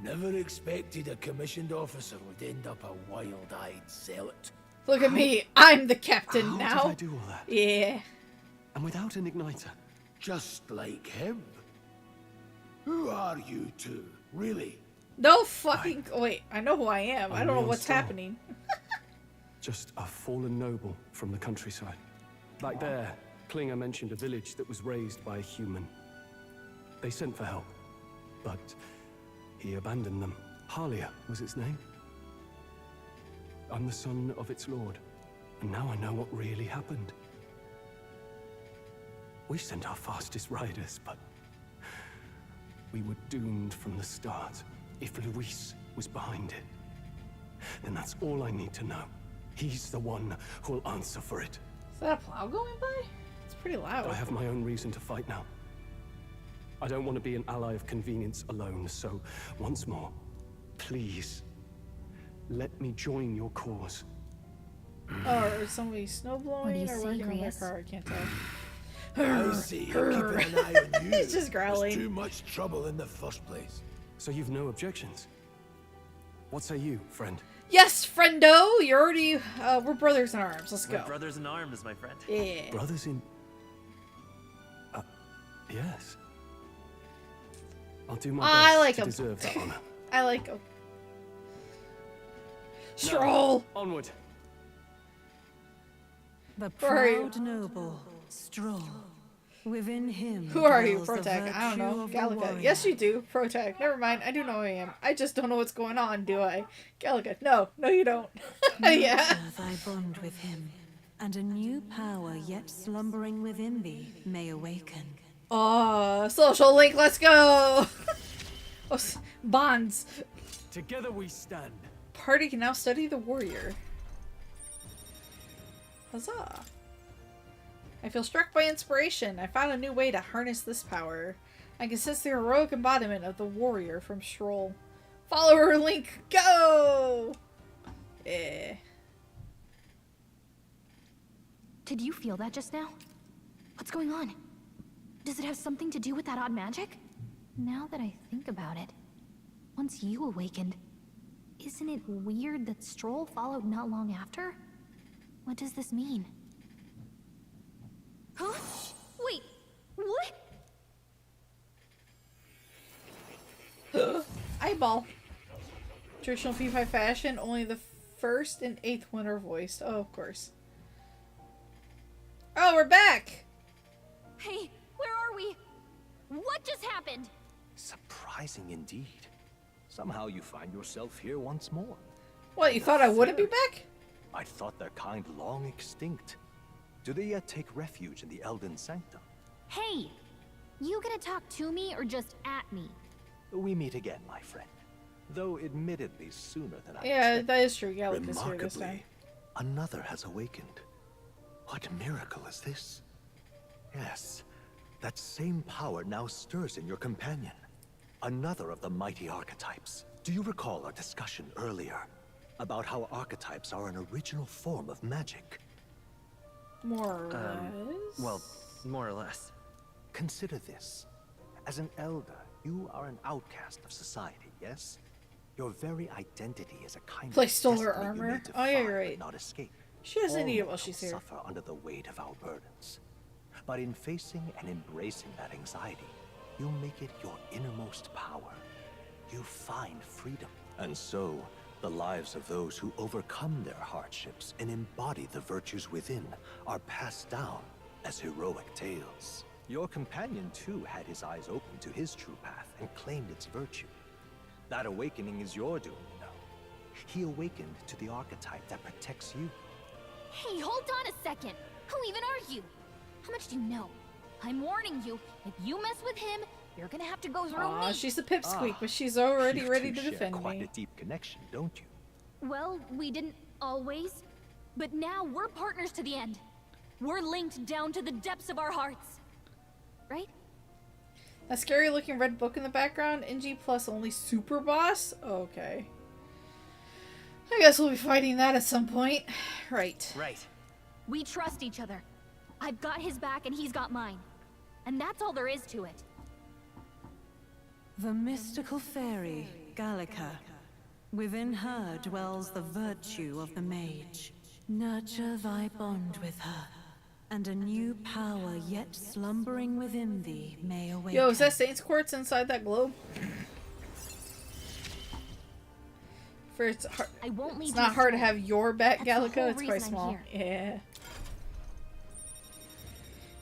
Never expected a commissioned officer would end up a wild-eyed zealot. Look at me. I'm the captain How now. did I do all that? Yeah. And without an igniter. Just like him. Who are you two, really? No fucking. Wait, I know who I am. I don't know Leon what's Starr. happening. Just a fallen noble from the countryside. Back there, Klinger mentioned a village that was raised by a human. They sent for help, but he abandoned them. Halia was its name. I'm the son of its lord, and now I know what really happened. We sent our fastest riders, but we were doomed from the start. If Luis was behind it, then that's all I need to know. He's the one who'll answer for it. Is that a plow going by? It's pretty loud. I have my own reason to fight now. I don't want to be an ally of convenience alone, so once more, please, let me join your cause. Or somebody snow What do you blowing or say, working on their Grius? car. I can't tell. I see you're keeping an eye on you. He's just growling. There's too much trouble in the first place. So you've no objections? What say you, friend? Yes, friendo! You're already. We're brothers in arms. Let's We're go. brothers in arms, my friend. Yeah. Brothers in... yes. I'll do my I best like to him. deserve that honor. I like him. Stroll! Onward. The Where are you? proud noble, Stroll. Within him. Who are you, dwells the Protag? I don't virtue know. of the Galaga. warrior. Yes, you do. Protag. Never mind. I do know who I am. I just don't know what's going on, do I? Galaga. No. No, you don't. Yeah. Nurture thy bond with him, and a new power yet slumbering within thee may awaken. Oh, social link. Let's go. Oh, bonds. Together we stand. Party can now study the warrior. Huzzah. I feel struck by inspiration. I found a new way to harness this power. I can sense the heroic embodiment of the warrior from Stroll. Follower link, go! Eh. Did you feel that just now? What's going on? Does it have something to do with that odd magic? Now that I think about it, once you awakened, isn't it weird that Stroll followed not long after? What does this mean? Huh? Wait, what? Eyeball. Traditional P5 fashion, only the 1st and 8th winner voiced. Oh, of course. Oh, we're back! Hey, where are we? What just happened? Surprising indeed. Somehow you find yourself here once more. What, you thought I wouldn't be back? I thought their kind long extinct. Do they yet take refuge in the Elden Sanctum? Hey! You gonna talk to me or just at me? We meet again, my friend. Though admittedly sooner than I Yeah, expected. that is true. Gallic is here this time. Remarkably, another has awakened. What miracle is this? Yes, that same power now stirs in your companion. Another of the mighty archetypes. Do you recall our discussion earlier about how archetypes are an original form of magic? More or less. Well, more or less. Consider this. As an elder, you are an outcast of society, yes? Your very identity is a kind Play of stole her destiny you armor. need to Oh, yeah, find you're but right. not escape. She doesn't need it All while she's mortals here. suffer under the weight of our burdens. But in facing and embracing that anxiety, you make it your innermost power. You find freedom. And so, the lives of those who overcome their hardships and embody the virtues within are passed down as heroic tales. Your companion, too, had his eyes open to his true path and claimed its virtue. That awakening is your doing, you know. He awakened to the archetype that protects you. Hey, hold on a second. Who even are you? How much do you know? I'm warning you, if you mess with him, you're gonna have to go through Aw, me. she's a pipsqueak, but she's already You ready two to share defend quite me. a deep connection, don't you? Well, we didn't always. But now we're partners to the end. We're linked down to the depths of our hearts. Right? That scary looking red book in the background, NG plus only super boss? Okay. I guess we'll be fighting that at some point. Right. Right. We trust each other. I've got his back and he's got mine. And that's all there is to it. The mystical fairy, Gallica. Within her dwells the virtue of the mage. Nurture thy bond with her, and a new power yet slumbering within thee may awaken. Yo, is that Saint's Quartz inside that globe? For it's hard. I won't lead It's you not hard to astray. have your back, That's the Gallica. whole It's quite reason I'm small. here. Yeah.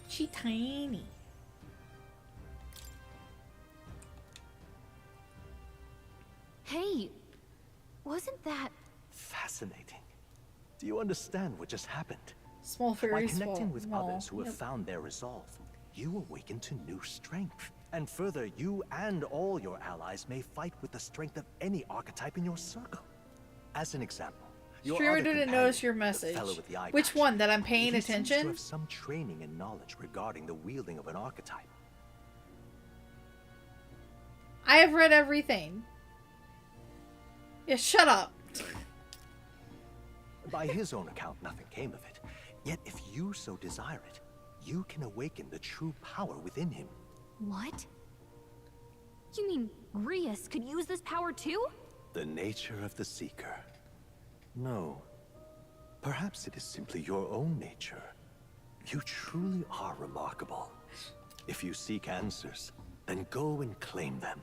She tiny. Hey, wasn't that... Fascinating. Do you understand what just happened? Small By fairies connecting fall. with No. others who have Yep. found their resolve, you awaken to new strength. And further, you and all your allies may fight with the strength of any archetype in your circle. As an example, your Streamer other didn't companion, notice your the message. fellow with the eye Which patch, one? That I'm paying he seems to attention? have some training and knowledge regarding the wielding of an archetype. I have read everything. Yeah, shut up. By his own account, nothing came of it. Yet if you so desire it, you can awaken the true power within him. What? You mean Grius could use this power too? The nature of the Seeker. No. Perhaps it is simply your own nature. You truly are remarkable. If you seek answers, then go and claim them.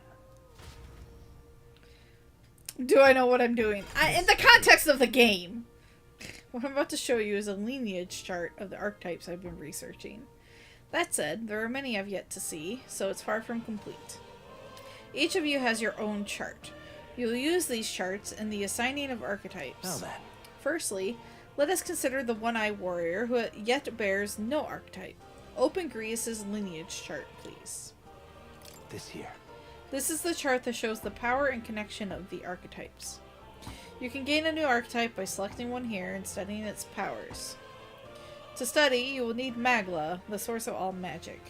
Do I know what I'm doing? In the context of the game. What I'm about to show you is a lineage chart of the archetypes I've been researching. That said, there are many I've yet to see, so it's far from complete. Each of you has your own chart. You'll use these charts in the assigning of archetypes. Now then. Firstly, let us consider the one-eyed warrior who yet bears no archetype. Open Grius's lineage chart, please. This here. This is the chart that shows the power and connection of the archetypes. You can gain a new archetype by selecting one here and studying its powers. To study, you will need Magla, the source of all magic.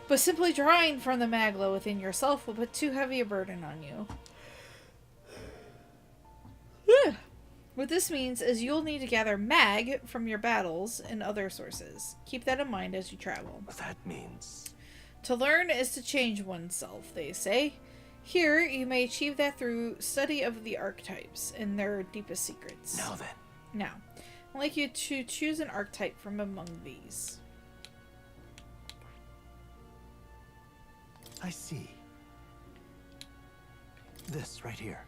But simply drawing from the Magla within yourself will put too heavy a burden on you. What this means is you'll need to gather Mag from your battles and other sources. Keep that in mind as you travel. That means... To learn is to change oneself, they say. Here, you may achieve that through study of the archetypes and their deepest secrets. Now then. Now, I'd like you to choose an archetype from among these. I see. This right here.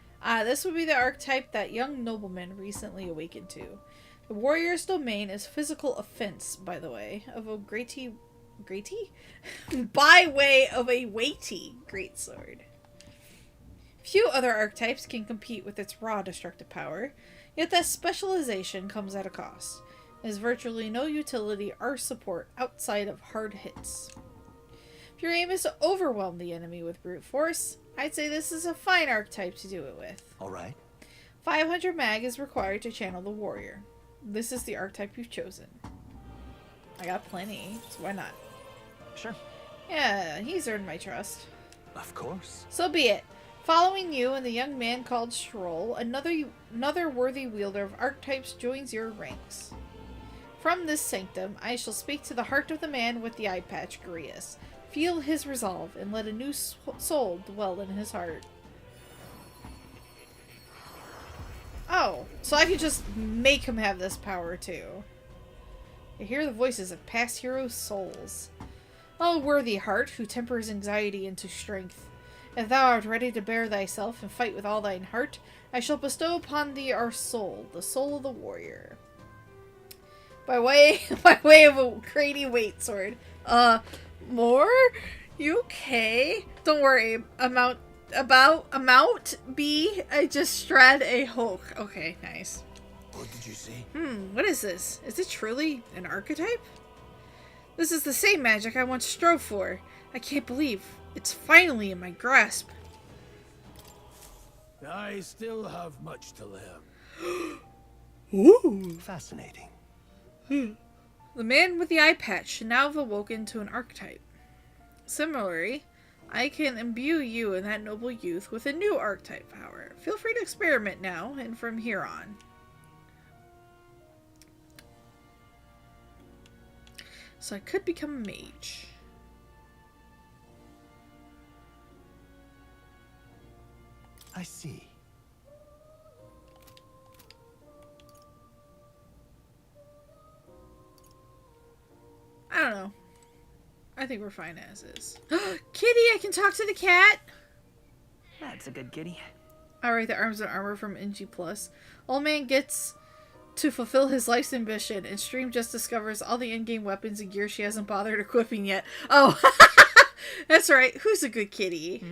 This would be the archetype that young nobleman recently awakened to. The warrior's domain is physical offense, by the way, of a Greaty? By way of a weighty greatsword. Few other archetypes can compete with its raw destructive power, yet that specialization comes at a cost. It has virtually no utility or support outside of hard hits. If your aim is to overwhelm the enemy with brute force, I'd say this is a fine archetype to do it with. Alright. 500 mag is required to channel the warrior. This is the archetype you've chosen. I got plenty, so why not? Sure. Yeah, he's earned my trust. Of course. So be it. Following you and the young man called Stroll, another worthy wielder of archetypes joins your ranks. From this sanctum, I shall speak to the heart of the man with the eye patch, Grius. Feel his resolve, and let a new soul dwell in his heart. Oh, so I could just make him have this power too. I hear the voices of past heroes' souls. O worthy heart, who tempers anxiety into strength. If thou art ready to bear thyself and fight with all thine heart, I shall bestow upon thee our soul, the soul of the warrior. By way of a crazy weight sword. More? You okay? Don't worry, amount B, I just shred a Hulk. Okay, nice. What did you see? What is this? Is it truly an archetype? This is the same magic I once strove for. I can't believe it's finally in my grasp. I still have much to learn. Ooh. Fascinating. The man with the eye patch should now have awoken to an archetype. Similarly, I can imbue you and that noble youth with a new archetype power. Feel free to experiment now and from here on. So I could become a mage. I see. I don't know. I think we're fine as is. Kitty, I can talk to the cat! That's a good kitty. Alright, the arms and armor from NG+. Old man gets to fulfill his life's ambition, and Stream just discovers all the in-game weapons and gear she hasn't bothered equipping yet. Oh, that's right. Who's a good kitty?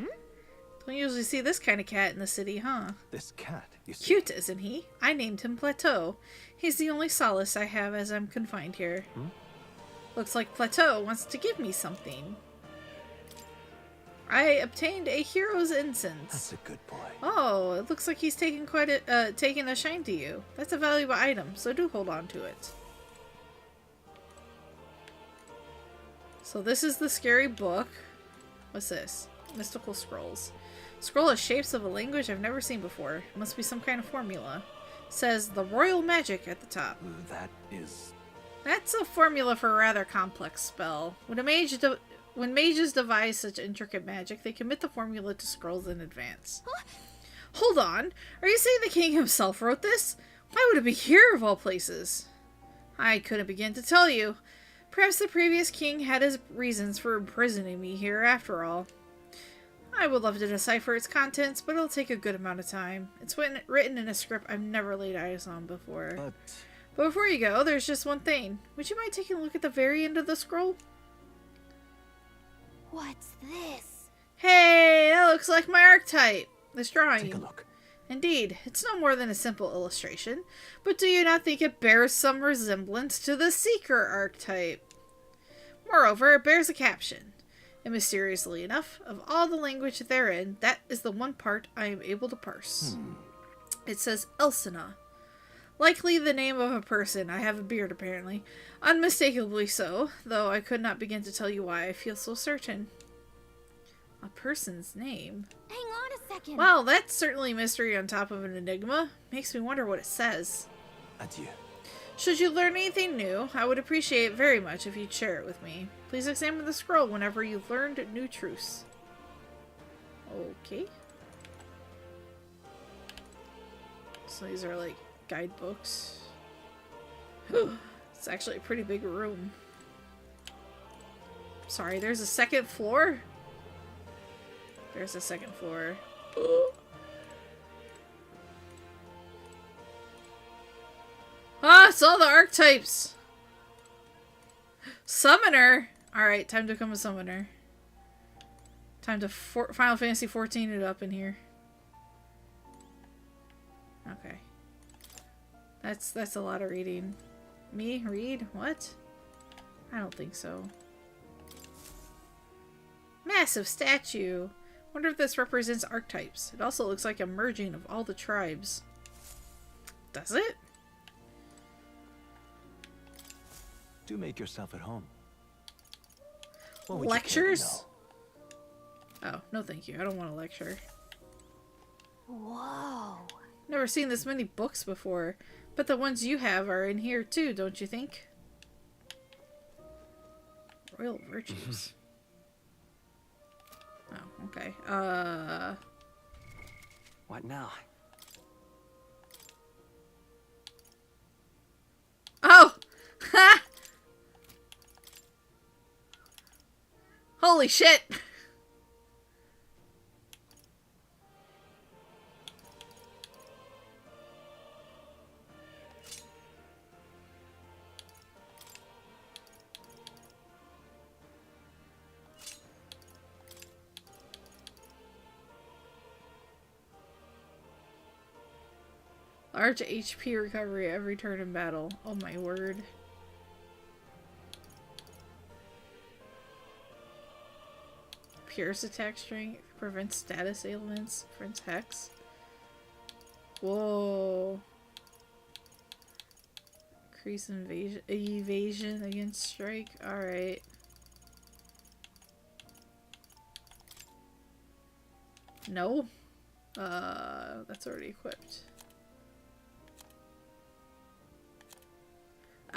Don't usually see this kind of cat in the city, huh? This cat, you see. Cute, isn't he? I named him Plateau. He's the only solace I have as I'm confined here. Looks like Plateau wants to give me something. I obtained a hero's incense. That's a good boy. Oh, it looks like he's taken taken a shine to you. That's a valuable item, so do hold on to it. So this is the scary book. What's this? Mystical scrolls. Scroll has shapes of a language I've never seen before. It must be some kind of formula. It says the royal magic at the top. That is... That's a formula for a rather complex spell. When mages devise such intricate magic, they commit the formula to scrolls in advance. Hold on! Are you saying the king himself wrote this? Why would it be here of all places? I couldn't begin to tell you. Perhaps the previous king had his reasons for imprisoning me here after all. I would love to decipher its contents, but it'll take a good amount of time. It's written in a script I've never laid eyes on before. But before you go, there's just one thing. Would you mind taking a look at the very end of the scroll? What's this? Hey, that looks like my archetype. This drawing. Take a look. Indeed, it's no more than a simple illustration, but do you not think it bears some resemblance to the Seeker archetype? Moreover, it bears a caption. And mysteriously enough, of all the language therein, that is the one part I am able to parse. It says Elsina. Likely the name of a person. I have a beard, apparently. Unmistakably so, though I could not begin to tell you why I feel so certain. A person's name? Hang on a second. Wow, that's certainly mystery on top of an enigma. Makes me wonder what it says. Adieu. Should you learn anything new, I would appreciate it very much if you'd share it with me. Please examine the scroll whenever you've learned new truths. Okay. So these are like guidebooks. It's actually a pretty big room. Sorry, there's a second floor? There's a second floor. Ah, it's all the archetypes! Summoner! Alright, time to become a summoner. Time to Final Fantasy 14 it up in here. Okay. That's a lot of reading. Me? Read? What? I don't think so. Massive statue! Wonder if this represents archetypes. It also looks like a merging of all the tribes. Does it? Do make yourself at home. Lectures? Oh, no thank you. I don't want to lecture. Whoa. Never seen this many books before. But the ones you have are in here too, don't you think? Royal virtues. Oh, okay. What now? Oh! Ha! Holy shit! Large HP recovery every turn in battle. Oh my word. Pierce attack strength. Prevents status ailments. Prevents hex. Whoa. Increase evasion against strike. Alright. No. That's already equipped.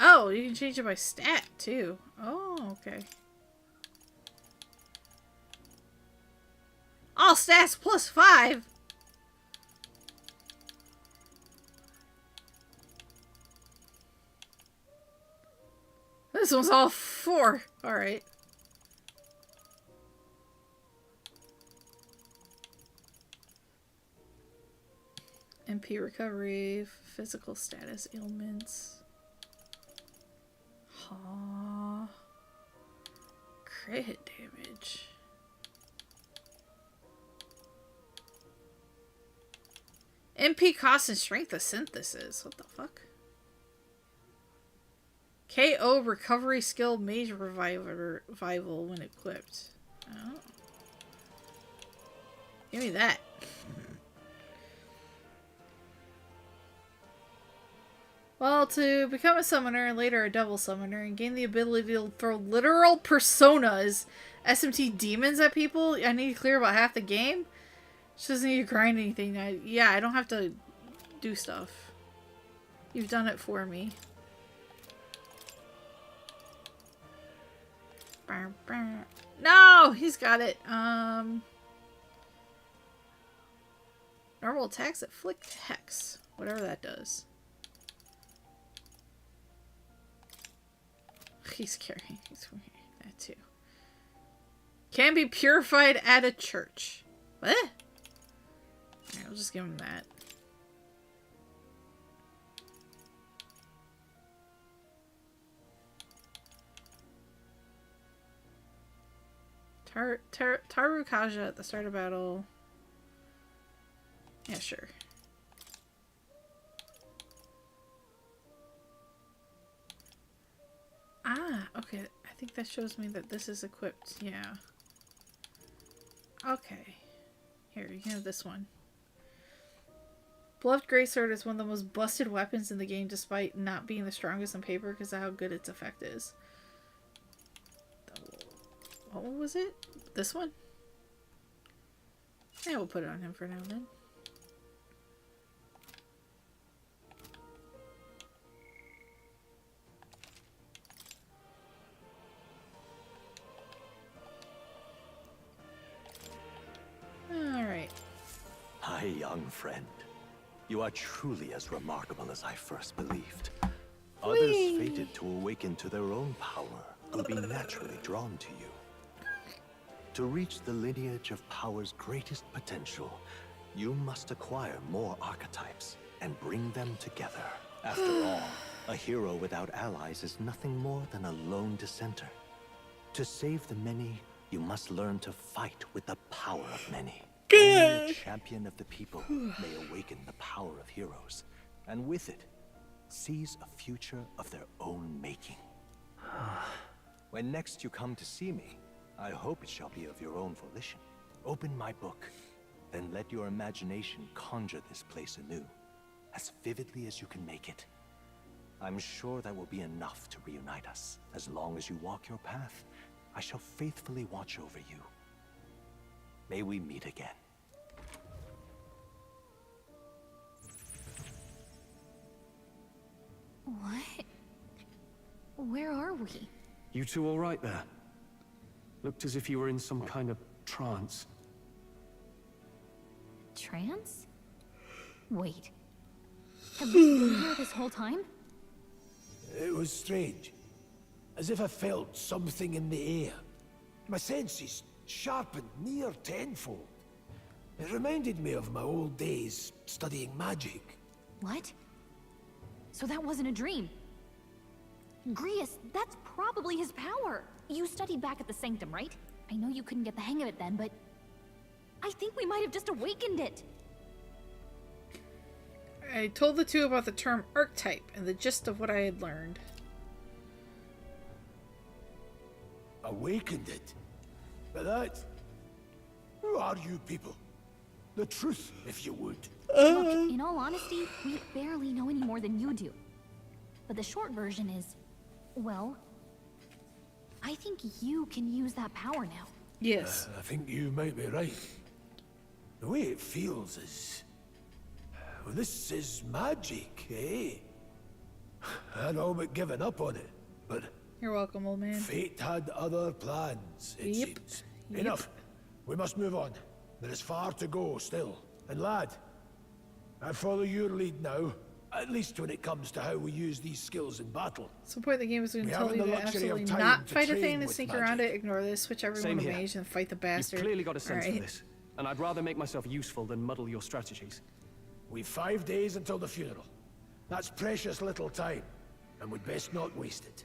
Oh, you can change it by stat too. Oh, okay. All stats +5. This one's all 4. Alright. MP recovery, physical status ailments. Huh. Crit hit damage. MP cost and strength of synthesis. What the fuck? KO recovery skill mage revival when equipped. Oh. Give me that. Well, to become a summoner and later a devil summoner and gain the ability to throw literal personas, SMT demons at people, I need to clear about half the game. Just doesn't need to grind anything. Yeah, I don't have to do stuff. You've done it for me. No! He's got it. Normal attacks afflict hex. Whatever that does. He's carrying that too. Can be purified at a church. What? Alright, I'll just give him that. Tarukaja at the start of battle. Yeah, sure. Ah, okay. I think that shows me that this is equipped. Yeah. Okay. Here, you can have this one. Bluffed Greatsword is one of the most busted weapons in the game despite not being the strongest on paper because of how good its effect is. What was it? This one? Yeah, we'll put it on him for now then. Alright. Hi, young friend. You are truly as remarkable as I first believed. Others fated to awaken to their own power will be naturally drawn to you. To reach the lineage of power's greatest potential, you must acquire more archetypes and bring them together. After all, a hero without allies is nothing more than a lone dissenter. To save the many, you must learn to fight with the power of many. Only a champion of the people may awaken the power of heroes, and with it, seize a future of their own making. When next you come to see me, I hope it shall be of your own volition. Open my book, then let your imagination conjure this place anew, as vividly as you can make it. I'm sure that will be enough to reunite us. As long as you walk your path, I shall faithfully watch over you. May we meet again. What? Where are we? You two all right there? Looked as if you were in some kind of trance. Trance? Wait. Have we been here this whole time? It was strange. As if I felt something in the air. My senses sharpened near tenfold. It reminded me of my old days studying magic. What? So that wasn't a dream. Grius, that's probably his power. You studied back at the Sanctum, right? I know you couldn't get the hang of it then, but I think we might have just awakened it. I told the two about the term archetype and the gist of what I had learned. Awakened it? But that... Who are you people? The truth, if you would. Look, in all honesty, we barely know any more than you do. But the short version is, well, I think you can use that power now. Yes. I think you might be right. The way it feels is... Well, this is magic, eh? I'd all but given up on it, but... You're welcome, old man. Fate had other plans, it seems. Enough. We must move on. There is far to go still. And lad, I follow your lead now. At least when it comes to how we use these skills in battle. Some point in the game is going to tell you to absolutely not fight a thing and sneak around it. Ignore this. Switch everyone to mage and fight the bastard. You've clearly got a sense for this, and I'd rather make myself useful than muddle your strategies. We've 5 days until the funeral. That's precious little time, and we'd best not waste it.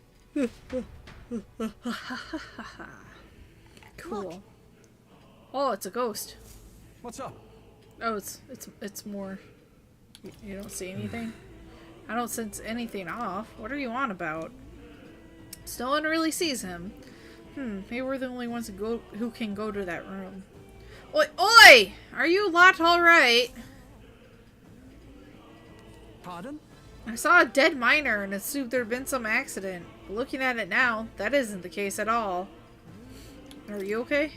Cool. Oh, it's a ghost. What's up? Oh, it's more. You don't see anything? I don't sense anything off. What are you on about? Still one really sees him. Maybe we're the only ones who can go to that room. Oi! Oi! Are you lot alright? Pardon? I saw a dead miner and assumed there'd been some accident. But looking at it now, that isn't the case at all. Are you okay?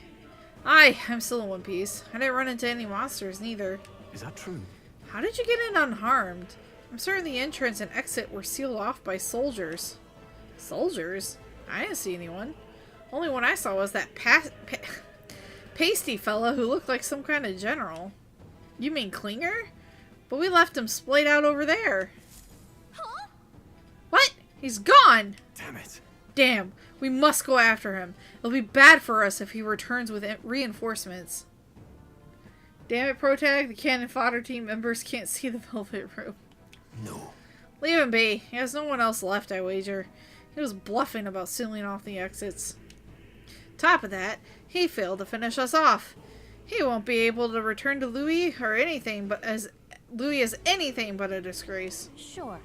Aye, I'm still in one piece. I didn't run into any monsters, neither. Is that true? How did you get in unharmed? I'm certain the entrance and exit were sealed off by soldiers. Soldiers? I didn't see anyone. Only one I saw was that pasty fella who looked like some kind of general. You mean Klinger? But we left him splayed out over there. Huh? What? He's gone! Damn it. Damn, we must go after him. It'll be bad for us if he returns with reinforcements. Damn it, Protag, the cannon fodder team members can't see the Velvet Room. No. Leave him be. He has no one else left, I wager. He was bluffing about sealing off the exits. Top of that, he failed to finish us off. He won't be able to return to Louis or anything but as Louis is anything but a disgrace. Sure.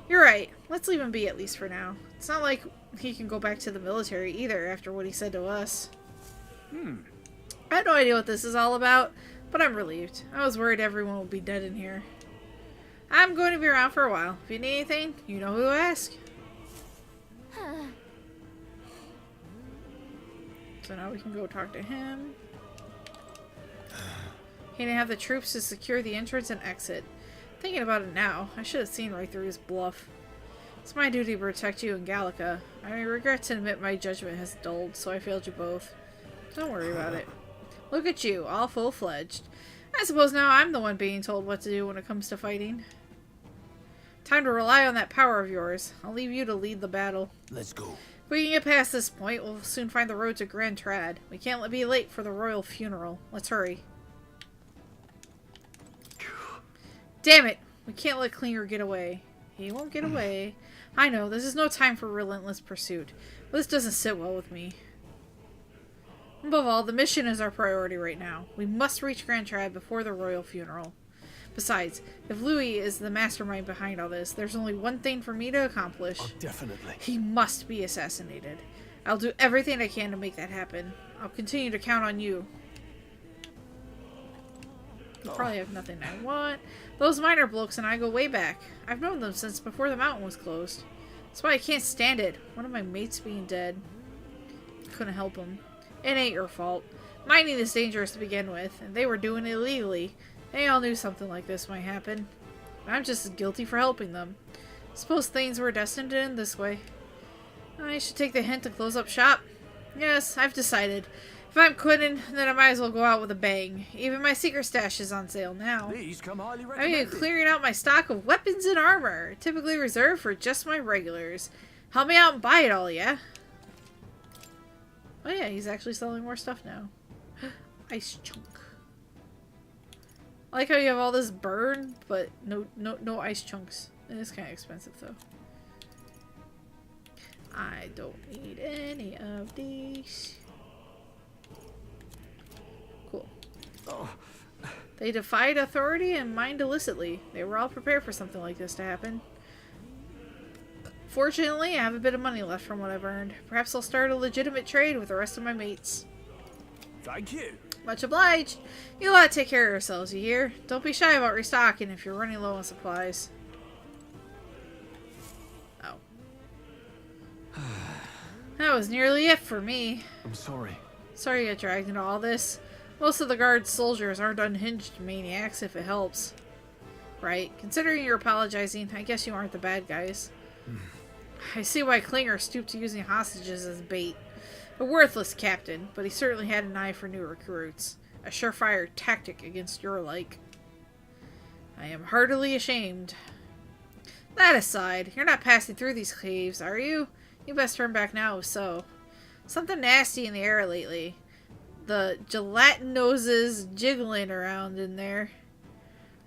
You're right. Let's leave him be at least for now. It's not like he can go back to the military either after what he said to us. I have no idea what this is all about, but I'm relieved. I was worried everyone would be dead in here. I'm going to be around for a while. If you need anything, you know who to ask. So now we can go talk to him. He didn't have the troops to secure the entrance and exit. Thinking about it now, I should have seen right through his bluff. It's my duty to protect you and Gallica. I regret to admit my judgment has dulled, so I failed you both. Don't worry about it. Look at you, all full-fledged. I suppose now I'm the one being told what to do when it comes to fighting. Time to rely on that power of yours. I'll leave you to lead the battle. Let's go. If we can get past this point, we'll soon find the road to Grand Trad. We can't be late for the royal funeral. Let's hurry. Damn it! We can't let Klinger get away. He won't get away. I know, this is no time for relentless pursuit. But this doesn't sit well with me. Above all, the mission is our priority right now. We must reach Grand Trad before the royal funeral. Besides, if Louis is the mastermind behind all this, there's only one thing for me to accomplish. Oh, definitely. He must be assassinated. I'll do everything I can to make that happen. I'll continue to count on you. You probably have nothing I want. Those miner blokes and I go way back. I've known them since before the mountain was closed. That's why I can't stand it. One of my mates being dead. Couldn't help him. It ain't your fault. Mining is dangerous to begin with, and they were doing it illegally. They all knew something like this might happen. I'm just as guilty for helping them. Suppose things were destined to end this way. I should take the hint to close up shop. Yes, I've decided. If I'm quitting, then I might as well go out with a bang. Even my secret stash is on sale now. These come highly I'm recommended. clearing out my stock of weapons and armor, typically reserved for just my regulars. Help me out and buy it all, yeah? Oh yeah, he's actually selling more stuff now. Ice chunk. I like how you have all this burn, but no ice chunks. It is kind of expensive though. I don't need any of these. Cool. They defied authority and mined illicitly. They were all prepared for something like this to happen. Fortunately, I have a bit of money left from what I've earned. Perhaps I'll start a legitimate trade with the rest of my mates. Thank you. Much obliged. You ought to take care of yourselves, you hear? Don't be shy about restocking if you're running low on supplies. Oh. That was nearly it for me. I'm sorry. Sorry you got dragged into all this. Most of the guard's soldiers aren't unhinged maniacs, if it helps. Right. Considering you're apologizing, I guess you aren't the bad guys. I see why Klinger stooped to using hostages as bait. A worthless captain, but he certainly had an eye for new recruits. A surefire tactic against your like. I am heartily ashamed. That aside, you're not passing through these caves, are you? You best turn back now if so. Something nasty in the air lately. The gelatin noses jiggling around in there.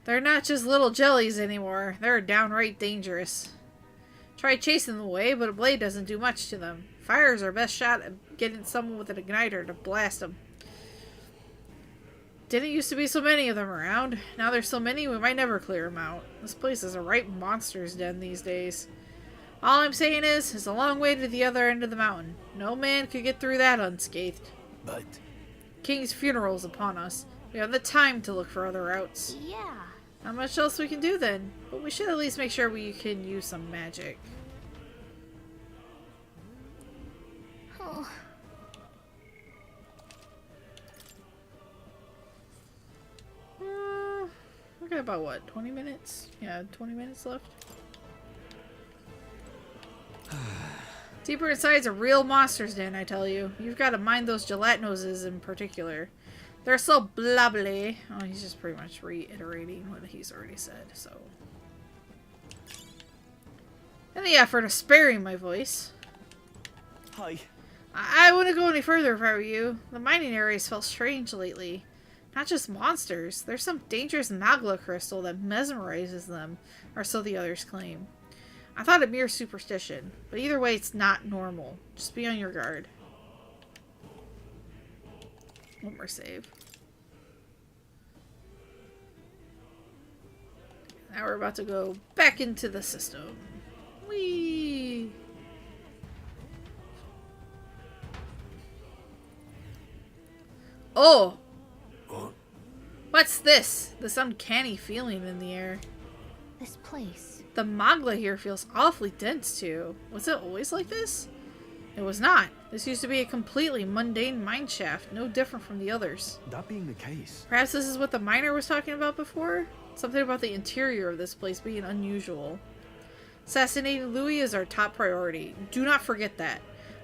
They're not just little jellies anymore. They're downright dangerous. Try chasing them away, but a blade doesn't do much to them. Fire is our best shot at getting someone with an igniter to blast them. Didn't used to be so many of them around. Now there's so many we might never clear them out. This place is a right monster's den these days. All I'm saying is, it's a long way to the other end of the mountain. No man could get through that unscathed. But King's funeral's upon us. We have the time to look for other routes. Yeah. Not much else we can do then, but we should at least make sure we can use some magic. Oh. We got about what, 20 minutes? Yeah, 20 minutes left. Deeper inside's a real monster's den, I tell you. You've got to mind those gelatinoses in particular. They're so blubbly. Oh, he's just pretty much reiterating what he's already said, so. In the effort of sparing my voice. Hi. I wouldn't go any further if I were you. The mining areas felt strange lately. Not just monsters. There's some dangerous magla crystal that mesmerizes them, or so the others claim. I thought it mere superstition, but either way it's not normal. Just be on your guard. One more save. Now we're about to go back into the system. Whee! Oh! What's this? This uncanny feeling in the air. This place. The magla here feels awfully dense too. Was it always like this? It was not. This used to be a completely mundane mine shaft, no different from the others. That being the case... Perhaps this is what the miner was talking about before? Something about the interior of this place being unusual. Assassinating Louis is our top priority. Do not forget that.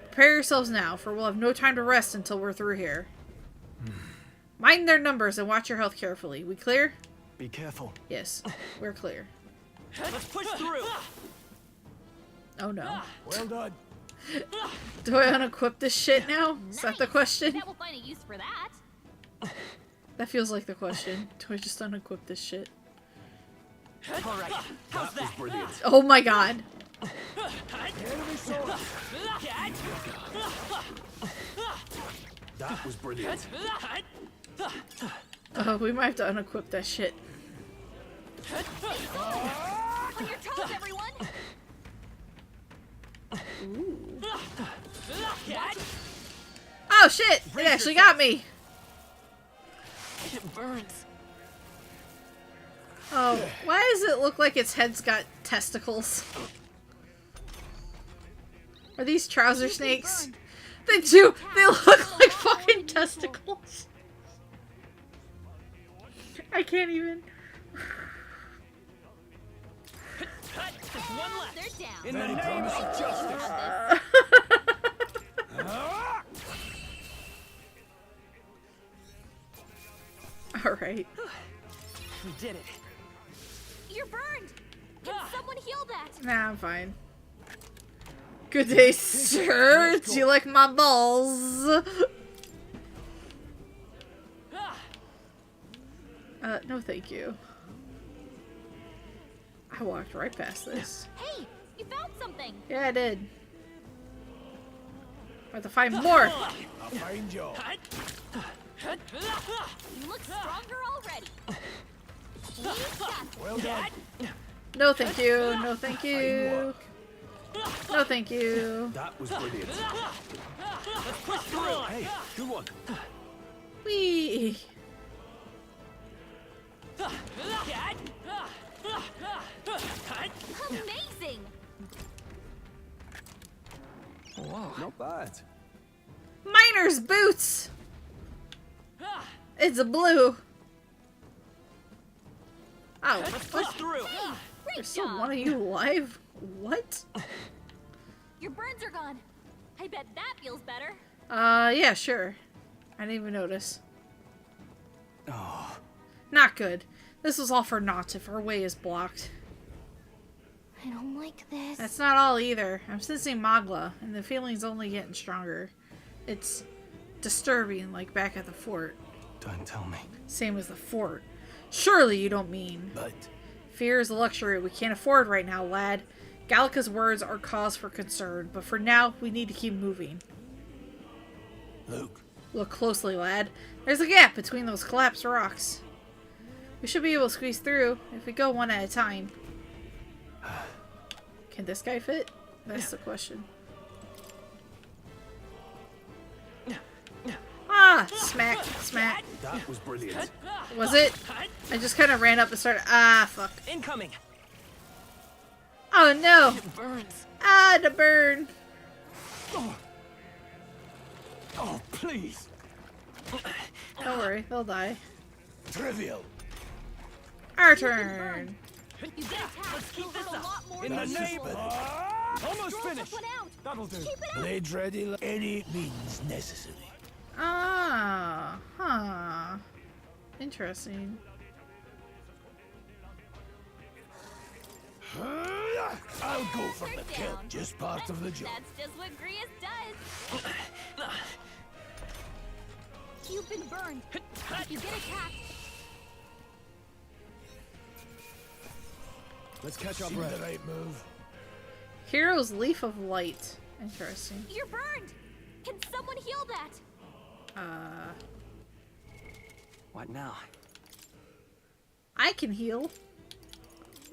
Prepare yourselves now, for we'll have no time to rest until we're through here. Mind their numbers and watch your health carefully. We clear? Be careful. Yes, we're clear. Let's push through. Oh no. Well done. Do I unequip this shit now? Is that the question? Bet we'll find a use for that. That feels like the question. Do I just unequip this shit? Alright, how's that? Brilliant. Oh my god. That was brilliant. Oh, we might have to unequip that shit. On your toes, everyone! Ooh. Oh shit! It actually got me! It burns. Oh, why does it look like its head's got testicles? Are these trouser snakes? They do! They look like fucking testicles! I can't even... One left. They're down. In the name of justice. Alright. We did it. You're burned. Can someone heal that? Nah, I'm fine. Good day, sir. Do you like my balls? No thank you. I walked right past this. Hey, you found something. Yeah, I did. I have to find more. I'll find you. You look stronger already. Well done. No thank you. No thank you. No thank you. That was brilliant. Let's push through. Hey, good one. Whee! Amazing! Whoa, not bad. Miner's boots! It's a blue. Oh, Let's push through. Hey, great there's still job. one of you alive? What? Your burns are gone. I bet that feels better. Yeah, sure. I didn't even notice. Oh. Not good. This was all for naught if our way is blocked. I don't like this. That's not all either. I'm sensing Magla, and the feeling's only getting stronger. It's disturbing, like back at the fort. Don't tell me. Same as the fort. Surely you don't mean. But Fear is a luxury we can't afford right now, lad. Gallica's words are cause for concern, but for now, we need to keep moving. Luke. Look closely, lad. There's a gap between those collapsed rocks. We should be able to squeeze through if we go one at a time. Can this guy fit? That's the question. Ah! Smack! Smack! That was brilliant. Was it? I just kind of ran up and started. Ah, fuck. Incoming. Oh no! It burns. Ah, the burn! Oh, please. Don't worry, they'll die. Trivial. Our turn. You get attacked. Let's keep this a up. lot more In the than name usual. Almost Throw finished. this one out. That'll do. Keep it up. Blades ready. Any means necessary. Ah, huh. Interesting. I'll go for the kill. down. Just part of the job. That's just what Grius does. You've been burned. If you get attacked, Let's catch up, Seemed Red. the right move. Hero's Leaf of Light. Interesting. you're burned. Can someone heal that? What now? I can heal.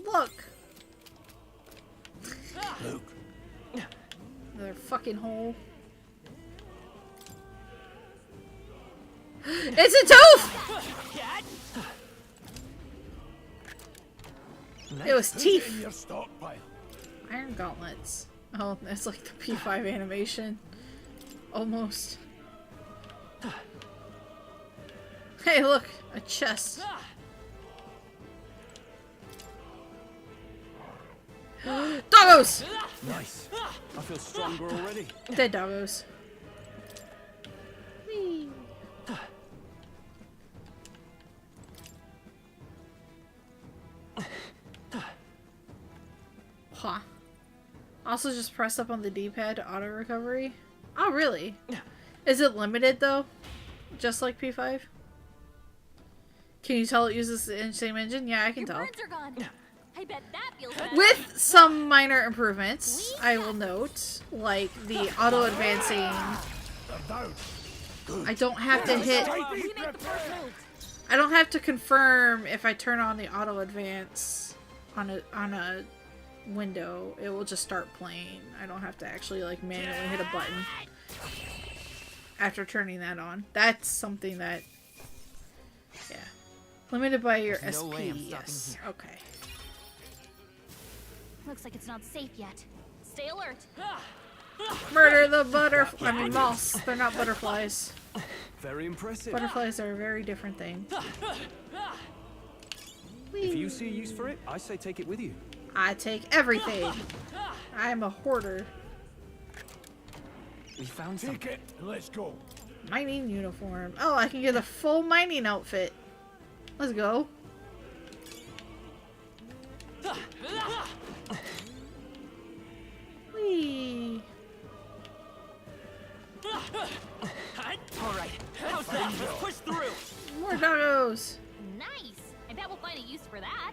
Look. Luke. Another fucking hole. It's a tooth! It was Put teeth. in your stockpile. Iron gauntlets. Oh, that's like the P5 animation. Almost. Hey, look! A chest. Doggos! Nice. I feel stronger already. Dead doggos. Whee. Huh. Also just press up on the D-pad to auto recovery. Oh, really? Is it limited though? Just like P5? Can you tell it uses the same engine? Yeah, I can tell. Burns are gone. I bet that feels better. With some minor improvements, I will note, like the auto advancing. I don't have to hit. We make the first move. I don't have to confirm if I turn on the auto advance on a window. It will just start playing. I don't have to actually like manually hit a button after turning that on. That's something that, yeah, limited by your There's no way I'm SP. stopping Yes. here. Okay. Looks like it's not safe yet. Stay alert. Murder the butterfly. I mean moths. They're not butterflies. Very impressive. Butterflies are a very different thing. If you see a use for it, I say take it with you. I take everything. I'm a hoarder. We found Take something. it and let's go. Mining uniform. Oh, I can get a full mining outfit. Let's go. Whee. All right. How's that? Let's push through. More doggos. Nice. I bet we'll find a use for that.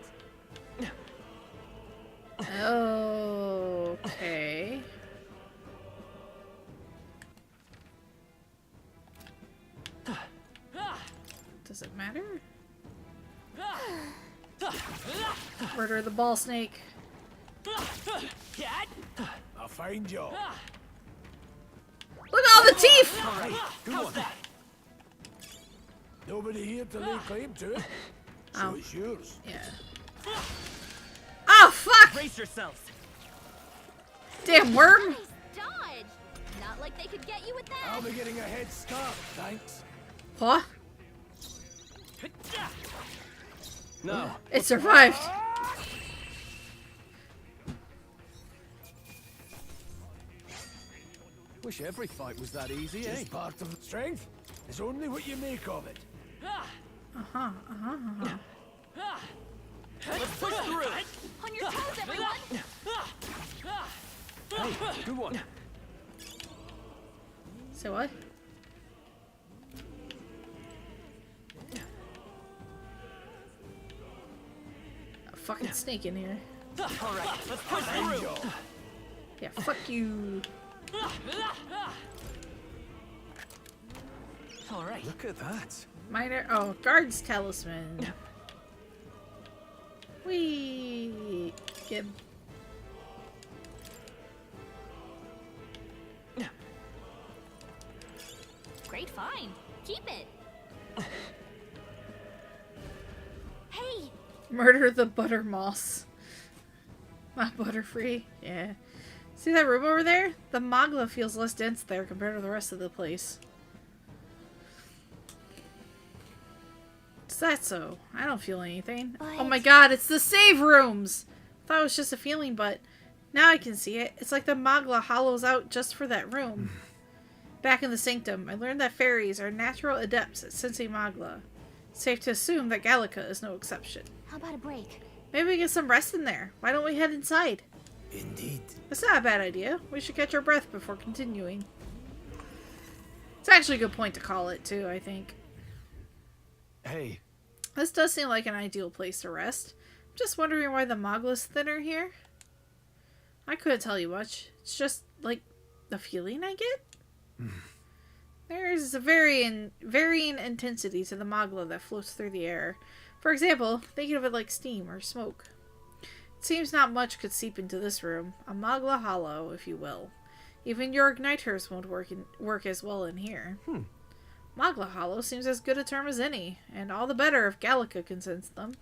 Okay. Murder the ball snake. I'll find you. Look at all the teeth! How's that? Nobody here to lay claim to it. So it's yours. Yeah. Oh, fuck! Brace yourselves. Damn worm! Nice dodge. Not like they could get you with that. I'll be getting a head start, thanks. What? No. It survived. Wish every fight was that easy, eh? Just part of the strength. It's only what you make of it. Let's push through. On your toes, everyone. Hey, good one. So what? A fucking snake in here. All right, let's push through. Yeah, fuck you. All right. Look at that. Minor. Oh, guard's talisman. Wee. Gib. Great find. Keep it. Hey. Murder the butter moss. Not butterfree. Yeah. See that room over there? The Magla feels less dense there compared to the rest of the place. Is that so? I don't feel anything. Oh my god, it's the save rooms! Thought it was just a feeling, but now I can see it. It's like the Magla hollows out just for that room. Back in the Sanctum, I learned that fairies are natural adepts at sensing Magla. Safe to assume that Gallica is no exception. How about a break? Maybe we get some rest in there. Why don't we head inside? Indeed. That's not a bad idea. We should catch our breath before continuing. It's actually a good point to call it, too, I think. Hey. This does seem like an ideal place to rest. I'm just wondering why the Magla's thinner here. I couldn't tell you much. It's just, like, the feeling I get. There's a varying intensity to the Magla that floats through the air. For example, thinking of it like steam or smoke. It seems not much could seep into this room. A Magla hollow, if you will. Even your igniters won't work as well in here. Magla hollow seems as good a term as any, and all the better if Gallica can sense them.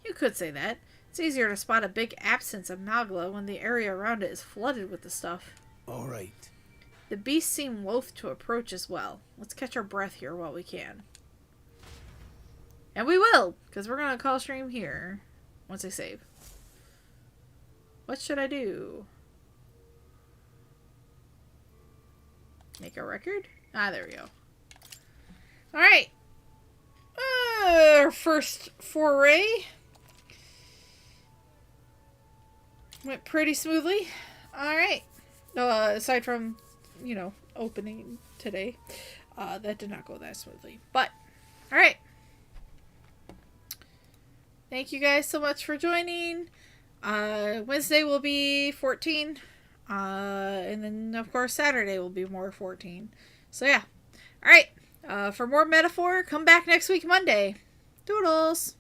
You could say that. It's easier to spot a big absence of Magla when the area around it is flooded with the stuff. All right. The beasts seem loath to approach as well. Let's catch our breath here while we can. And we will, because we're going to call stream here once I save. What should I do? Make a record? Ah, there we go. Alright. Our first foray went pretty smoothly. Alright. Aside from, you know, opening today. That did not go that smoothly. But, alright. Thank you guys so much for joining. Wednesday will be 14. And then, of course, Saturday will be more 14. So, yeah. Alright. For more metaphor, come back next week, Monday. Doodles!